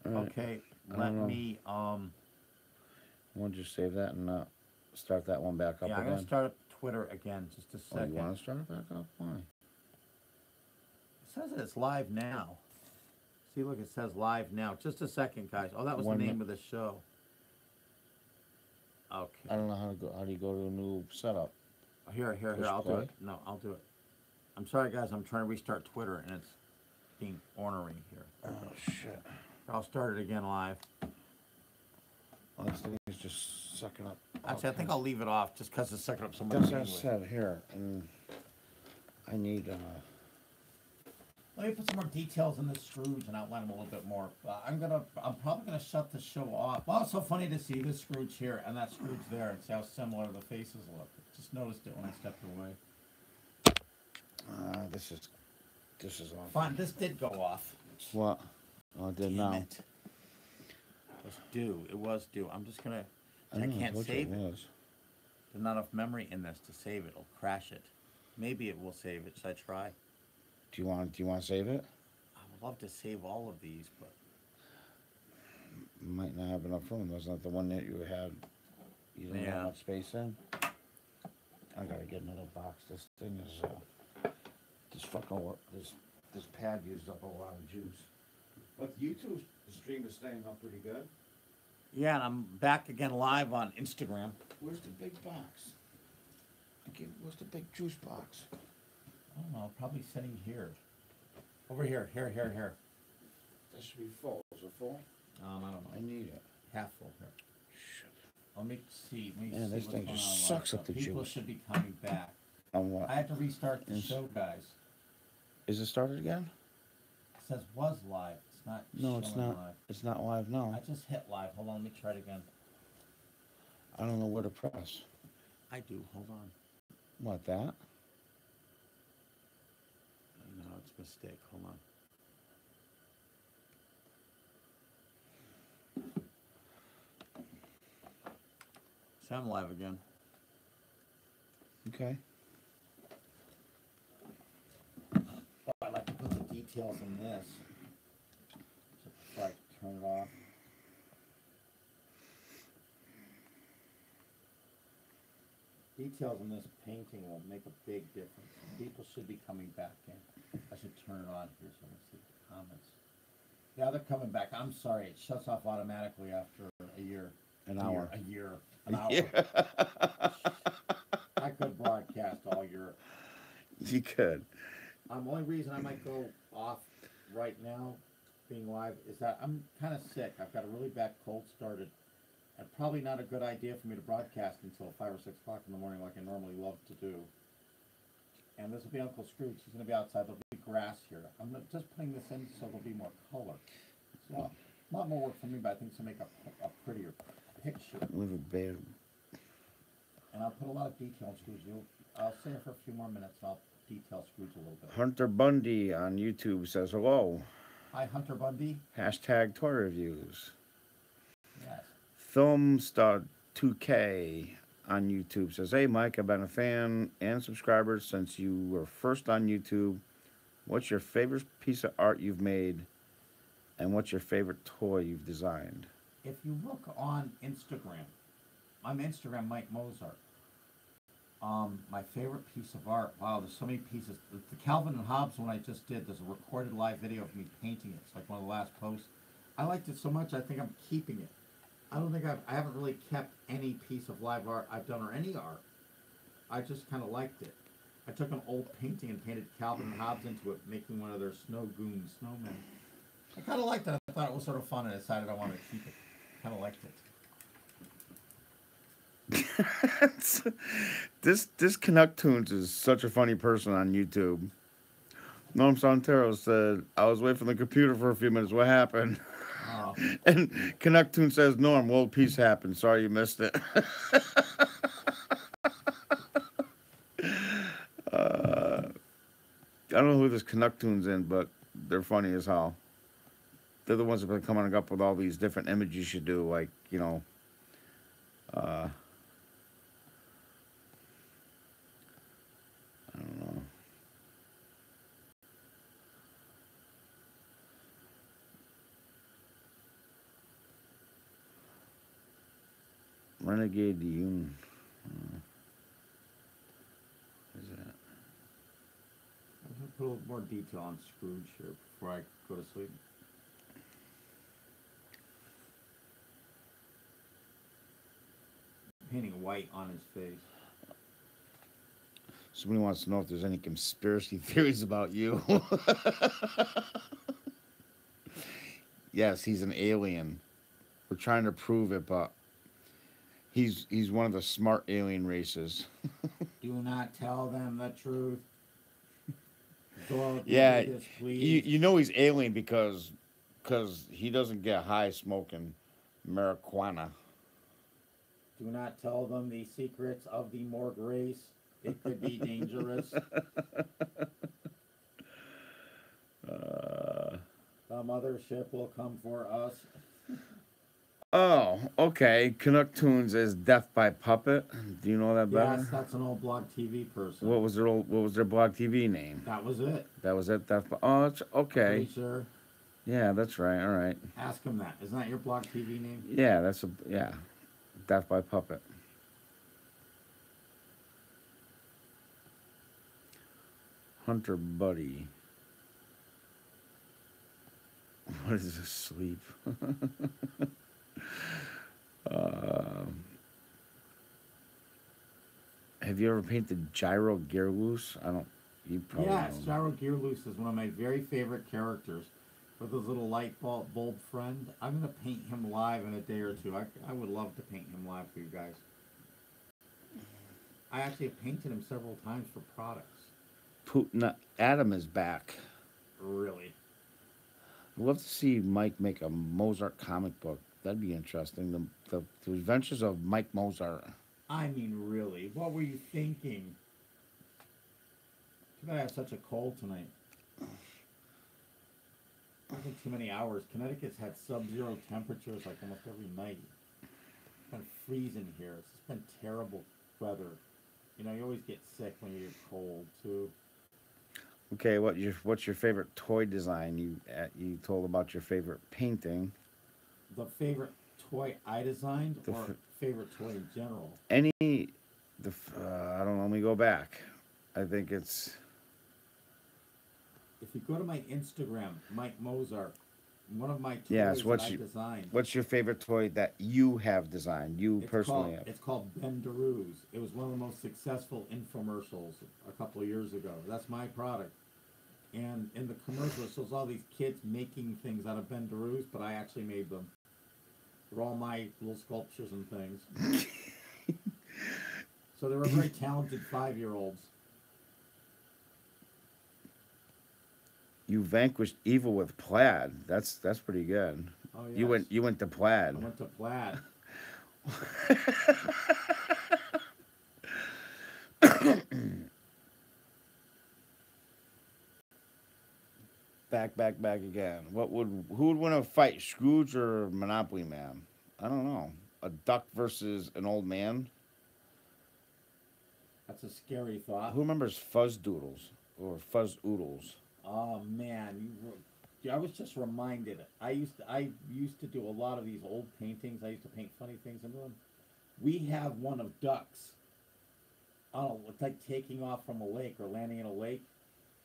All right. Okay, I let don't know. me, We'll just save that and start that one back up yeah, I'm again. gonna start up Twitter again, just a Oh, you second. want to start it back up? Why? It says that it's live now. See, look, it says live now. Just a second, guys. Oh, that was One the name mi- of the show. Okay. I don't know how to go. How do you go to a new setup? Here, Push I'll do play? it. No, I'll do it. I'm sorry, guys. I'm trying to restart Twitter, and it's being ornery here. Oh shit! I'll start it again live. Oh, this thing is just sucking up. Actually, I think I'll leave it off just because it's sucking up so much That's what I bandwidth. said here, and I need. Let me put some more details in the Scrooge and outline them a little bit more. I'm probably gonna shut the show off. Well, it's so funny to see this Scrooge here and that Scrooge there and see how similar the faces look. Just noticed it when I stepped away. This is awful. Fine, this did go off. What? Oh, it did Damn now. it. It was due. It was due. I'm just gonna. I know, can't told you save it it. was. There's not enough memory in this to save it. It'll crash it. Maybe it will save it. Should I try? Do you want to save it? I would love to save all of these, but You might not have enough room. Wasn't that the one that you had? You didn't have Yeah. much space in. I gotta get another box. This thing is this fucking work. This pad used up a lot of juice. But YouTube stream is staying up pretty good. yeah, and I'm back again live on Instagram. Where's the big box? Where's the big juice box? I don't know, probably sitting here. Over here, here. That should be full. Is it full? I don't know. I need it. Half full here. Shit. Let me see. Man, See this what's thing going just on. sucks up the People juice. should be coming back. On what? I had to restart the Yes. show, guys. Is it started again? It says was live. It's not. No, it's showing not. Live. It's not live now. I just hit live. Hold on, let me try it again. I don't know where to press. I do. Hold on. What, that? No, it's a mistake. Hold on. So I'm live again. Okay. Oh, I like to put the details in this. So before I turn it off. Details in this painting will make a big difference. People should be coming back in. I should turn it on here so I can see the comments. Yeah, they're coming back. I'm sorry, it shuts off automatically after a year. An hour. A year. An hour. Yeah. I could broadcast all Europe. You could. Only reason I might go off right now, being live, is that I'm kind of sick. I've got a really bad cold started. And probably not a good idea for me to broadcast until 5 or 6 o'clock in the morning like I normally love to do. And this will be Uncle Scrooge. He's going to be outside. There'll be grass here. I'm just putting this in so there'll be more color. It's a lot more work for me, but I think it's going to make a prettier picture. Live a bad. And I'll put a lot of detail in Scrooge. I'll stay here for a few more minutes and I'll detail Scrooge a little bit. Hunter Bundy on YouTube says hello. Hi, Hunter Bundy. Hashtag toy reviews. Yes. Filmstar2K on YouTube says, hey Mike, I've been a fan and subscriber since you were first on YouTube. What's your favorite piece of art you've made? And what's your favorite toy you've designed? If you look on Instagram, I'm Instagram Mike Mozart. My favorite piece of art, wow, there's so many pieces. The Calvin and Hobbes one I just did, there's a recorded live video of me painting it. It's like one of the last posts. I liked it so much, I think I'm keeping it. I don't think I haven't really kept any piece of live art I've done or any art. I just kind of liked it. I took an old painting and painted Calvin and Hobbes into it, making one of their snow goon snowmen. I kind of liked it. I thought it was sort of fun and I decided I wanted to keep it. Kind of liked it. This Canuck Tunes is such a funny person on YouTube. Norm Santero said, I was away from the computer for a few minutes. What happened? Oh. And Canuck Tune says, Norm, world peace happened. Sorry you missed it. I don't know who this Canuck Tune's in, but they're funny as hell. They're the ones that have been coming up with all these different images you should do, like, you know, I don't know. Renegade Dune. What is that? I'm going to put a little more detail on Scrooge here before I go to sleep. painting white on his face. Somebody wants to know if there's any conspiracy theories about you. Yes, he's an alien. We're trying to prove it, but he's one of the smart alien races. Do not tell them the truth. Dorothy, Yeah, do this, please. you know he's alien because he doesn't get high smoking marijuana. Do not tell them the secrets of the morgue race. It could be dangerous. Uh, The mothership will come for us. oh, okay. Canuck Tunes is Death by Puppet. Do you know that Yes, better? that's an old Blog TV person. What was their blog TV name? That was it. That was it. Oh, it's okay. Pretty sure. Yeah, that's right. All right. Ask him that. Isn't that your Blog TV name? Yeah, Death by Puppet. Hunter Buddy. What is this sleep? Have you ever painted Gyro Gearloose? I don't. You probably Yes, know. Gyro Gearloose is one of my very favorite characters. With his little light bulb friend. I'm going to paint him live in a day or two. I would love to paint him live for you guys. I actually have painted him several times for products. Putin Adam is back. Really. I'd love to see Mike make a Mozart comic book. That'd be interesting. The Adventures of Mike Mozart. I mean, really. What were you thinking? Too bad I have such a cold tonight. Working too many hours. Connecticut's had sub-zero temperatures like almost every night. It's been freezing here. It's just been terrible weather. You know, you always get sick when you get cold too. Okay, what's your favorite toy design? You told about your favorite painting. The favorite toy I designed, The or favorite toy in general? I don't know. Let me go back. I think it's. If you go to my Instagram, Mike Mozart, one of my toys Yes, that I designed. what's your favorite toy that you have designed? You personally have. It's called Bendaroos. It was one of the most successful infomercials a couple of years ago. That's my product. And in the commercial, it shows all these kids making things out of Bendaroos, but I actually made them. They're all my little sculptures and things. So they were very talented 5-year-olds. You vanquished evil with plaid. That's pretty good. Oh yes. You went to plaid. I went to plaid. Back again. Who would win a fight, Scrooge or Monopoly Man? I don't know. A duck versus an old man. That's a scary thought. Who remembers Fuzz Doodles or Fuzz Oodles? Oh man, I was just reminded. I used to do a lot of these old paintings. I used to paint funny things into them. We have one of ducks. Oh, it's like taking off from a lake or landing in a lake,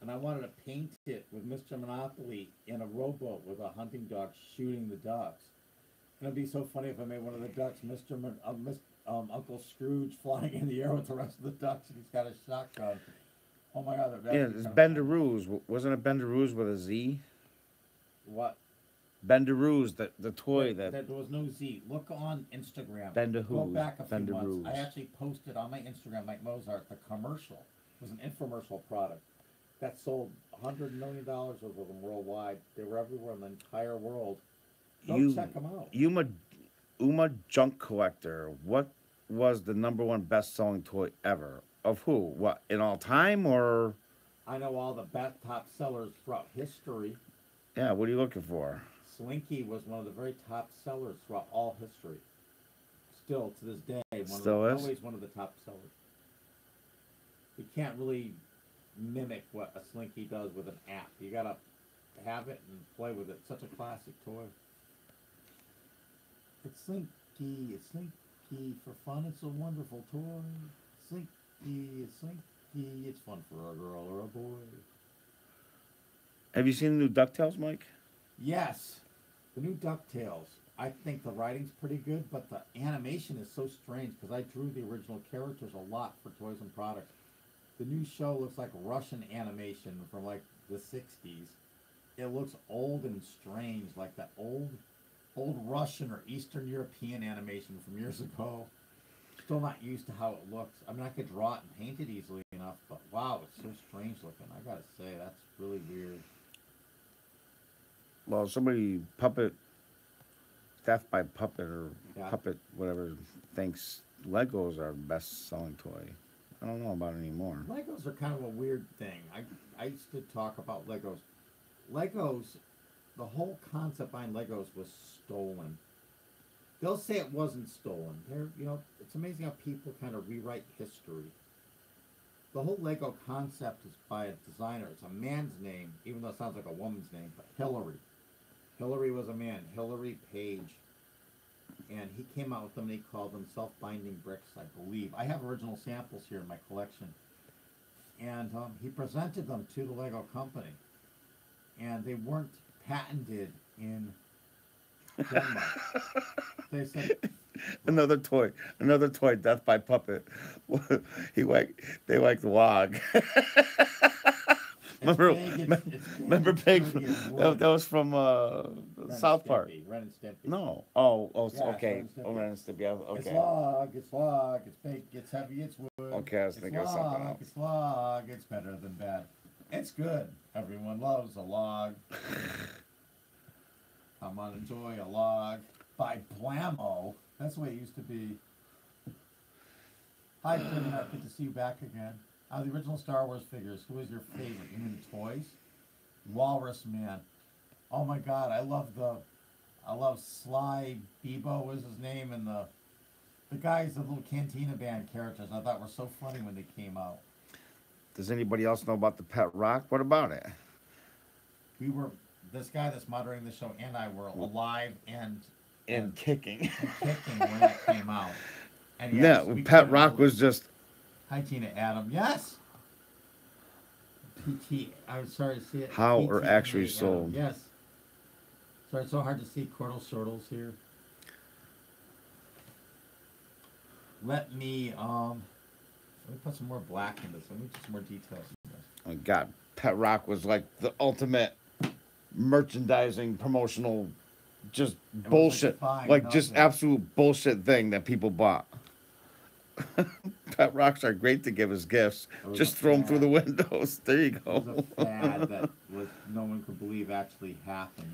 and I wanted to paint it with Mr. Monopoly in a rowboat with a hunting dog shooting the ducks. And it'd be so funny if I made one of the ducks Uncle Scrooge flying in the air with the rest of the ducks, and he's got a shotgun. Oh my God! Yeah, it's Bendaroos. Wasn't it Bendaroos with a Z? What? Bendaroos, the toy that. There was no Z. Look on Instagram. Bendahoos. Go back a few Bendaroos. months. I actually posted on my Instagram, Mike Mozart, the commercial. It was an infomercial product that sold $100 million over them worldwide. They were everywhere in the entire world. Go check them out. Uma Junk Collector. What was the #1 best-selling toy ever? Of who? What, in all time or? I know all the best top sellers throughout history. Yeah, what are you looking for? Slinky was one of the very top sellers throughout all history. Still, to this day, always one of the top sellers. You can't really mimic what a Slinky does with an app. You gotta have it and play with it. Such a classic toy. It's Slinky, for fun, it's a wonderful toy. Slinky, it's fun for a girl or a boy. Have you seen the new DuckTales, Mike? Yes, the new DuckTales. I think the writing's pretty good, but the animation is so strange because I drew the original characters a lot for Toys and Products. The new show looks like Russian animation from like the '60s. It looks old and strange, like that old Russian or Eastern European animation from years ago. Still not used to how it looks. I mean, I could draw it and paint it easily enough, but wow, it's so strange looking. I gotta say, that's really weird. Well, somebody puppet Death by Puppet or Yeah. Puppet whatever thinks Legos are the best selling toy. I don't know about it anymore. Legos are kind of a weird thing. I used to talk about Legos. Legos, the whole concept behind Legos was stolen. They'll say it wasn't stolen. It's amazing how people kind of rewrite history. The whole Lego concept is by a designer. It's a man's name, even though it sounds like a woman's name, but Hillary. Hillary was a man, Hillary Page. And he came out with them, and he called them self-binding bricks, I believe. I have original samples here in my collection. And he presented them to the Lego company. And they weren't patented in Denmark. They said, Another toy, Death by Puppet. They like log. remember, remember Pig? That was from South Park. Ren and Stimpy. No. Yeah, Okay. Ren and Stimpy. Oh, Ren and Stimpy. It's Okay. log, it's big, it's heavy, it's wood. Okay, I was thinking of something else. It's log, it's better than bad. It's good. Everyone loves a log. I'm gonna enjoy a log by Blammo. That's the way it used to be. Hi, Ferdinand. Good to see you back again. Out of the original Star Wars figures, who is your favorite? You mean toys? Walrus Man. Oh my God, I love Sly Bebo was his name, and the guys, the little Cantina Band characters. I thought were so funny when they came out. Does anybody else know about the Pet Rock? What about it? This guy that's moderating the show and I were alive and Kicking. kicking when that came out. And Yeah, Pet Rock was just. Hi, Tina Adam. Yes. PT. I'm sorry to see it. How or PTA actually Adam. sold. Yes. Sorry, it's so hard to see Cordal Sortles here. Let me put some more black in this. Let me put some more details in this. Oh God, Pet Rock was like the ultimate merchandising promotional, just bullshit, like just absolute bullshit thing that people bought. Pet Rocks are great to give as gifts. Just throw them through the windows. There you go. It was a fad that no one could believe actually happened.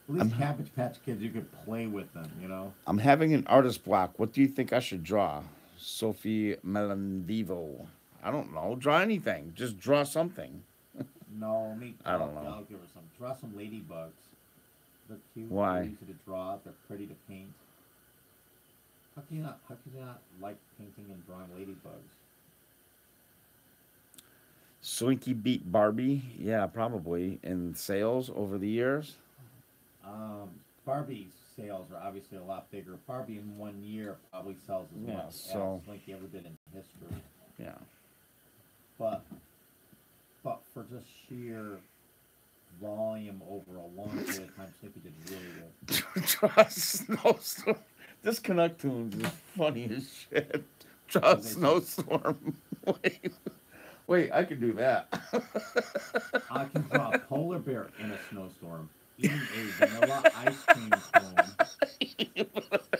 At least Cabbage Patch Kids, you could play with them, you know? I'm having an artist block. What do you think I should draw? Sophie Melandivo. I don't know. Draw anything. Just draw something. No, I don't know. I'll give her some. Draw some ladybugs. They're cute. Why? They're easy to draw. They're pretty to paint. How can you not like painting and drawing ladybugs? Swinky beat Barbie. Yeah, probably. In sales over the years. Barbie's sales are obviously a lot bigger. Barbie in 1 year probably sells as much as Slinky ever did in history. Yeah. But for just sheer volume over a long period of time, Slinky did really good. Draw Snowstorm. This Canuck-Tunes is funny as shit. Draw Snowstorm. Wait, I can do that. I can draw a polar bear in a snowstorm. Eating a vanilla ice cream cone.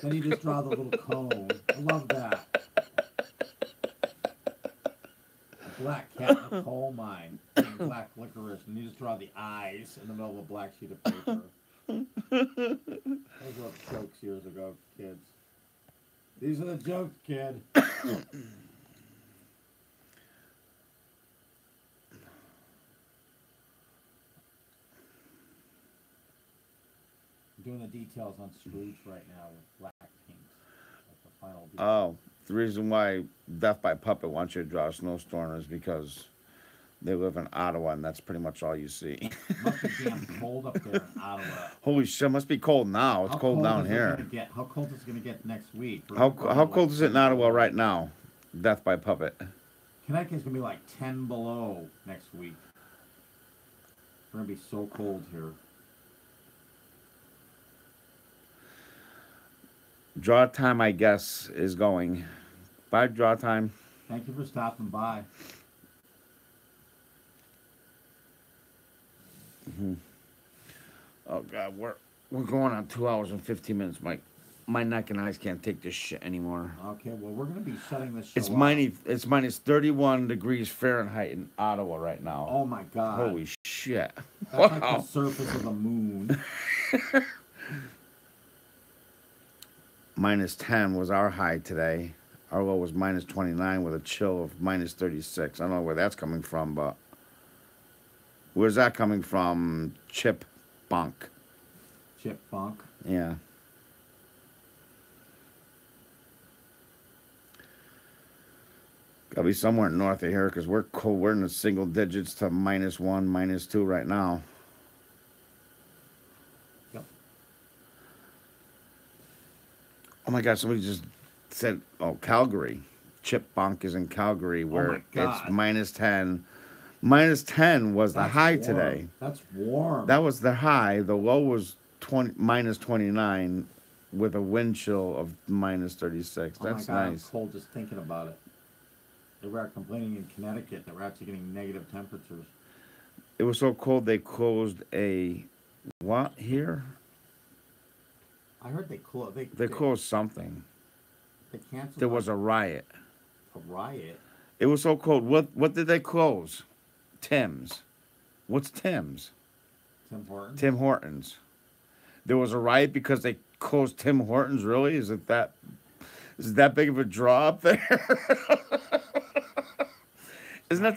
Then you just draw the little cone. I love that. A black cat in a coal mine. And black licorice. And you just draw the eyes in the middle of a black sheet of paper. Those were jokes years ago, kids. These are the jokes, kid. I'm doing the details on Scrooge right now with black paint. That's the final detail. Oh, the reason why Death by Puppet wants you to draw a snowstorm is because they live in Ottawa, and that's pretty much all you see. It must be damn cold up there in Ottawa. Holy shit, must be cold now. It's cold down here. How cold is it going to get next week? How cold is it in Ottawa right now? Death by Puppet. Connecticut's going to be like 10 below next week. It's going to be so cold here. Draw time, I guess, is going. Bye, draw time. Thank you for stopping by. Oh God, we're going on 2 hours and 15 minutes, Mike. My neck and eyes can't take this shit anymore. Okay, well, we're going to be shutting this show It's off. minus 31 degrees Fahrenheit in Ottawa right now. Oh, my God. Holy shit. That's like the surface of the moon. Minus 10 was our high today. Our low was minus 29 with a chill of minus 36. I don't know where that's coming from, but where's that coming from? Chip Bunk. Chip Bunk. Yeah. Gotta be somewhere north of here because we're cold. We're in the single digits to minus 1, minus 2 right now. Yep. Oh my God! Somebody just said, "Oh, Calgary." Chip Bunk is in Calgary, where it's minus 10. Minus 10 was the high warm. today. That's warm. That was the high. The low was minus 29, with a wind chill of minus 36. That's my God, nice. I'm cold just thinking about it. They were complaining in Connecticut that we're actually getting negative temperatures. It was so cold they closed a what here? I heard they closed. They closed something. They canceled. There was a riot. A riot. It was so cold. What did they close? Tim's. What's Tim's? Tim Hortons. Tim Hortons. There was a riot because they closed Tim Hortons. Really? Is it that big of a draw up there? Isn't that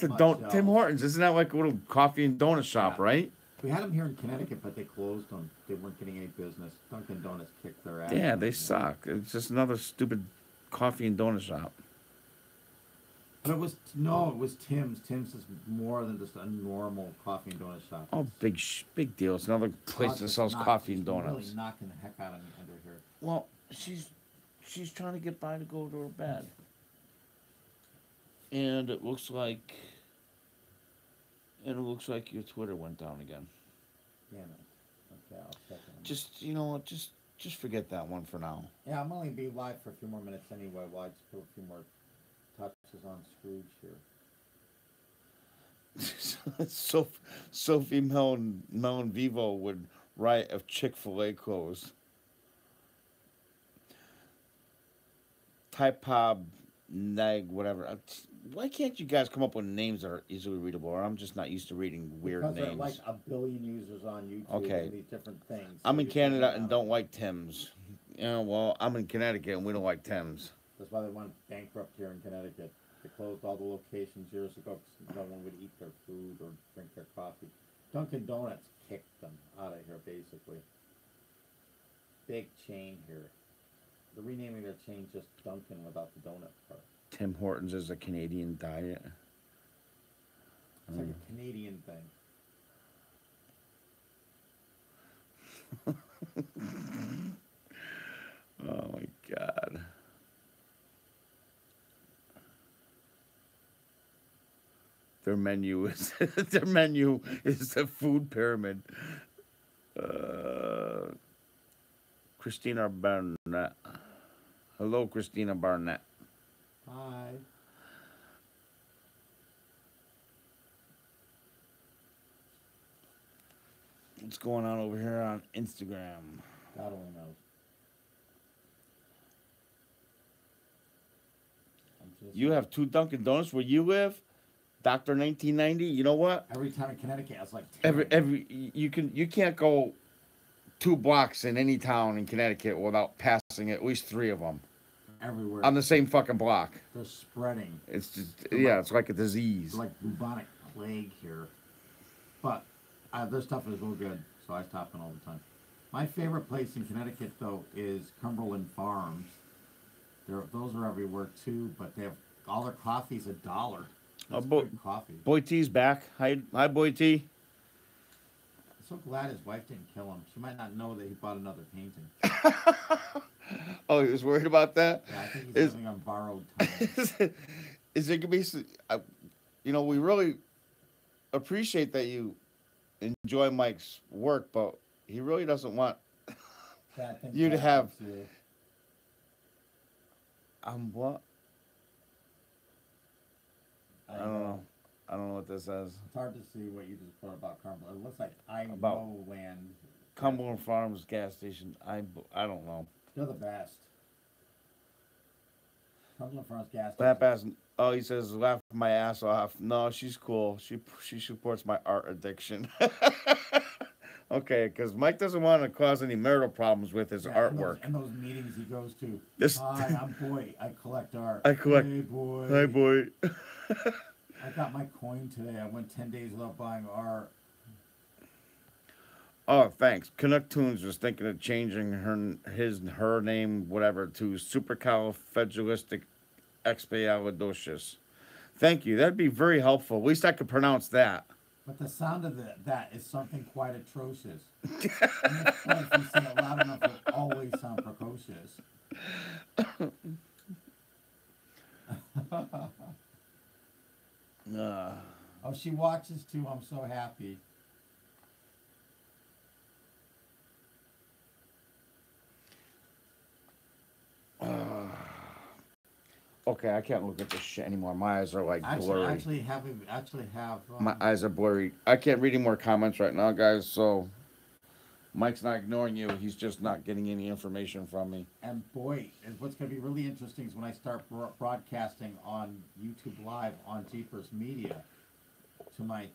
Tim Hortons? Isn't that like a little coffee and donut shop, right? We had them here in Connecticut, but they closed them. They weren't getting any business. Dunkin' Donuts kicked their ass. Yeah, they suck. It's just another stupid coffee and donut shop. But it was Tim's. Tim's is more than just a normal coffee and donut shop. Oh, big deal. It's another place that sells coffee and donuts. Really knocking the heck out of me under here. Well, she's trying to get by to go to her bed. And it looks like your Twitter went down again. Yeah, no. Okay, I'll check it. Just just forget that one for now. Yeah, I'm only be live for a few more minutes anyway. While I just put a few more touches on Scrooge here. Sophie Melon Vivo would riot if Chick-fil-A closed. Type Pop Nag, whatever. Why can't you guys come up with names that are easily readable? Or I'm just not used to reading weird names. Because there are like a billion users on YouTube and these different things. So I'm in Canada and don't like Tim's. Yeah, well, I'm in Connecticut and we don't like Tim's. That's why they went bankrupt here in Connecticut. They closed all the locations years ago because no one would eat their food or drink their coffee. Dunkin' Donuts kicked them out of here, basically. Big chain here. They're renaming their chain just Dunkin' without the donut part. Tim Hortons is a Canadian diet. It's like a Canadian thing. Oh my God. Their menu is the food pyramid. Christina Barnett. Hello, Christina Barnett. Hi. What's going on over here on Instagram? God only knows. You have 2 Dunkin' Donuts where you live? Dr. 1990, you know what? Every town in Connecticut has like 10. You can't go 2 blocks in any town in Connecticut without passing at least 3 of them. Everywhere. On the same fucking block. They're spreading. It's just it's like a disease. It's like bubonic plague here. But their stuff is real good, so I stop in all the time. My favorite place in Connecticut though is Cumberland Farms. Those are everywhere too, but they have all their coffee's $1. That's good coffee. Boy T's back. Hi, Boy T. I'm so glad his wife didn't kill him. She might not know that he bought another painting. Oh, he was worried about that? Yeah, I think he's living on borrowed time. Is there going to be... we really appreciate that you enjoy Mike's work, but he really doesn't want you to have... What? I I don't know. know. I don't know what this says. It's hard to see what you just put about Cumberland. It looks like I About know land. Cumberland Farms gas station. I don't know. They're the best. Cumberland Farms gas That station. ass. Oh, he says laugh my ass off. No, she's cool. She supports my art addiction. Okay, because Mike doesn't want to cause any marital problems with his Yeah, artwork. and those meetings he goes to. This Hi, I'm Boy. I collect art. I collect. Hey, boy. Hi, boy. I got my coin today. I went 10 days without buying art. Oh, thanks. Canuck Tunes was thinking of changing her name, whatever, to Supercalifragilisticexpialidocious. Thank you. That'd be very helpful. At least I could pronounce that. But the sound of that is something quite atrocious. And if you say it loud enough, it'll always sound precocious. Oh, she watches too. I'm so happy. Okay, I can't look at this shit anymore. My eyes are like blurry. Actually have. My eyes are blurry. I can't read any more comments right now, guys. So Mike's not ignoring you. He's just not getting any information from me. And boy, what's going to be really interesting is when I start broadcasting on YouTube Live on Jeepers Media to my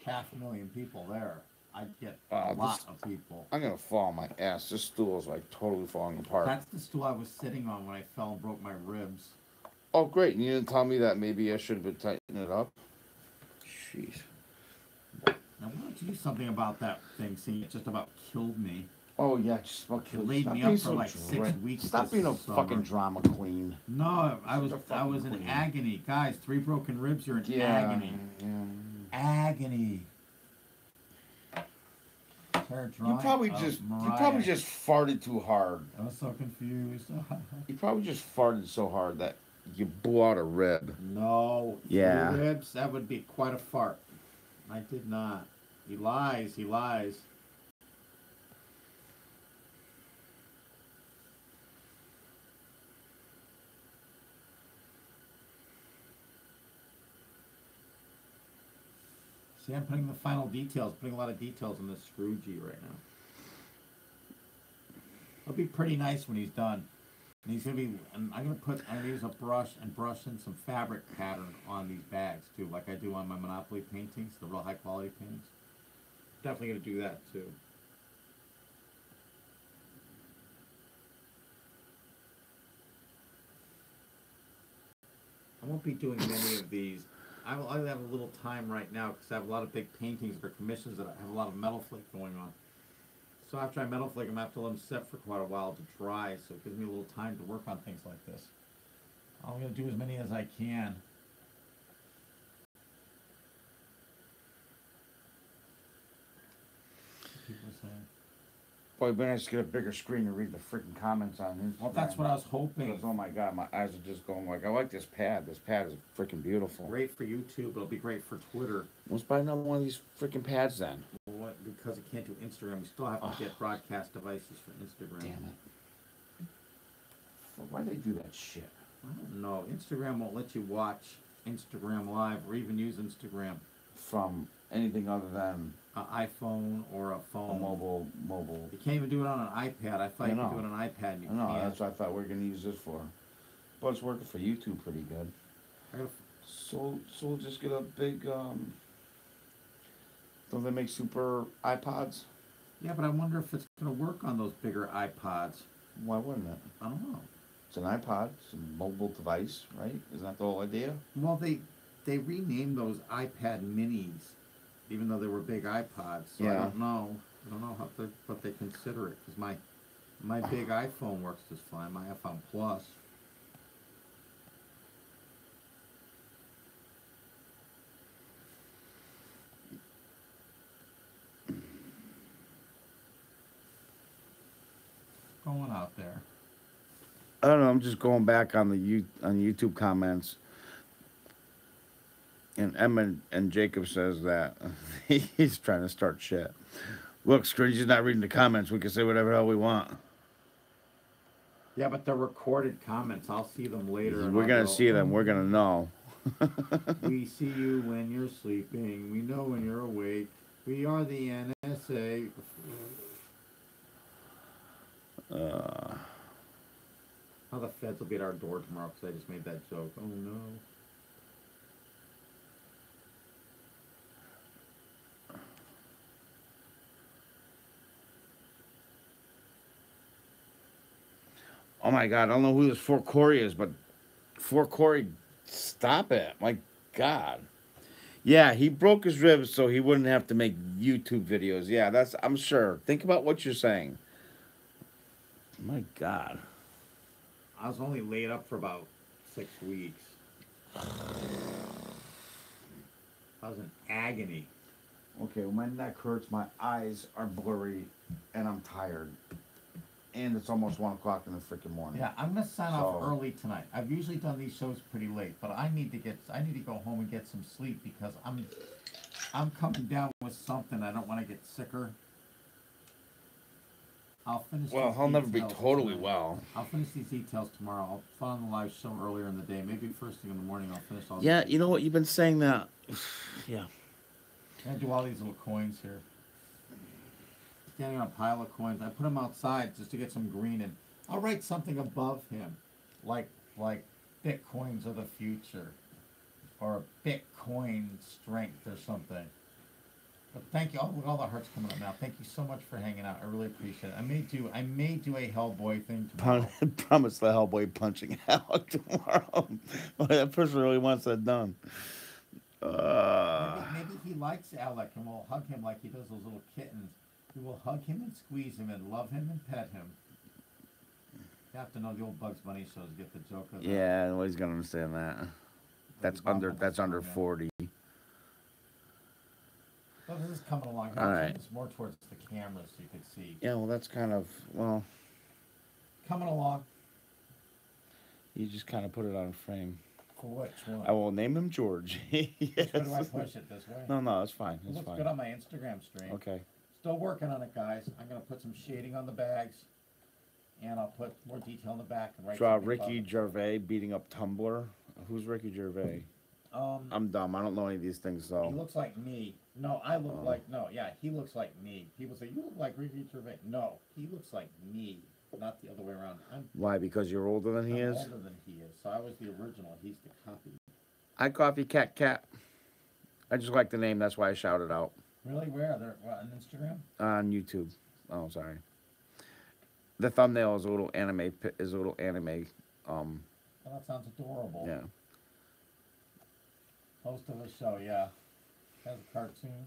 500,000 people there. I get a lot of people. I'm gonna fall on my ass. This stool is like totally falling apart. That's the stool I was sitting on when I fell and broke my ribs. Oh, great. You didn't tell me that. Maybe I should have been tightening it up. Jeez. Now, why don't you do something about that thing? See, it just about killed me. Oh, yeah. Just about It killed laid Stop me being up for so like 6 weeks. Stop being a summer. fucking drama queen. No, I was fucking in queen. agony. Guys, 3 broken ribs, you're in Yeah. agony. Yeah. Agony. You probably just farted too hard. I was so confused. You probably just farted so hard that you blew out a rib. No. Yeah. 3 ribs, that would be quite a fart. I did not. He lies. He lies. See, I'm putting the final details, putting a lot of details on this Scroogey right now. It'll be pretty nice when he's done. And he's gonna be, and I'm gonna use a brush and brush in some fabric pattern on these bags too, like I do on my Monopoly paintings, the real high quality paintings. Definitely gonna do that too. I won't be doing many of these. I have a little time right now because I have a lot of big paintings that are commissions that have a lot of metal flake going on. So after I metal flake them, I have to let them set for quite a while to dry, so it gives me a little time to work on things like this. I'm going to do as many as I can. People are saying. Boy, it'd be nice to get a bigger screen to read the freaking comments on Instagram. Well, that's what I was hoping. Because, oh my god, my eyes are just going like, I like this pad. This pad is freaking beautiful. Great for YouTube, it'll be great for Twitter. Let's buy another one of these freaking pads then. Well, because it can't do Instagram, we still have to get broadcast devices for Instagram. Damn it. Why do they do that shit? I don't know. Instagram won't let you watch Instagram Live or even use Instagram. From anything other than an iPhone or a phone. a mobile. You can't even do it on an iPad. I thought you could do it on an iPad. And you No, can't. that's what I thought we were gonna use this for. But it's working for YouTube pretty good. So we'll just get a big. Don't they make super iPods? Yeah, but I wonder if it's going to work on those bigger iPods. Why wouldn't it? I don't know. It's an iPod. It's a mobile device, right? Isn't that the whole idea? Well, they renamed those iPad Minis, even though they were big iPods. So Yeah. I don't know what they consider it, because my big iPhone works just fine. My iPhone Plus. Going out there. I don't know. I'm just going back on the YouTube comments, and Emma and Jacob says that he's trying to start shit. Look, Scrooge is not reading the comments. We can say whatever the hell we want. Yeah, but they're recorded comments. I'll see them later. And We're I'll gonna go, see them. We're "Oh, gonna know. we see you when you're sleeping. We know when you're awake. We are the NSA." Uh, How the feds will be at our door tomorrow because I just made that joke. Oh no. oh my God, I don't know who this Fort Corey is, but Fort Corey, stop it! My God. Yeah, he broke his ribs so he wouldn't have to make YouTube videos. Yeah, that's I'm sure. Think about what you're saying. My God. I was only laid up for about 6 weeks. I was in agony. Okay, when my neck hurts, my eyes are blurry, and I'm tired. And it's almost 1 o'clock in the freaking morning. Yeah, I'm gonna sign off So- early tonight. I've usually done these shows pretty late, but I need to go home and get some sleep because I'm coming down with something. I don't want to get sicker. I'll finish. Well, these he'll never be details totally tonight. well. I'll finish these details tomorrow. I'll put on the live show earlier in the day. Maybe first thing in the morning. I'll finish all. Yeah, these you know what? details. You've been saying that. Yeah. I do all these little coins here. Standing on a pile of coins. I put them outside just to get some green, and I'll write something above him, like Bitcoins of the future, or Bitcoin strength or something. But thank you. Oh, look, all the hearts coming up now. Thank you so much for hanging out. I really appreciate it. I may do a Hellboy thing tomorrow. Promise the Hellboy punching out tomorrow. Well, that person really wants that done. Maybe he likes Alec and we'll hug him like he does those little kittens. We will hug him and squeeze him and love him and pet him. You have to know the old Bugs Bunny shows to get the joke of that. Yeah, nobody's gonna understand that. That's under 40. So this is coming along. All I'll right. turn this more towards the camera so you can see. Yeah, well, that's kind of Coming along. you just kind of put it on frame. For which one? I will name him George. Yes. Which way do I push it? This way? No, it's fine. It It's looks fine. good on my Instagram stream. Okay. Still working on it, guys. I'm going to put some shading on the bags. And I'll put more detail in the back. And write Draw something Ricky above it. Gervais beating up Tumblr. Who's Ricky Gervais? I'm dumb. I don't know any of these things, He though. looks like me. No, I look Oh. like, no, yeah, he looks like me. People say, you look like Ricky Gervais. No, he looks like me, not the other way around. Why? Because you're older than he I'm is? older than he is. So I was the original. He's the copy. Hi, Coffee Cat. I just like the name. That's why I shouted out. Really? Where? They're on Instagram? On YouTube. Oh, sorry. The thumbnail is a little anime. Oh, that sounds adorable. Yeah. Host of a show, yeah. Has a cartoon.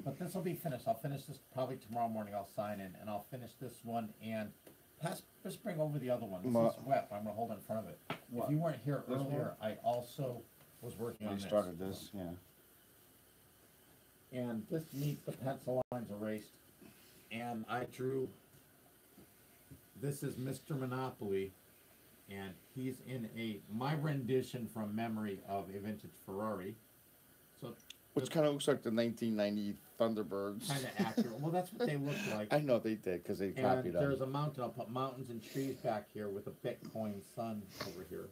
But this will be finished. I'll finish this probably tomorrow morning. I'll sign in and I'll finish this one and just bring over the other one. This is wet. I'm going to hold it in front of it. What? If you weren't here This earlier, I also was working on We this. started this, yeah. And this needs the pencil lines erased. And I drew, this is Mr. Monopoly, and he's in my rendition from memory of a vintage Ferrari. So Which kind of looks like the 1990 Thunderbirds. kind of accurate. Well, that's what they look like. I know they did because they And copied there's them. a mountain. I'll put mountains and trees back here with a Bitcoin sun over here.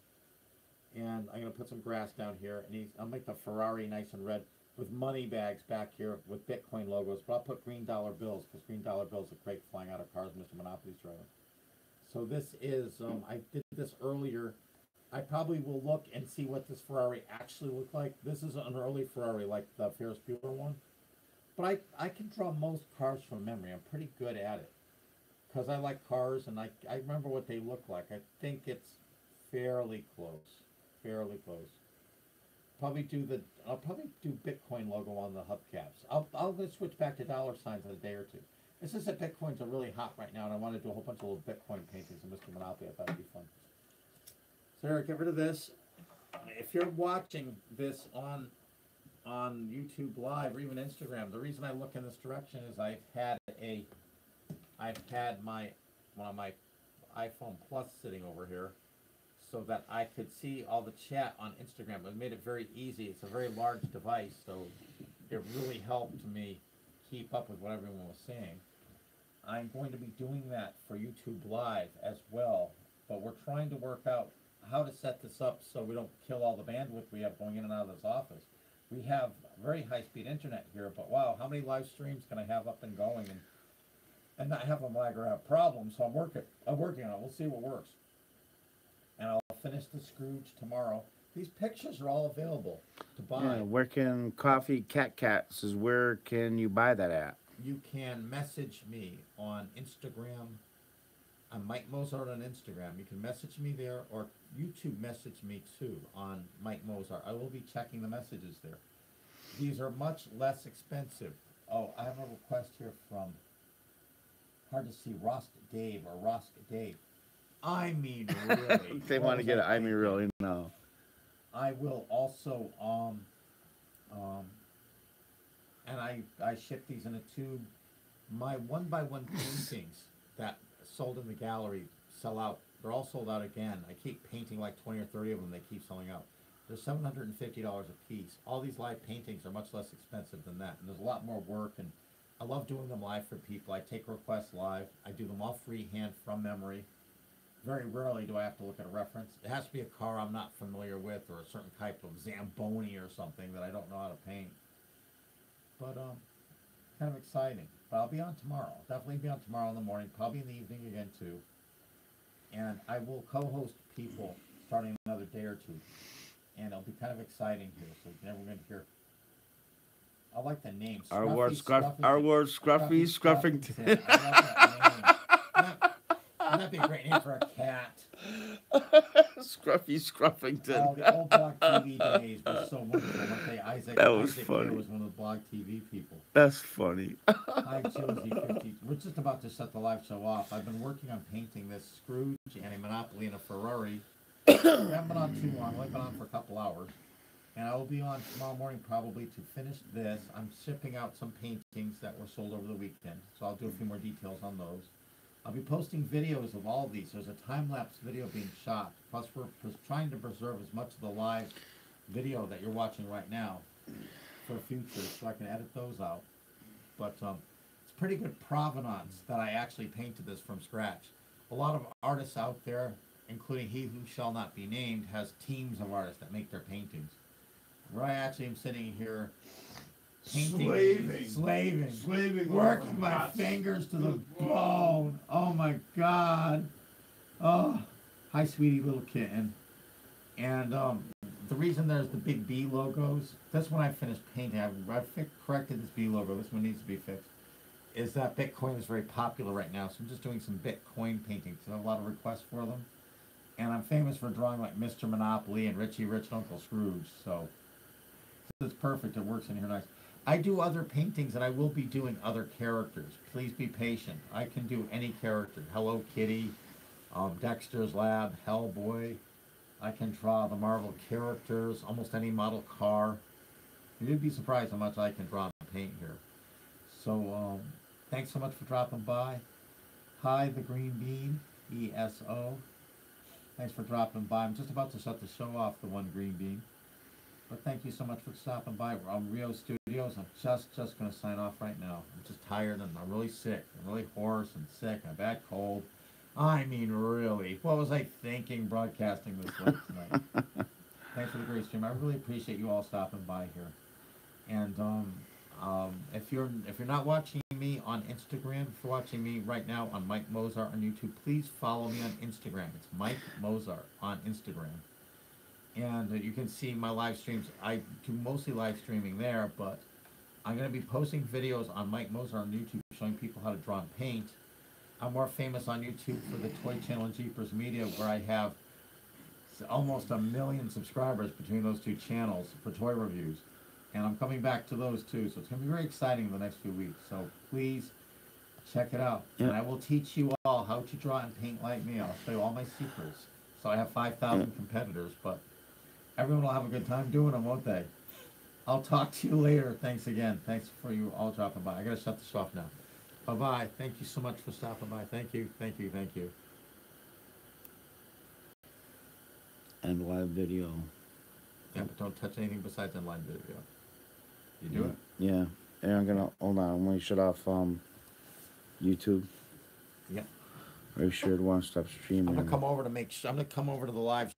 And I'm going to put some grass down here. And I'll make the Ferrari nice and red with money bags back here with Bitcoin logos. But I'll put green dollar bills because green dollar bills look great flying out of cars Mr. Monopoly's driving. So this is, I did this earlier. I probably will look and see what this Ferrari actually looked like. This is an early Ferrari like the Ferris Bueller one. But I can draw most cars from memory. I'm pretty good at it. Because I like cars and I remember what they look like. I think it's fairly close. Fairly close. I'll probably do Bitcoin logo on the hubcaps. I'll just switch back to dollar signs in a day or two. It's just that Bitcoins are really hot right now and I want to do a whole bunch of little Bitcoin paintings of Mr. Monopoly. I thought it'd be fun. So Eric, get rid of this. If you're watching this on YouTube Live or even Instagram, the reason I look in this direction is I've had one of my iPhone Plus sitting over here so that I could see all the chat on Instagram. It made it very easy. It's a very large device, so it really helped me keep up with what everyone was saying. I'm going to be doing that for YouTube Live as well. But we're trying to work out how to set this up so we don't kill all the bandwidth we have going in and out of this office. We have very high-speed internet here, but wow, how many live streams can I have up and going and not have them lag or have problems? So I'm working on it. We'll see what works. And I'll finish the Scrooge tomorrow. These pictures are all available to buy. Yeah, where can Coffee Cat says, where can you buy that at? You can message me on Instagram. I'm Mike Mozart on Instagram. You can message me there, or YouTube message me too on Mike Mozart. I will be checking the messages there. These are much less expensive. Oh, I have a request here from, hard to see, Rosk Dave or Rosk Dave. I mean, really. They want to get it. I mean, really, no. I will also, and I ship these in a tube. My 1x1 paintings that sold in the gallery sell out. They're all sold out again. I keep painting like 20 or 30 of them. They keep selling out. They're $750 a piece. All these live paintings are much less expensive than that. And there's a lot more work. And I love doing them live for people. I take requests live. I do them all freehand from memory. Very rarely do I have to look at a reference. It has to be a car I'm not familiar with, or a certain type of Zamboni or something that I don't know how to paint. But kind of exciting. But I'll be on tomorrow. I'll definitely be on tomorrow in the morning, probably in the evening again too. And I will co-host people starting another day or two. And it'll be kind of exciting here, so everyone going to hear. I like the name. Our word Scruffy Scruffington. I love that name. Wouldn't that be a great name for a cat? Scruffy Scruffington. Oh, the old Blog TV days were so wonderful. Isaac funny. was one of the Blog TV people. That's funny. Hi, Josie 50. We're just about to set the live show off. I've been working on painting this Scrooge and a Monopoly and a Ferrari. I haven't been on too long. I've only been on for a couple hours. And I will be on tomorrow morning probably to finish this. I'm shipping out some paintings that were sold over the weekend. So I'll do a few more details on those. I'll be posting videos of all of these. There's a time-lapse video being shot. Plus, we're trying to preserve as much of the live video that you're watching right now for the future, so I can edit those out. But it's pretty good provenance that I actually painted this from scratch. A lot of artists out there, including he who shall not be named, has teams of artists that make their paintings. Where I actually am sitting here painting, slaving, working my fingers to the bone. Oh my God. Oh, hi, sweetie little kitten. And the reason there's the big B logos, that's when I finished painting. I corrected this B logo. This one needs to be fixed. Is that Bitcoin is very popular right now, so I'm just doing some Bitcoin paintings. I have a lot of requests for them. And I'm famous for drawing like Mr. Monopoly and Richie Rich and Uncle Scrooge, so it's perfect. It works in here nice. I do other paintings, and I will be doing other characters. Please be patient. I can do any character. Hello Kitty, Dexter's Lab, Hellboy. I can draw the Marvel characters, almost any model car. You'd be surprised how much I can draw and paint here. So, thanks so much for dropping by. Hi, the Green Bean, ESO. Thanks for dropping by. I'm just about to shut the show off, the one Green Bean. But thank you so much for stopping by. We're on Rio Studios. I'm just going to sign off right now. I'm just tired and I'm really sick. I'm really hoarse and sick. I've had cold. I mean, really. What was I thinking broadcasting this late tonight? Thanks for the great stream. I really appreciate you all stopping by here. And if you're not watching me on Instagram, if you're watching me right now on Mike Mozart on YouTube, please follow me on Instagram. It's Mike Mozart on Instagram. And you can see my live streams. I do mostly live streaming there, but I'm going to be posting videos on Mike Mozart on YouTube showing people how to draw and paint. I'm more famous on YouTube for the Toy Channel and Jeepers Media, where I have almost 1 million subscribers between those two channels for toy reviews. And I'm coming back to those too, so it's going to be very exciting in the next few weeks. So please check it out. Yeah. And I will teach you all how to draw and paint like me. I'll show you all my secrets. So I have 5,000 competitors, but everyone will have a good time doing them, won't they? I'll talk to you later. Thanks again. Thanks for you all dropping by. I got to shut this off now. Bye-bye. Thank you so much for stopping by. Thank you. Thank you. Thank you. And live video. Yeah, but don't touch anything besides in live video. You do it? Yeah. And I'm going to, hold on, I'm going to shut off YouTube. Yep. Very shared one-stop stream. I'm gonna come over to make. I'm gonna come over to the live